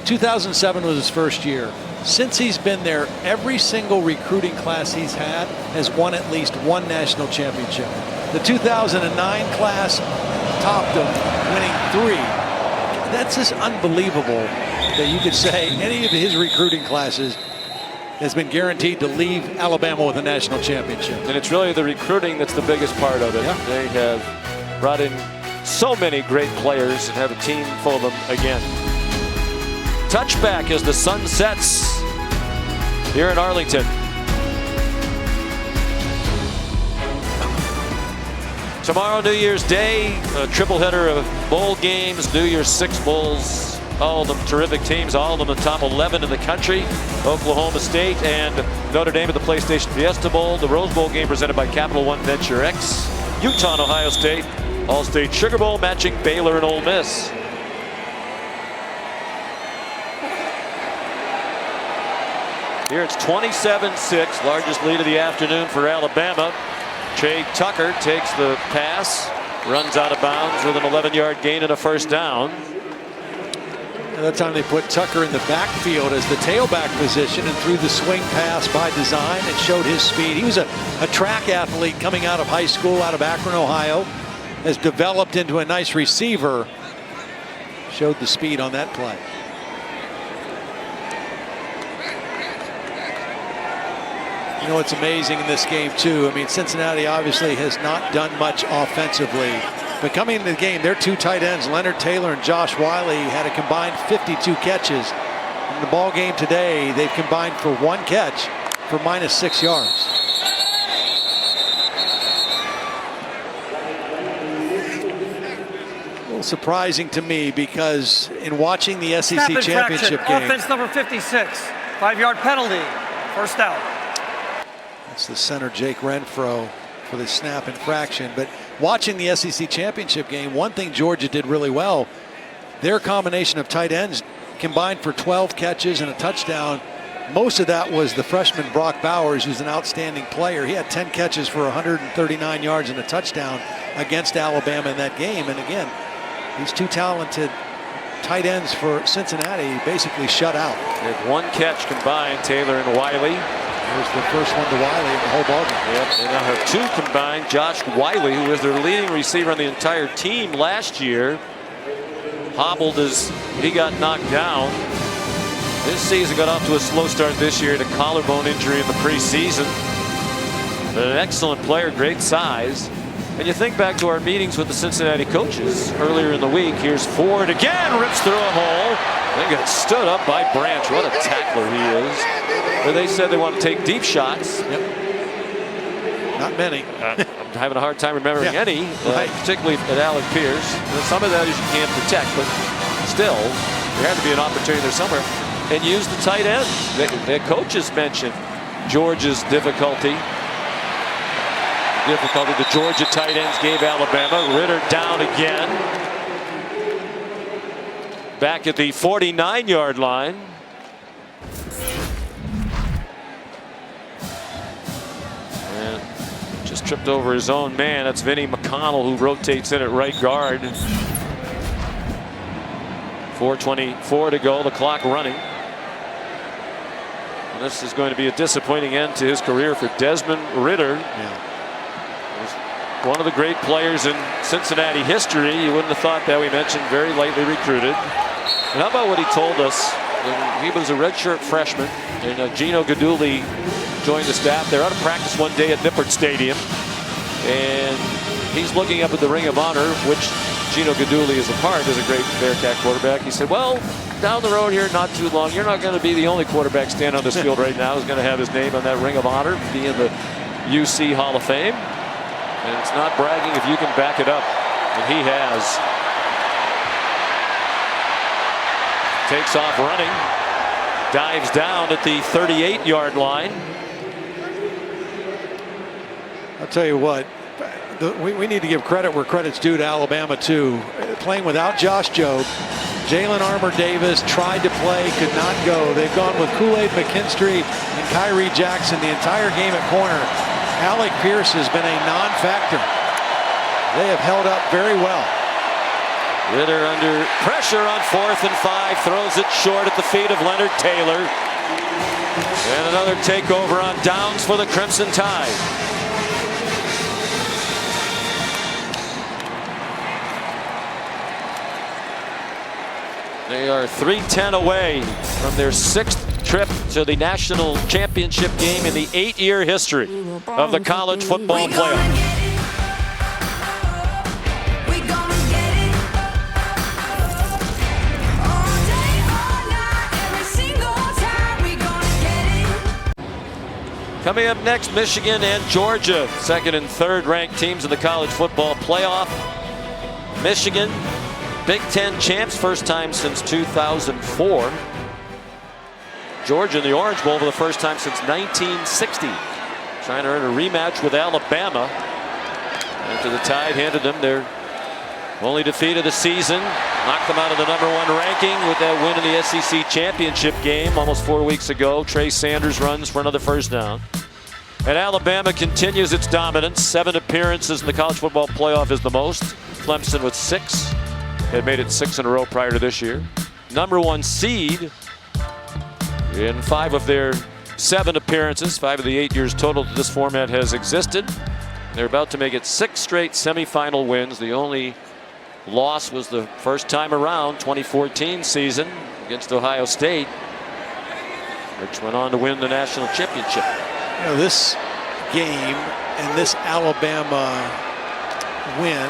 2007 was his first year. Since he's been there, every single recruiting class he's had has won at least one national championship. The 2009 class topped him, winning 3. That's just unbelievable that you could say any of his recruiting classes has been guaranteed to leave Alabama with a national championship. And it's really the recruiting that's the biggest part of it. Yeah. They have brought in so many great players and have a team full of them again. Touchback as the sun sets here in Arlington. Tomorrow, New Year's Day, a triple header of bowl games, New Year's 6 bowls. All of them terrific teams, all of them the top 11 in the country. Oklahoma State and Notre Dame at the PlayStation Fiesta Bowl. The Rose Bowl game presented by Capital One Venture X. Utah and Ohio State. All-State Sugar Bowl matching Baylor and Ole Miss. Here it's 27-6, largest lead of the afternoon for Alabama. Trey Tucker takes the pass, runs out of bounds with an 11-yard gain and a first down. At that time they put Tucker in the backfield as the tailback position and threw the swing pass by design and showed his speed. He was a track athlete coming out of high school out of Akron, Ohio. Has developed into a nice receiver. Showed the speed on that play. You know what's amazing in this game too, I mean, Cincinnati obviously has not done much offensively. But coming into the game, their 2 tight ends, Leonard Taylor and Josh Wiley, had a combined 52 catches. In the ball game today, they've combined for 1 catch for -6 yards. A little surprising to me because in watching the SEC championship game. Offense number 56, 5-yard penalty, first down. That's the center, Jake Renfro, for the snap infraction. But watching the SEC championship game, one thing Georgia did really well, their combination of tight ends combined for 12 catches and a touchdown. Most of that was the freshman Brock Bowers, who's an outstanding player. He had 10 catches for 139 yards and a touchdown against Alabama in that game. And again, these 2 talented tight ends for Cincinnati basically shut out. They had 1 catch combined, Taylor and Wiley. There's the first one to Wiley in the whole ballgame. Yep, they now have 2 combined. Josh Wiley, who was their leading receiver on the entire team last year, hobbled as he got knocked down. This season got off to a slow start this year, to collarbone injury in the preseason. But an excellent player, great size. And you think back to our meetings with the Cincinnati coaches earlier in the week. Here's Ford again, rips through a hole. Then got stood up by Branch. What a tackler he is. Where they said they want to take deep shots. Yep. Not many. I'm having a hard time remembering any, right. particularly at Alec Pierce. Some of that is you can't protect, but still, there had to be an opportunity there somewhere. And use the tight end. The coaches mentioned Georgia's difficulty. The Georgia tight ends gave Alabama. Ritter down again. Back at the 49-yard line. And just tripped over his own man. That's Vinnie McConnell, who rotates in at right guard. 4:24 to go, the clock running. And this is going to be a disappointing end to his career for Desmond Ritter. One of the great players in Cincinnati history. You wouldn't have thought that. We mentioned very lightly recruited. And how about what he told us when he was a redshirt freshman and Gino Guidugli joined the staff. They're out of practice one day at Nippert Stadium, and he's looking up at the Ring of Honor, which Gino Guidugli is a part, is a great Bearcat quarterback. He said, well, down the road here, not too long, you're not going to be the only quarterback standing on this field right now who's going to have his name on that Ring of Honor, be in the UC Hall of Fame. And it's not bragging if you can back it up. And he has. Takes off running. Dives down at the 38-yard line. I'll tell you what, we need to give credit where credit's due to Alabama too. Playing without Josh Jobe, Jalen Armour-Davis tried to play, could not go. They've gone with Kool-Aid McKinstry and Kyrie Jackson the entire game at corner. Alec Pierce has been a non-factor. They have held up very well. Ritter under pressure on 4th and 5, throws it short at the feet of Leonard Taylor. And another takeover on downs for the Crimson Tide. They are 3-10 away from their 6th trip to the national championship game in the 8-year history of the college football playoff. Coming up next, Michigan and Georgia, 2nd and 3rd ranked teams in the college football playoff. Michigan, Big Ten champs, first time since 2004. Georgia in the Orange Bowl for the first time since 1960. Trying to earn a rematch with Alabama. After the Tide handed them their only defeat of the season. Knocked them out of the #1 ranking with that win in the SEC championship game almost 4 weeks ago. Trey Sanders runs for another first down. And Alabama continues its dominance. 7 appearances in the college football playoff is the most. Clemson with 6. Had made it 6 in a row prior to this year. #1 seed in 5 of their 7 appearances. 5 of the 8 years total that this format has existed. They're about to make it 6 straight semifinal wins. The only loss was the first time around, 2014 season against Ohio State, which went on to win the national championship. You know, this game and this Alabama win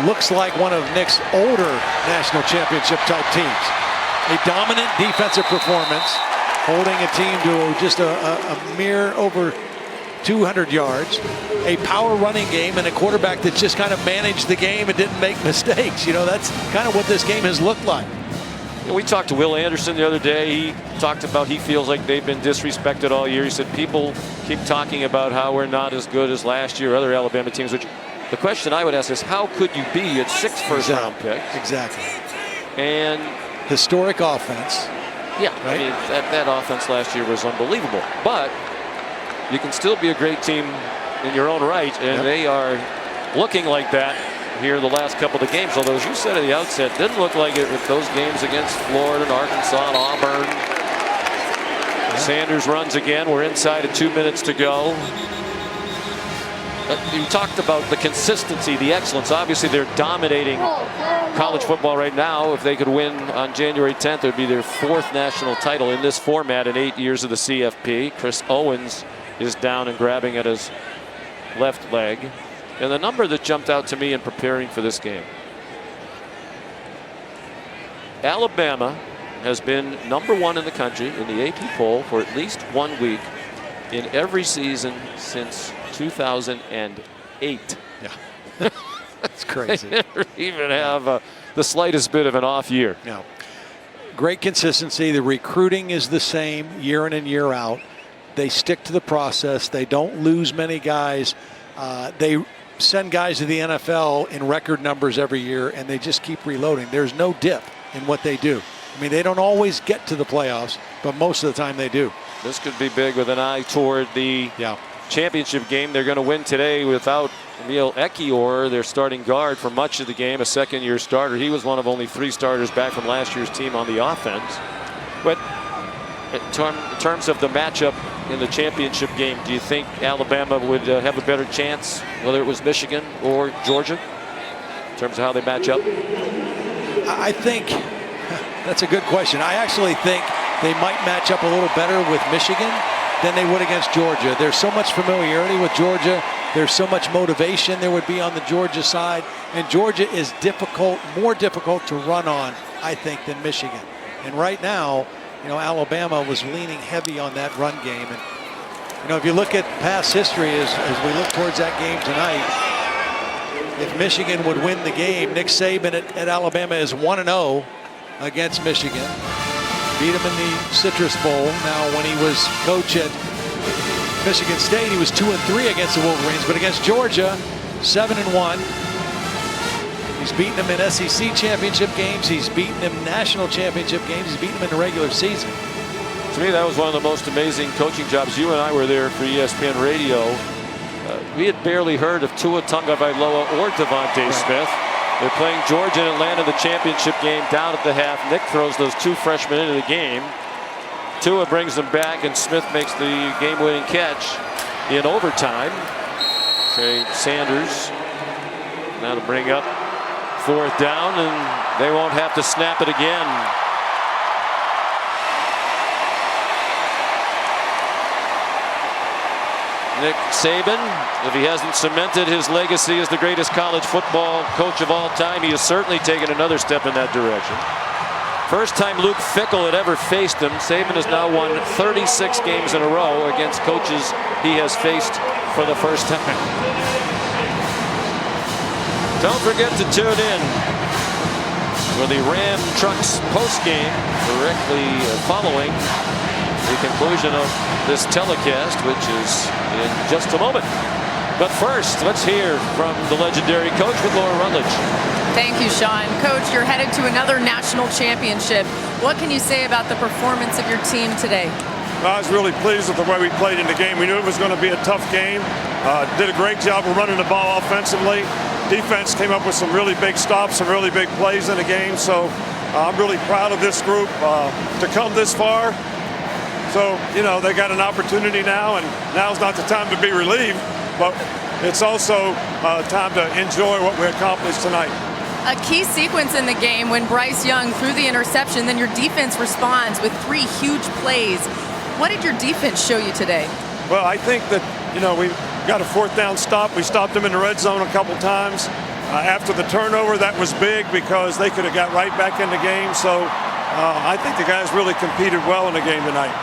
looks like one of Nick's older national championship type teams. A dominant defensive performance, holding a team to just a mere over 200 yards, a power running game, and a quarterback that just kind of managed the game and didn't make mistakes. You know, that's kind of what this game has looked like. We talked to Will Anderson the other day. He talked about he feels like they've been disrespected all year. He said people keep talking about how we're not as good as last year, other Alabama teams, which the question I would ask is how could you be at 6 first-round picks? Exactly. And historic offense. Yeah, right? I mean, that offense last year was unbelievable. But you can still be a great team in your own right, and they are looking like that here the last couple of games. Although, as you said at the outset, didn't look like it with those games against Florida and Arkansas and Auburn. Sanders runs again. We're inside of 2 minutes to go. You talked about the consistency, the excellence. Obviously, they're dominating college football right now. If they could win on January 10th, it would be their 4th national title in this format in 8 years of the CFP. Chris Owens is down and grabbing at his left leg. And the number that jumped out to me in preparing for this game. Alabama has been #1 in the country in the AP poll for at least 1 week in every season since 2008. Yeah. That's crazy. They never even have the slightest bit of an off year. No. Great consistency. The recruiting is the same year in and year out. They stick to the process. They don't lose many guys. They send guys to the NFL in record numbers every year, and they just keep reloading. There's no dip in what they do. I mean, they don't always get to the playoffs, but most of the time they do. This could be big with an eye toward the championship game. They're going to win today without Emil Ekiyor, their starting guard for much of the game, a second-year starter. He was one of only 3 starters back from last year's team on the offense. But in terms of the matchup in the championship game, do you think Alabama would have a better chance, whether it was Michigan or Georgia, in terms of how they match up? I think that's a good question. I actually think they might match up a little better with Michigan than they would against Georgia. There's so much familiarity with Georgia. There's so much motivation there would be on the Georgia side. And Georgia is more difficult to run on, I think, than Michigan. And right now, you know, Alabama was leaning heavy on that run game. And, you know, if you look at past history as we look towards that game tonight, if Michigan would win the game, Nick Saban at Alabama is 1-0 against Michigan. Beat him in the Citrus Bowl. Now, when he was coach at Michigan State, he was 2-3 against the Wolverines, but against Georgia, 7-1. He's beaten them in SEC championship games. He's beaten them in national championship games. He's beaten them in the regular season. To me, that was one of the most amazing coaching jobs. You and I were there for ESPN Radio. We had barely heard of Tua Tagovailoa or Devontae Smith. They're playing Georgia and Atlanta in the championship game down at the half. Nick throws those 2 freshmen into the game. Tua brings them back, and Smith makes the game-winning catch in overtime. Trey Sanders now to bring up 4th down, and they won't have to snap it again. Nick Saban, if he hasn't cemented his legacy as the greatest college football coach of all time, he has certainly taken another step in that direction. First time Luke Fickell had ever faced him. Saban has now won 36 games in a row against coaches he has faced for the first time. Don't forget to tune in for the Ram Trucks postgame directly following the conclusion of this telecast, which is in just a moment. But first, let's hear from the legendary coach with Laura Rutledge. Thank you, Sean. Coach, you're headed to another national championship. What can you say about the performance of your team today? I was really pleased with the way we played in the game. We knew it was going to be a tough game. Did a great job of running the ball offensively. Defense came up with some really big stops, some really big plays in the game. So I'm really proud of this group to come this far. So, you know, they got an opportunity now, and now's not the time to be relieved, but it's also time to enjoy what we accomplished tonight. A key sequence in the game when Bryce Young threw the interception, then your defense responds with 3 huge plays. What did your defense show you today? Well, I think that, you know, we got a 4th down stop. We stopped them in the red zone a couple times. After the turnover, that was big because they could have got right back in the game. So I think the guys really competed well in the game tonight.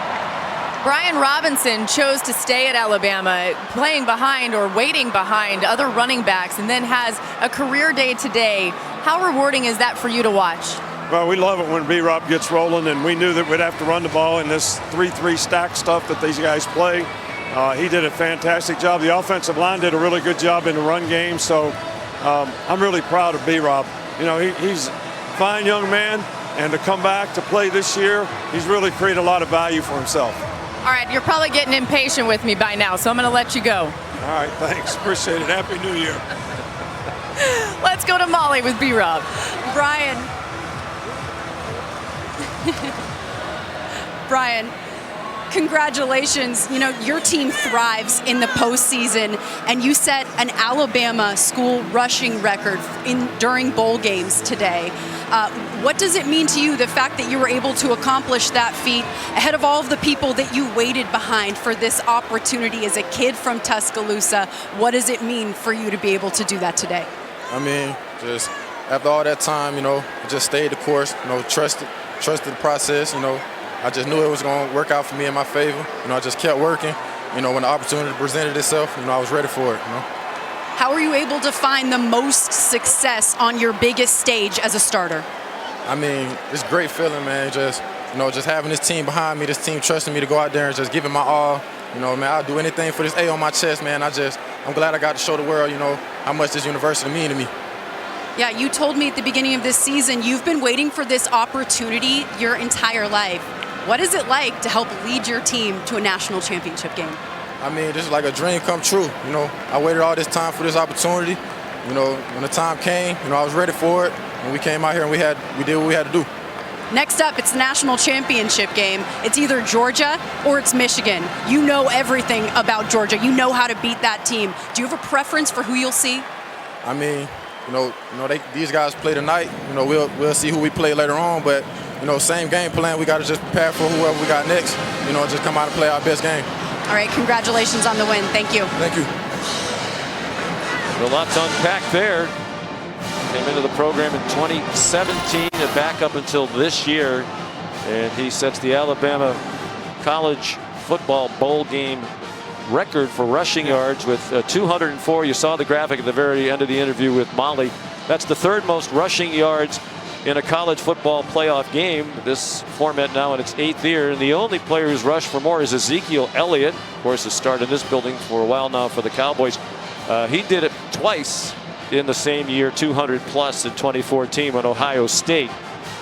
Brian Robinson chose to stay at Alabama, playing behind or waiting behind other running backs, and then has a career day today. How rewarding is that for you to watch? Well, we love it when B-Rob gets rolling, and we knew that we'd have to run the ball in this 3-3 stack stuff that these guys play. He did a fantastic job. The offensive line did a really good job in the run game, so I'm really proud of B-Rob. You know, he's a fine young man, and to come back to play this year, he's really created a lot of value for himself. All right, you're probably getting impatient with me by now, so I'm going to let you go. All right, thanks. Appreciate it. Happy New Year. Let's go to Molly with B-Rob. Brian. Brian, congratulations. You know, your team thrives in the postseason, and you set an Alabama school rushing record during bowl games today. What does it mean to you, the fact that you were able to accomplish that feat ahead of all of the people that you waited behind for this opportunity as a kid from Tuscaloosa? What does it mean for you to be able to do that today? I mean, just after all that time, you know, I just stayed the course, you know, trusted the process, you know. I just knew it was going to work out for me in my favor. You know, I just kept working. You know, when the opportunity presented itself, you know, I was ready for it, you know. How were you able to find the most success on your biggest stage as a starter? I mean, it's a great feeling, man. Just, you know, just having this team behind me, this team trusting me to go out there and just give it my all. You know, man, I'll do anything for this A on my chest, man. I'm glad I got to show the world, you know, how much this university means to me. Yeah, you told me at the beginning of this season you've been waiting for this opportunity your entire life. What is it like to help lead your team to a national championship game? I mean, this is like a dream come true. You know, I waited all this time for this opportunity. You know, when the time came, you know, I was ready for it. And we came out here and we did what we had to do. Next up, it's the national championship game. It's either Georgia or it's Michigan. You know everything about Georgia. You know how to beat that team. Do you have a preference for who you'll see? I mean, these guys play tonight. You know, we'll see who we play later on. But, you know, same game plan. We got to just prepare for whoever we got next. You know, just come out and play our best game. All right, congratulations on the win. Thank you. Thank you. A lot to unpack there. Came into the program in 2017 and back up until this year. And he sets the Alabama College Football Bowl game record for rushing yards with 204. You saw the graphic at the very end of the interview with Molly. That's the 3rd most rushing yards in a college football playoff game. This format now in its 8th year. And the only player who's rushed for more is Ezekiel Elliott. Of course, has started in this building for a while now for the Cowboys. He did it twice in the same year, 200 plus in 2014 when Ohio State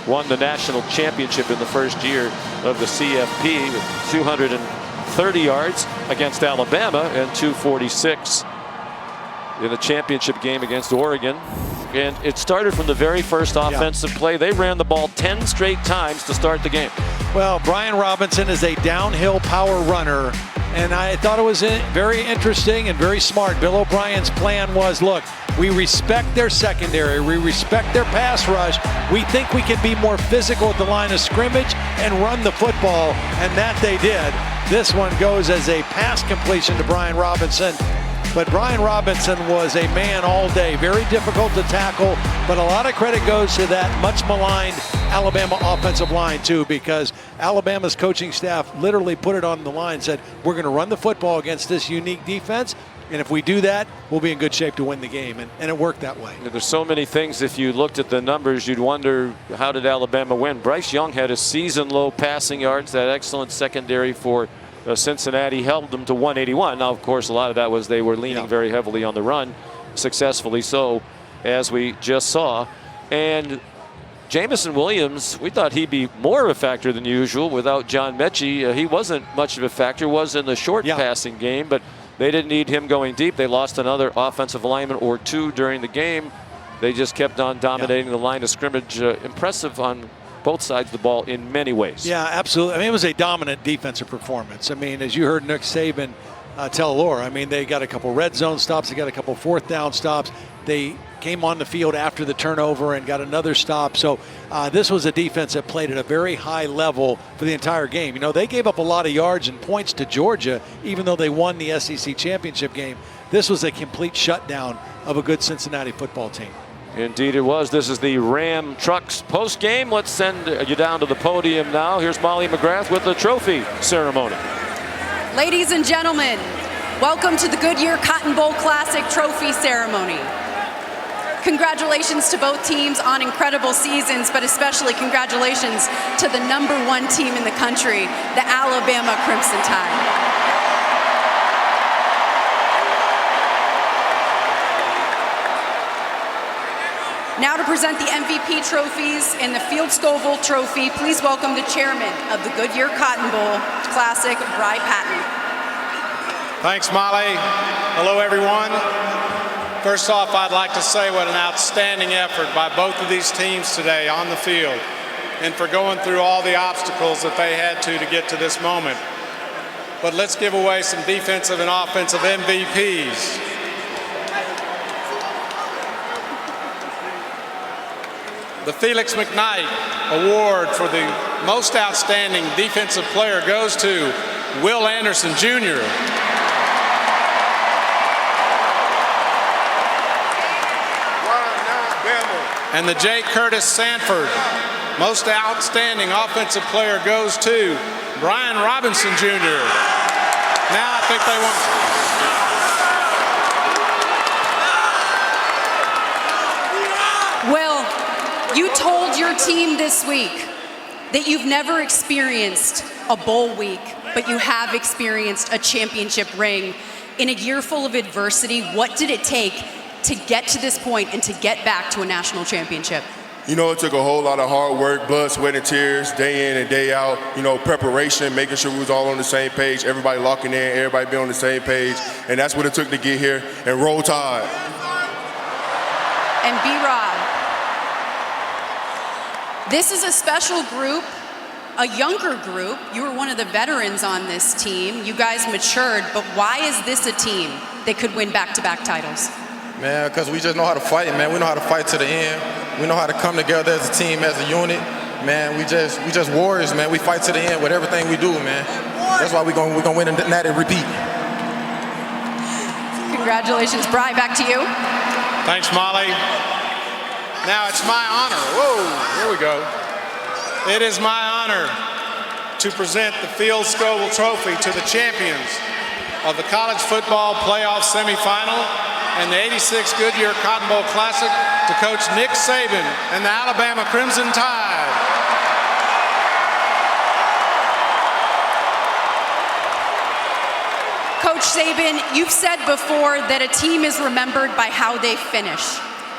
won the national championship in the first year of the CFP with 230 yards against Alabama and 246 in the championship game against Oregon. And it started from the very first offensive play. They ran the ball 10 straight times to start the game. Well, Brian Robinson is a downhill power runner, and I thought it was very interesting and very smart. Bill O'Brien's plan was, look, we respect their secondary, we respect their pass rush, we think we can be more physical at the line of scrimmage and run the football, and that they did. This one goes as a pass completion to Brian Robinson. But Brian Robinson was a man all day, very difficult to tackle, but a lot of credit goes to that much maligned Alabama offensive line too, because Alabama's coaching staff literally put it on the line, said, we're going to run the football against this unique defense, and if we do that, we'll be in good shape to win the game, and it worked that way. There's so many things, if you looked at the numbers, you'd wonder, how did Alabama win? Bryce Young had a season-low passing yards, that excellent secondary for Cincinnati held them to 181. Now, of course, a lot of that was they were leaning very heavily on the run, successfully so, as we just saw. And Jamison Williams, we thought he'd be more of a factor than usual without John Mechie. He wasn't much of a factor, was in the short passing game, but they didn't need him going deep. They lost another offensive lineman or two during the game. They just kept on dominating the line of scrimmage. Impressive on both sides of the ball in many ways. Yeah, absolutely. I mean, it was a dominant defensive performance. I mean, as you heard Nick Saban tell Laura, I mean, they got a couple red zone stops, they got a couple fourth down stops. They came on the field after the turnover and got another stop. So this was a defense that played at a very high level for the entire game. You know, they gave up a lot of yards and points to Georgia, even though they won the SEC championship game. This was a complete shutdown of a good Cincinnati football team. Indeed it was. This is the Ram Trucks post game. Let's send you down to the podium now. Here's Molly McGrath with the trophy ceremony. Ladies and gentlemen, welcome to the Goodyear Cotton Bowl Classic trophy ceremony. Congratulations to both teams on incredible seasons, but especially congratulations to the #1 team in the country, the Alabama Crimson Tide. Now to present the MVP trophies and the Field Scoville Trophy, please welcome the chairman of the Goodyear Cotton Bowl Classic, Bry Patton. Thanks, Molly. Hello, everyone. First off, I'd like to say what an outstanding effort by both of these teams today on the field, and for going through all the obstacles that they had to get to this moment. But let's give away some defensive and offensive MVPs. The Felix McKnight Award for the most outstanding defensive player goes to Will Anderson, Jr. And the J. Curtis Sanford most outstanding offensive player goes to Brian Robinson, Jr. Now I think they want... You told your team this week that you've never experienced a bowl week, but you have experienced a championship ring. In a year full of adversity, what did it take to get to this point and to get back to a national championship? You know, it took a whole lot of hard work, blood, sweat, and tears, day in and day out. You know, preparation, making sure we was all on the same page, everybody locking in, everybody being on the same page, and that's what it took to get here. And roll tide. And B-Rod. This is a special group, a younger group. You were one of the veterans on this team. You guys matured, but why is this a team that could win back-to-back titles? Man, because we just know how to fight, man. We know how to fight to the end. We know how to come together as a team, as a unit. Man, we just warriors, man. We fight to the end with everything we do, man. That's why we're gonna win and not repeat. Congratulations, Bry. Back to you. Thanks, Molly. Now it's my honor. Whoa, here we go. It is my honor to present the Field Scoville Trophy to the champions of the College Football Playoff Semifinal and the '86 Goodyear Cotton Bowl Classic to Coach Nick Saban and the Alabama Crimson Tide. Coach Saban, you've said before that a team is remembered by how they finish.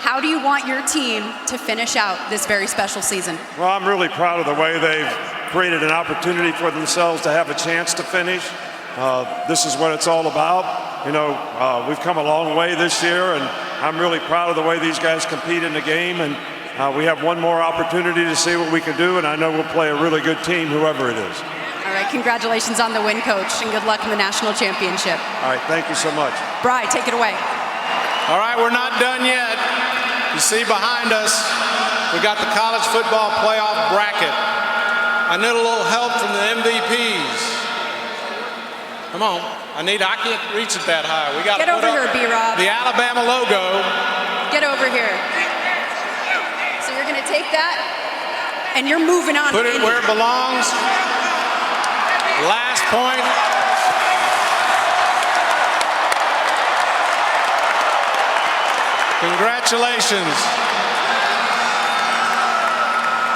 How do you want your team to finish out this very special season? Well, I'm really proud of the way they've created an opportunity for themselves to have a chance to finish. This is what it's all about. we've come a long way this year, and I'm really proud of the way these guys compete in the game. And we have one more opportunity to see what we can do, and I know we'll play a really good team, whoever it is. All right, congratulations on the win, Coach, and good luck in the national championship. All right, thank you so much. Bri, take it away. All right, we're not done yet. You see behind us, we got the college football playoff bracket. I need a little help from the MVPs. Come on, I can't reach it that high. We got to get over here, B-Rob. The Alabama logo. Get over here. So you're going to take that, and you're moving on. Put it where it belongs. Last point. Congratulations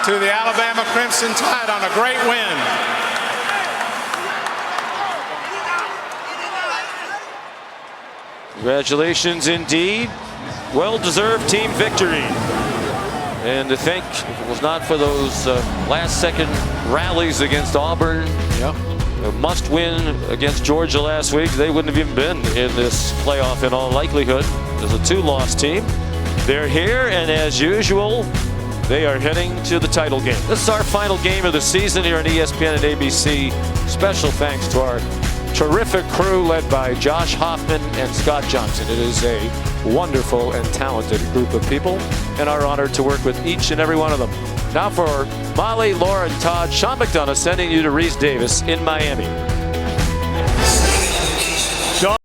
to the Alabama Crimson Tide on a great win. Congratulations indeed. Well-deserved team victory. And to think, if it was not for those last-second rallies against Auburn, a must-win against Georgia last week, they wouldn't have even been in this playoff in all likelihood. As a two-loss team, they're here, and as usual, they are heading to the title game. This is our final game of the season here on ESPN and ABC. Special thanks to our terrific crew led by Josh Hoffman and Scott Johnson. It is a wonderful and talented group of people, and our honor to work with each and every one of them. Now for Molly, Laura, and Todd, Sean McDonough sending you to Reese Davis in Miami.